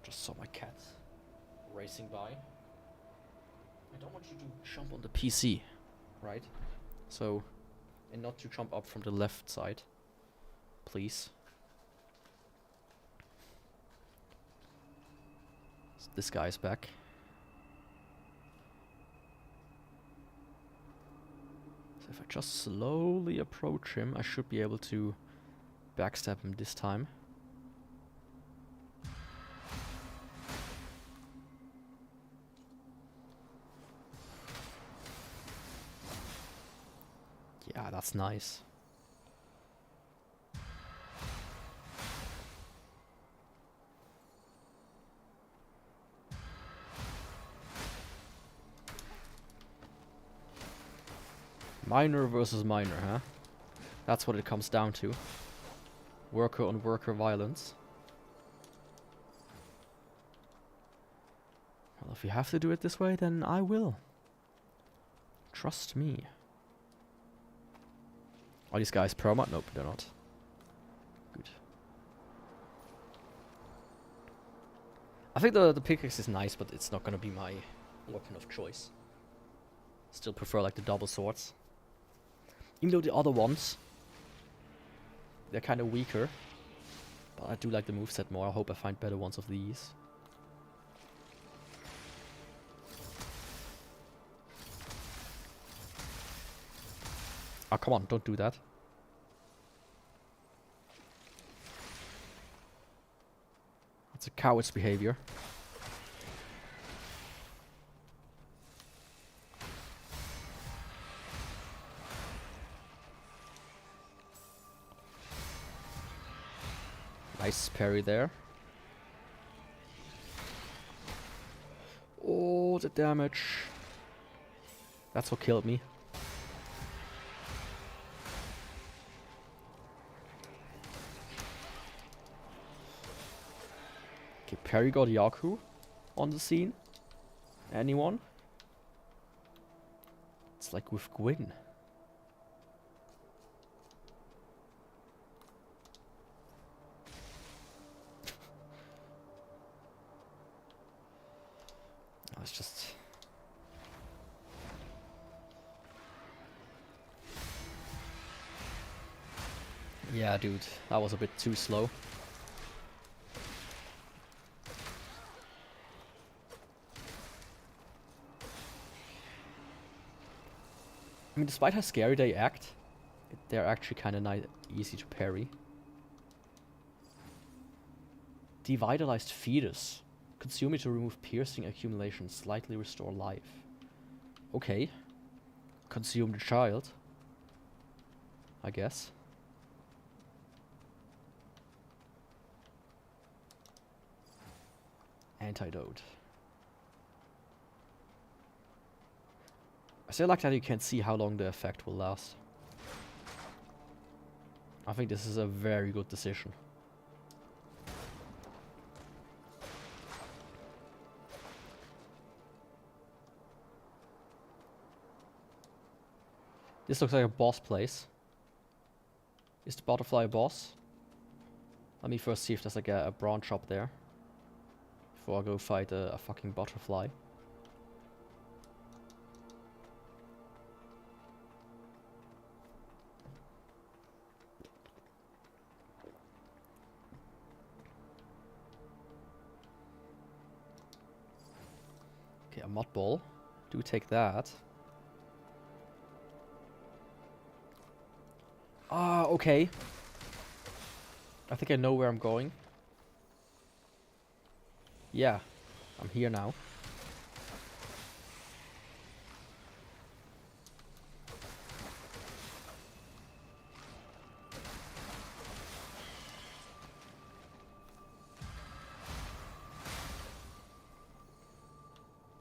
Speaker 1: Just saw my cat racing by. I don't want you to jump on the PC, right? So, and not to jump up from the left side, please. So this guy's back. So if I just slowly approach him, I should be able to backstab him this time. Yeah, that's nice. Miner versus miner, huh? That's what it comes down to. Worker on worker violence. Well, if you have to do it this way, then I will. Trust me. Are these guys perma? Nope, they're not. Good. I think the pickaxe is nice, but it's not gonna be my weapon of choice. Still prefer like the double swords. Even though the other ones, they're kind of weaker. But I do like the moveset more. I hope I find better ones of these. Oh, come on, don't do that. It's a coward's behavior. Nice parry there. Oh, the damage. That's what killed me. Okay, parry got Yaku on the scene. Anyone? It's like with Gwyn. It's just... Yeah, dude, that was a bit too slow. I mean, despite how scary they act, they're actually kind of easy to parry. Devitalized fetus. Consume it to remove piercing accumulation, slightly restore life. Okay. Consume the child, I guess. Antidote. I still like that you can't see how long the effect will last. I think this is a very good decision. This looks like a boss place. Is the butterfly a boss? Let me first see if there's like a branch shop there. Before I go fight a fucking butterfly. Okay, a mud ball. Do take that. Ah, okay. I think I know where I'm going. Yeah, I'm here now.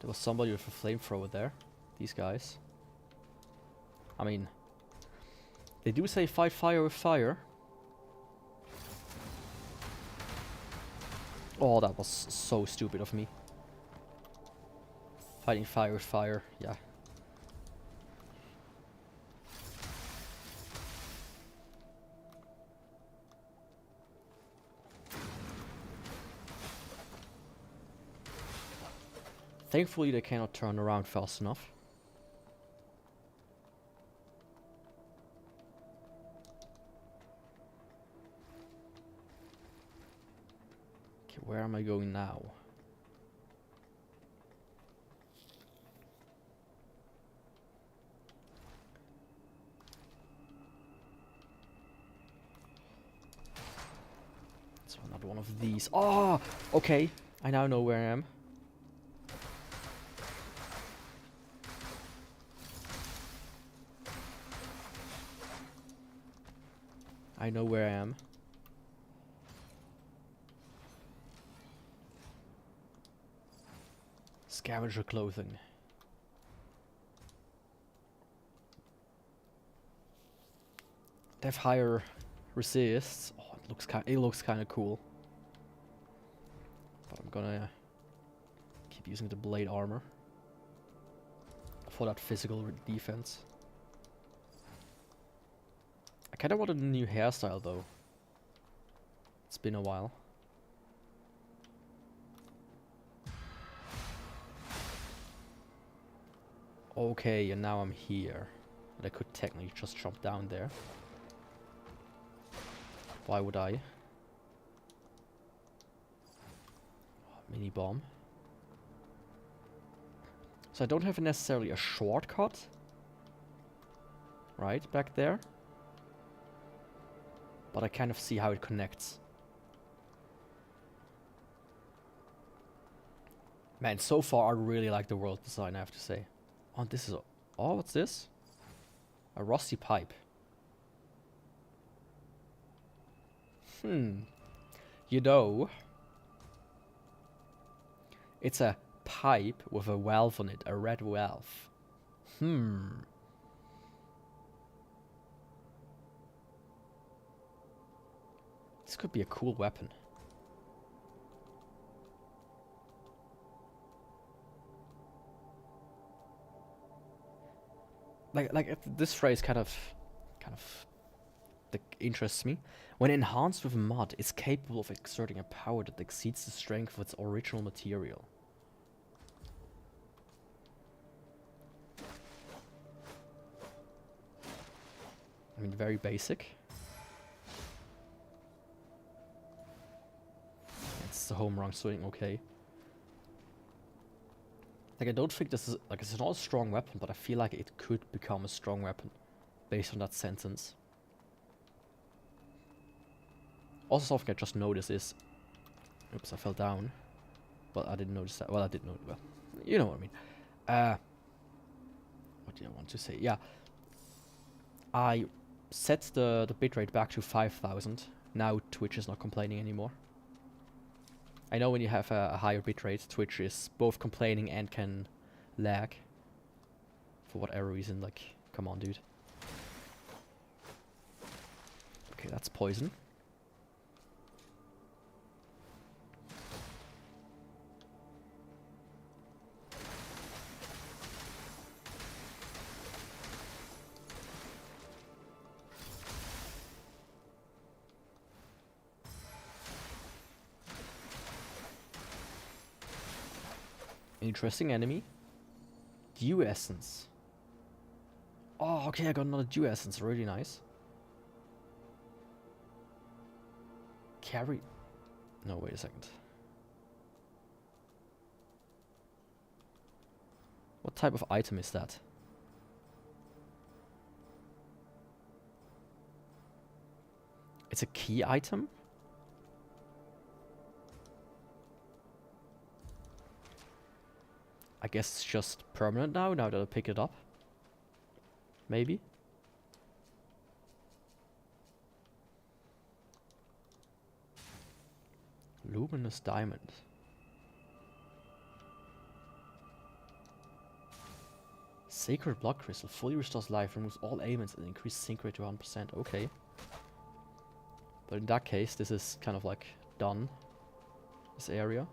Speaker 1: There was somebody with a flamethrower there. These guys. I mean, they do say fight fire with fire. Oh, that was so stupid of me. Fighting fire with fire, yeah. Thankfully they cannot turn around fast enough. Okay, where am I going now? So another one of these. Oh, okay. I now know where I am. I know where I am. Scavenger clothing. They have higher resists. Oh, it looks kind of cool. But I'm gonna keep using the blade armor for that physical defense. I kind of want a new hairstyle though. It's been a while. Okay, and now I'm here. But I could technically just jump down there. Why would I? Oh, mini bomb. So I don't have necessarily a shortcut. Right, back there. But I kind of see how it connects. Man, so far I really like the world design, I have to say. Oh, this is... Oh, what's this? A rusty pipe. You know... It's a pipe with a valve on it, a red valve. This could be a cool weapon. This phrase kind of interests me. When enhanced with mud, it's capable of exerting a power that exceeds the strength of its original material. I mean, very basic. It's the home run swing, okay. Like, I don't think this is... Like, it's not a strong weapon, but I feel like it could become a strong weapon based on that sentence. Also, something I just noticed is... Oops, I fell down. But I didn't notice that. Well, I did know... Well, you know what I mean. What do I want to say? Yeah. I set the bitrate back to 5000. Now Twitch is not complaining anymore. I know when you have a higher bitrate, Twitch is both complaining and can lag. For whatever reason, like, come on, dude. Okay, that's poison. Interesting enemy. Dew essence. Oh, okay, I got another dew essence. Really nice. Carry. No, wait a second. What type of item is that? It's a key item? I guess it's just permanent now that I pick it up. Maybe. Luminous diamond. Sacred blood crystal fully restores life, removes all ailments, and increases sync rate to 100%. Okay. But in that case, this is kind of like done. This area.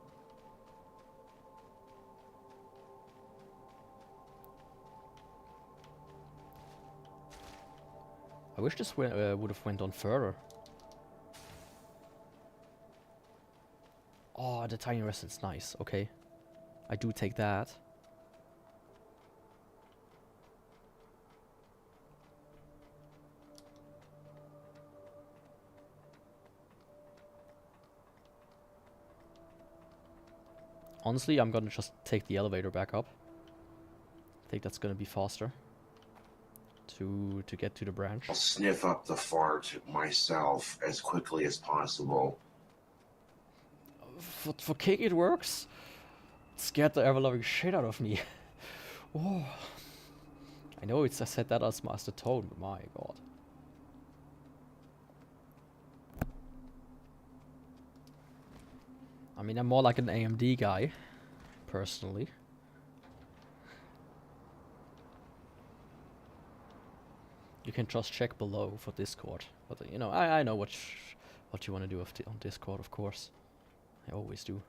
Speaker 1: I wish this would have went on further. Oh, the tiny resistance, nice. Okay, I do take that. Honestly, I'm gonna just take the elevator back up. I think that's gonna be faster. To get to the branch.
Speaker 10: I'll sniff up the fart myself as quickly as possible.
Speaker 1: For cake it works. It scared the ever-loving shit out of me. Oh. I know I said that as Master Tone, but my god. I mean, I'm more like an AMD guy, personally. You can just check below for Discord, but you know, I know what you want to do on Discord, of course. I always do.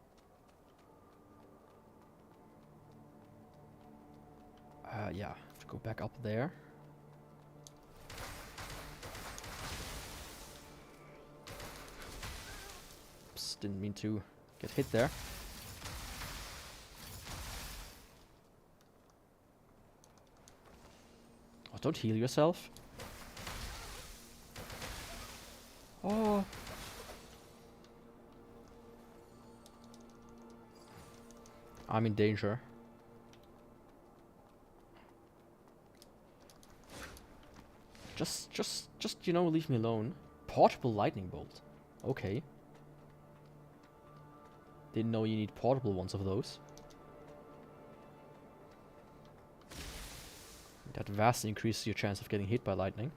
Speaker 1: Yeah, have to go back up there. Oops, didn't mean to get hit there. Oh, don't heal yourself. Oh. I'm in danger. Just, you know, leave me alone. Portable lightning bolt. Okay. Didn't know you need portable ones of those. That vastly increases your chance of getting hit by lightning.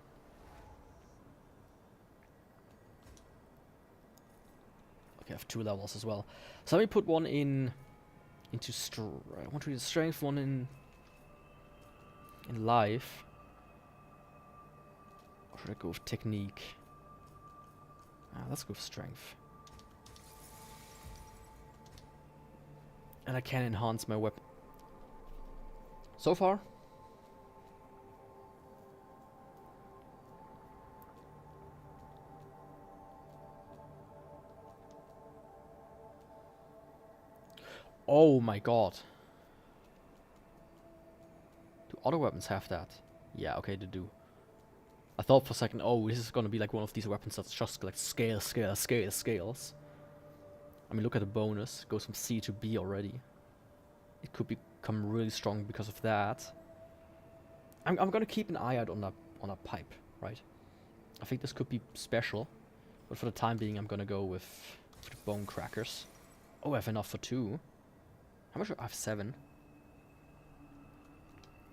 Speaker 1: Okay, I have 2 levels as well. So let me put one in into I want to use strength, one in life. Or should I go with technique? Let's go with strength. And I can enhance my weapon. So far. Oh my god. Do other weapons have that? Yeah, okay, they do. I thought for a second, oh, this is gonna be like one of these weapons that's just like scales. I mean, look at the bonus. It goes from C to B already. It could become really strong because of that. I'm gonna keep an eye out on that pipe, right? I think this could be special, but for the time being, I'm gonna go with the bone crackers. Oh, I have enough for 2. How much? I have 7.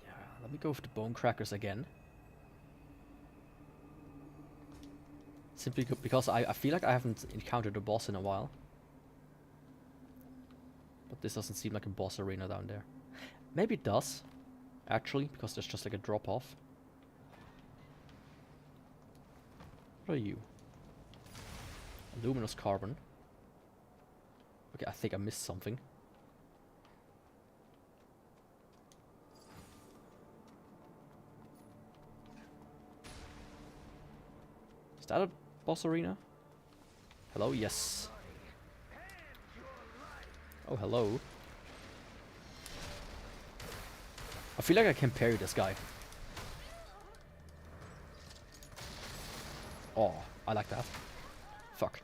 Speaker 1: Yeah, let me go with the bone crackers again. Simply because I feel like I haven't encountered a boss in a while. But this doesn't seem like a boss arena down there. Maybe it does, actually, because there's just like a drop off. What are you? Luminous carbon. Okay, I think I missed something. Is that a boss arena? Hello? Yes. Oh, hello. I feel like I can parry this guy. Oh, I like that. Fuck.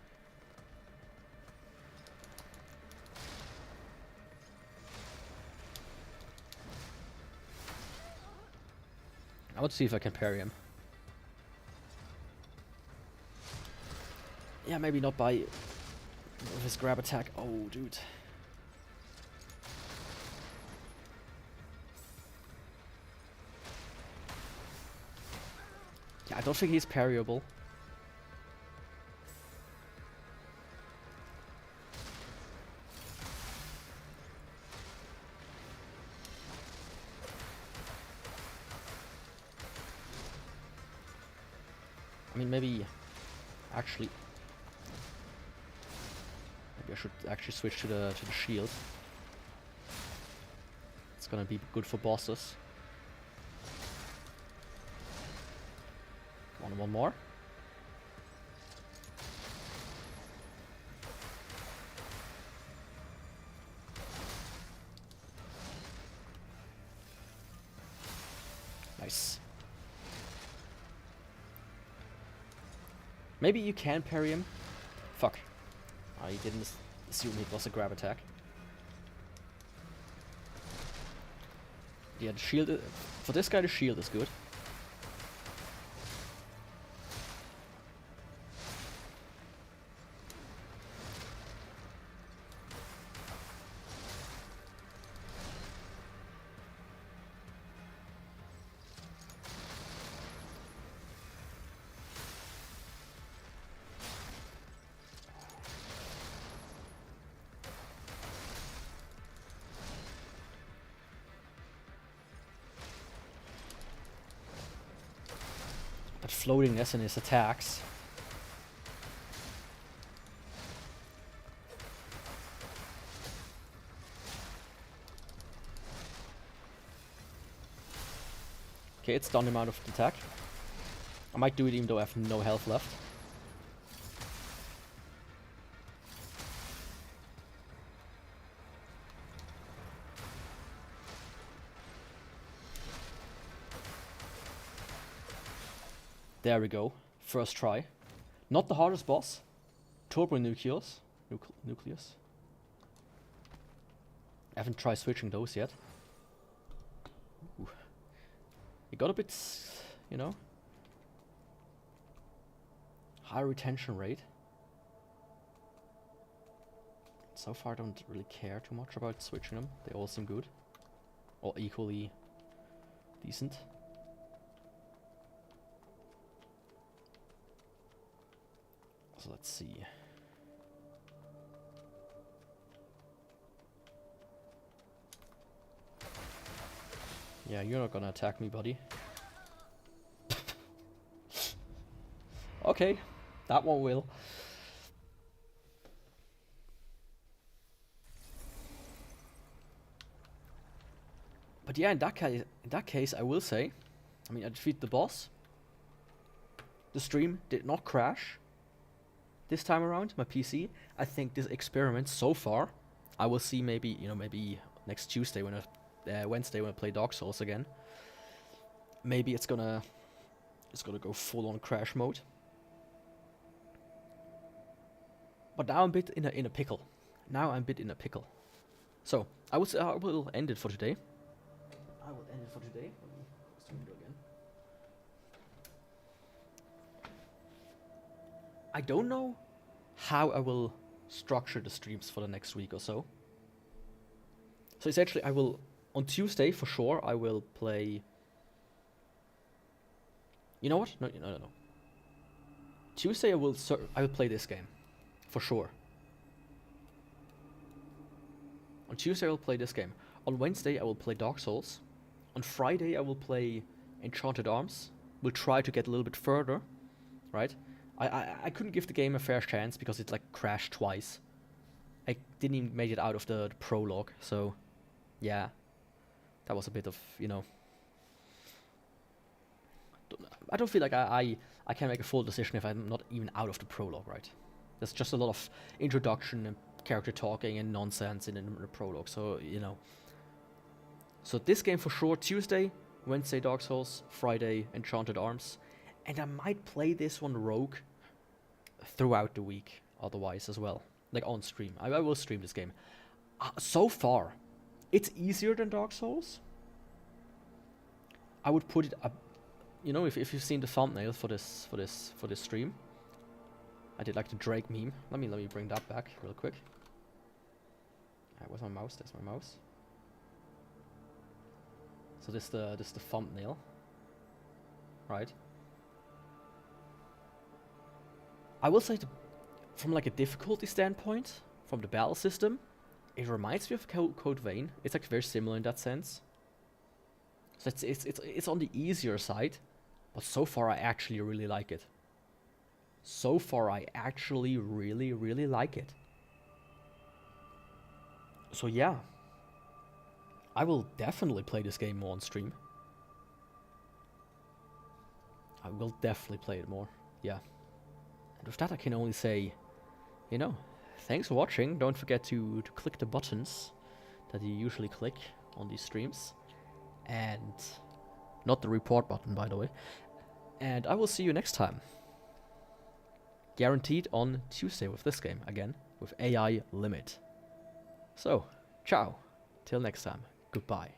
Speaker 1: I want to see if I can parry him. Yeah, maybe not by with his grab attack. Oh, dude. Yeah, I don't think he's parryable. I mean, maybe actually, maybe I should actually switch to the shield. It's gonna be good for bosses. One more. Nice. Maybe you can parry him. Fuck. I didn't assume it was a grab attack. Yeah, the shield. For this guy, the shield is good. But floatingness in his attacks. Okay, it's done him out of the attack. I might do it even though I have no health left. There we go. First try. Not the hardest boss. Turbo Nucleus. Nucleus. I haven't tried switching those yet. Ooh. It got a bit, you know, high retention rate. So far I don't really care too much about switching them. They all seem good. Or equally decent. So let's see. Yeah, you're not gonna attack me, buddy. Okay, that one will. But yeah, in that case, I will say, I mean, I defeat the boss. The stream did not crash this time around, my PC. I think this experiment so far, I will see maybe, you know, maybe next Tuesday when Wednesday when I play Dark Souls again. Maybe it's gonna go full on crash mode. But now I'm a bit in a pickle. Now I'm a bit in a pickle. So I will end it for today. Let me close the window again. I don't know how I will structure the streams for the next week or so. So essentially, I will on Tuesday for sure. I will play. You know what? No. Tuesday I will play this game, for sure. On Tuesday I will play this game. On Wednesday I will play Dark Souls. On Friday I will play Enchanted Arms. We'll try to get a little bit further, right? I couldn't give the game a fair chance because it like crashed twice. I didn't even make it out of the prologue, so yeah, that was a bit of, you know. I don't feel like I can make a full decision if I'm not even out of the prologue, right? There's just a lot of introduction and character talking and nonsense in the prologue, so, you know. So this game for sure, Tuesday, Wednesday Dark Souls, Friday Enchanted Arms, and I might play this one Rogue throughout the week otherwise as well, like on stream. I will stream this game. So far, it's easier than Dark Souls. I would put it up, you know, if you've seen the thumbnail for this stream, I did like the Drake meme. Let me bring that back real quick. Where's my mouse? There's my mouse. So this the thumbnail, right? I will say from like a difficulty standpoint, from the battle system, it reminds me of Code Vein. It's like very similar in that sense. So it's on the easier side, but so far I actually really like it. So far I actually really like it. So yeah, I will definitely play this game more on stream. I will definitely play it more, yeah. And with that I can only say, you know, thanks for watching. Don't forget to click the buttons that you usually click on these streams. And not the report button, by the way. And I will see you next time. Guaranteed on Tuesday with this game, again, with AI Limit. So, ciao. Till next time. Goodbye.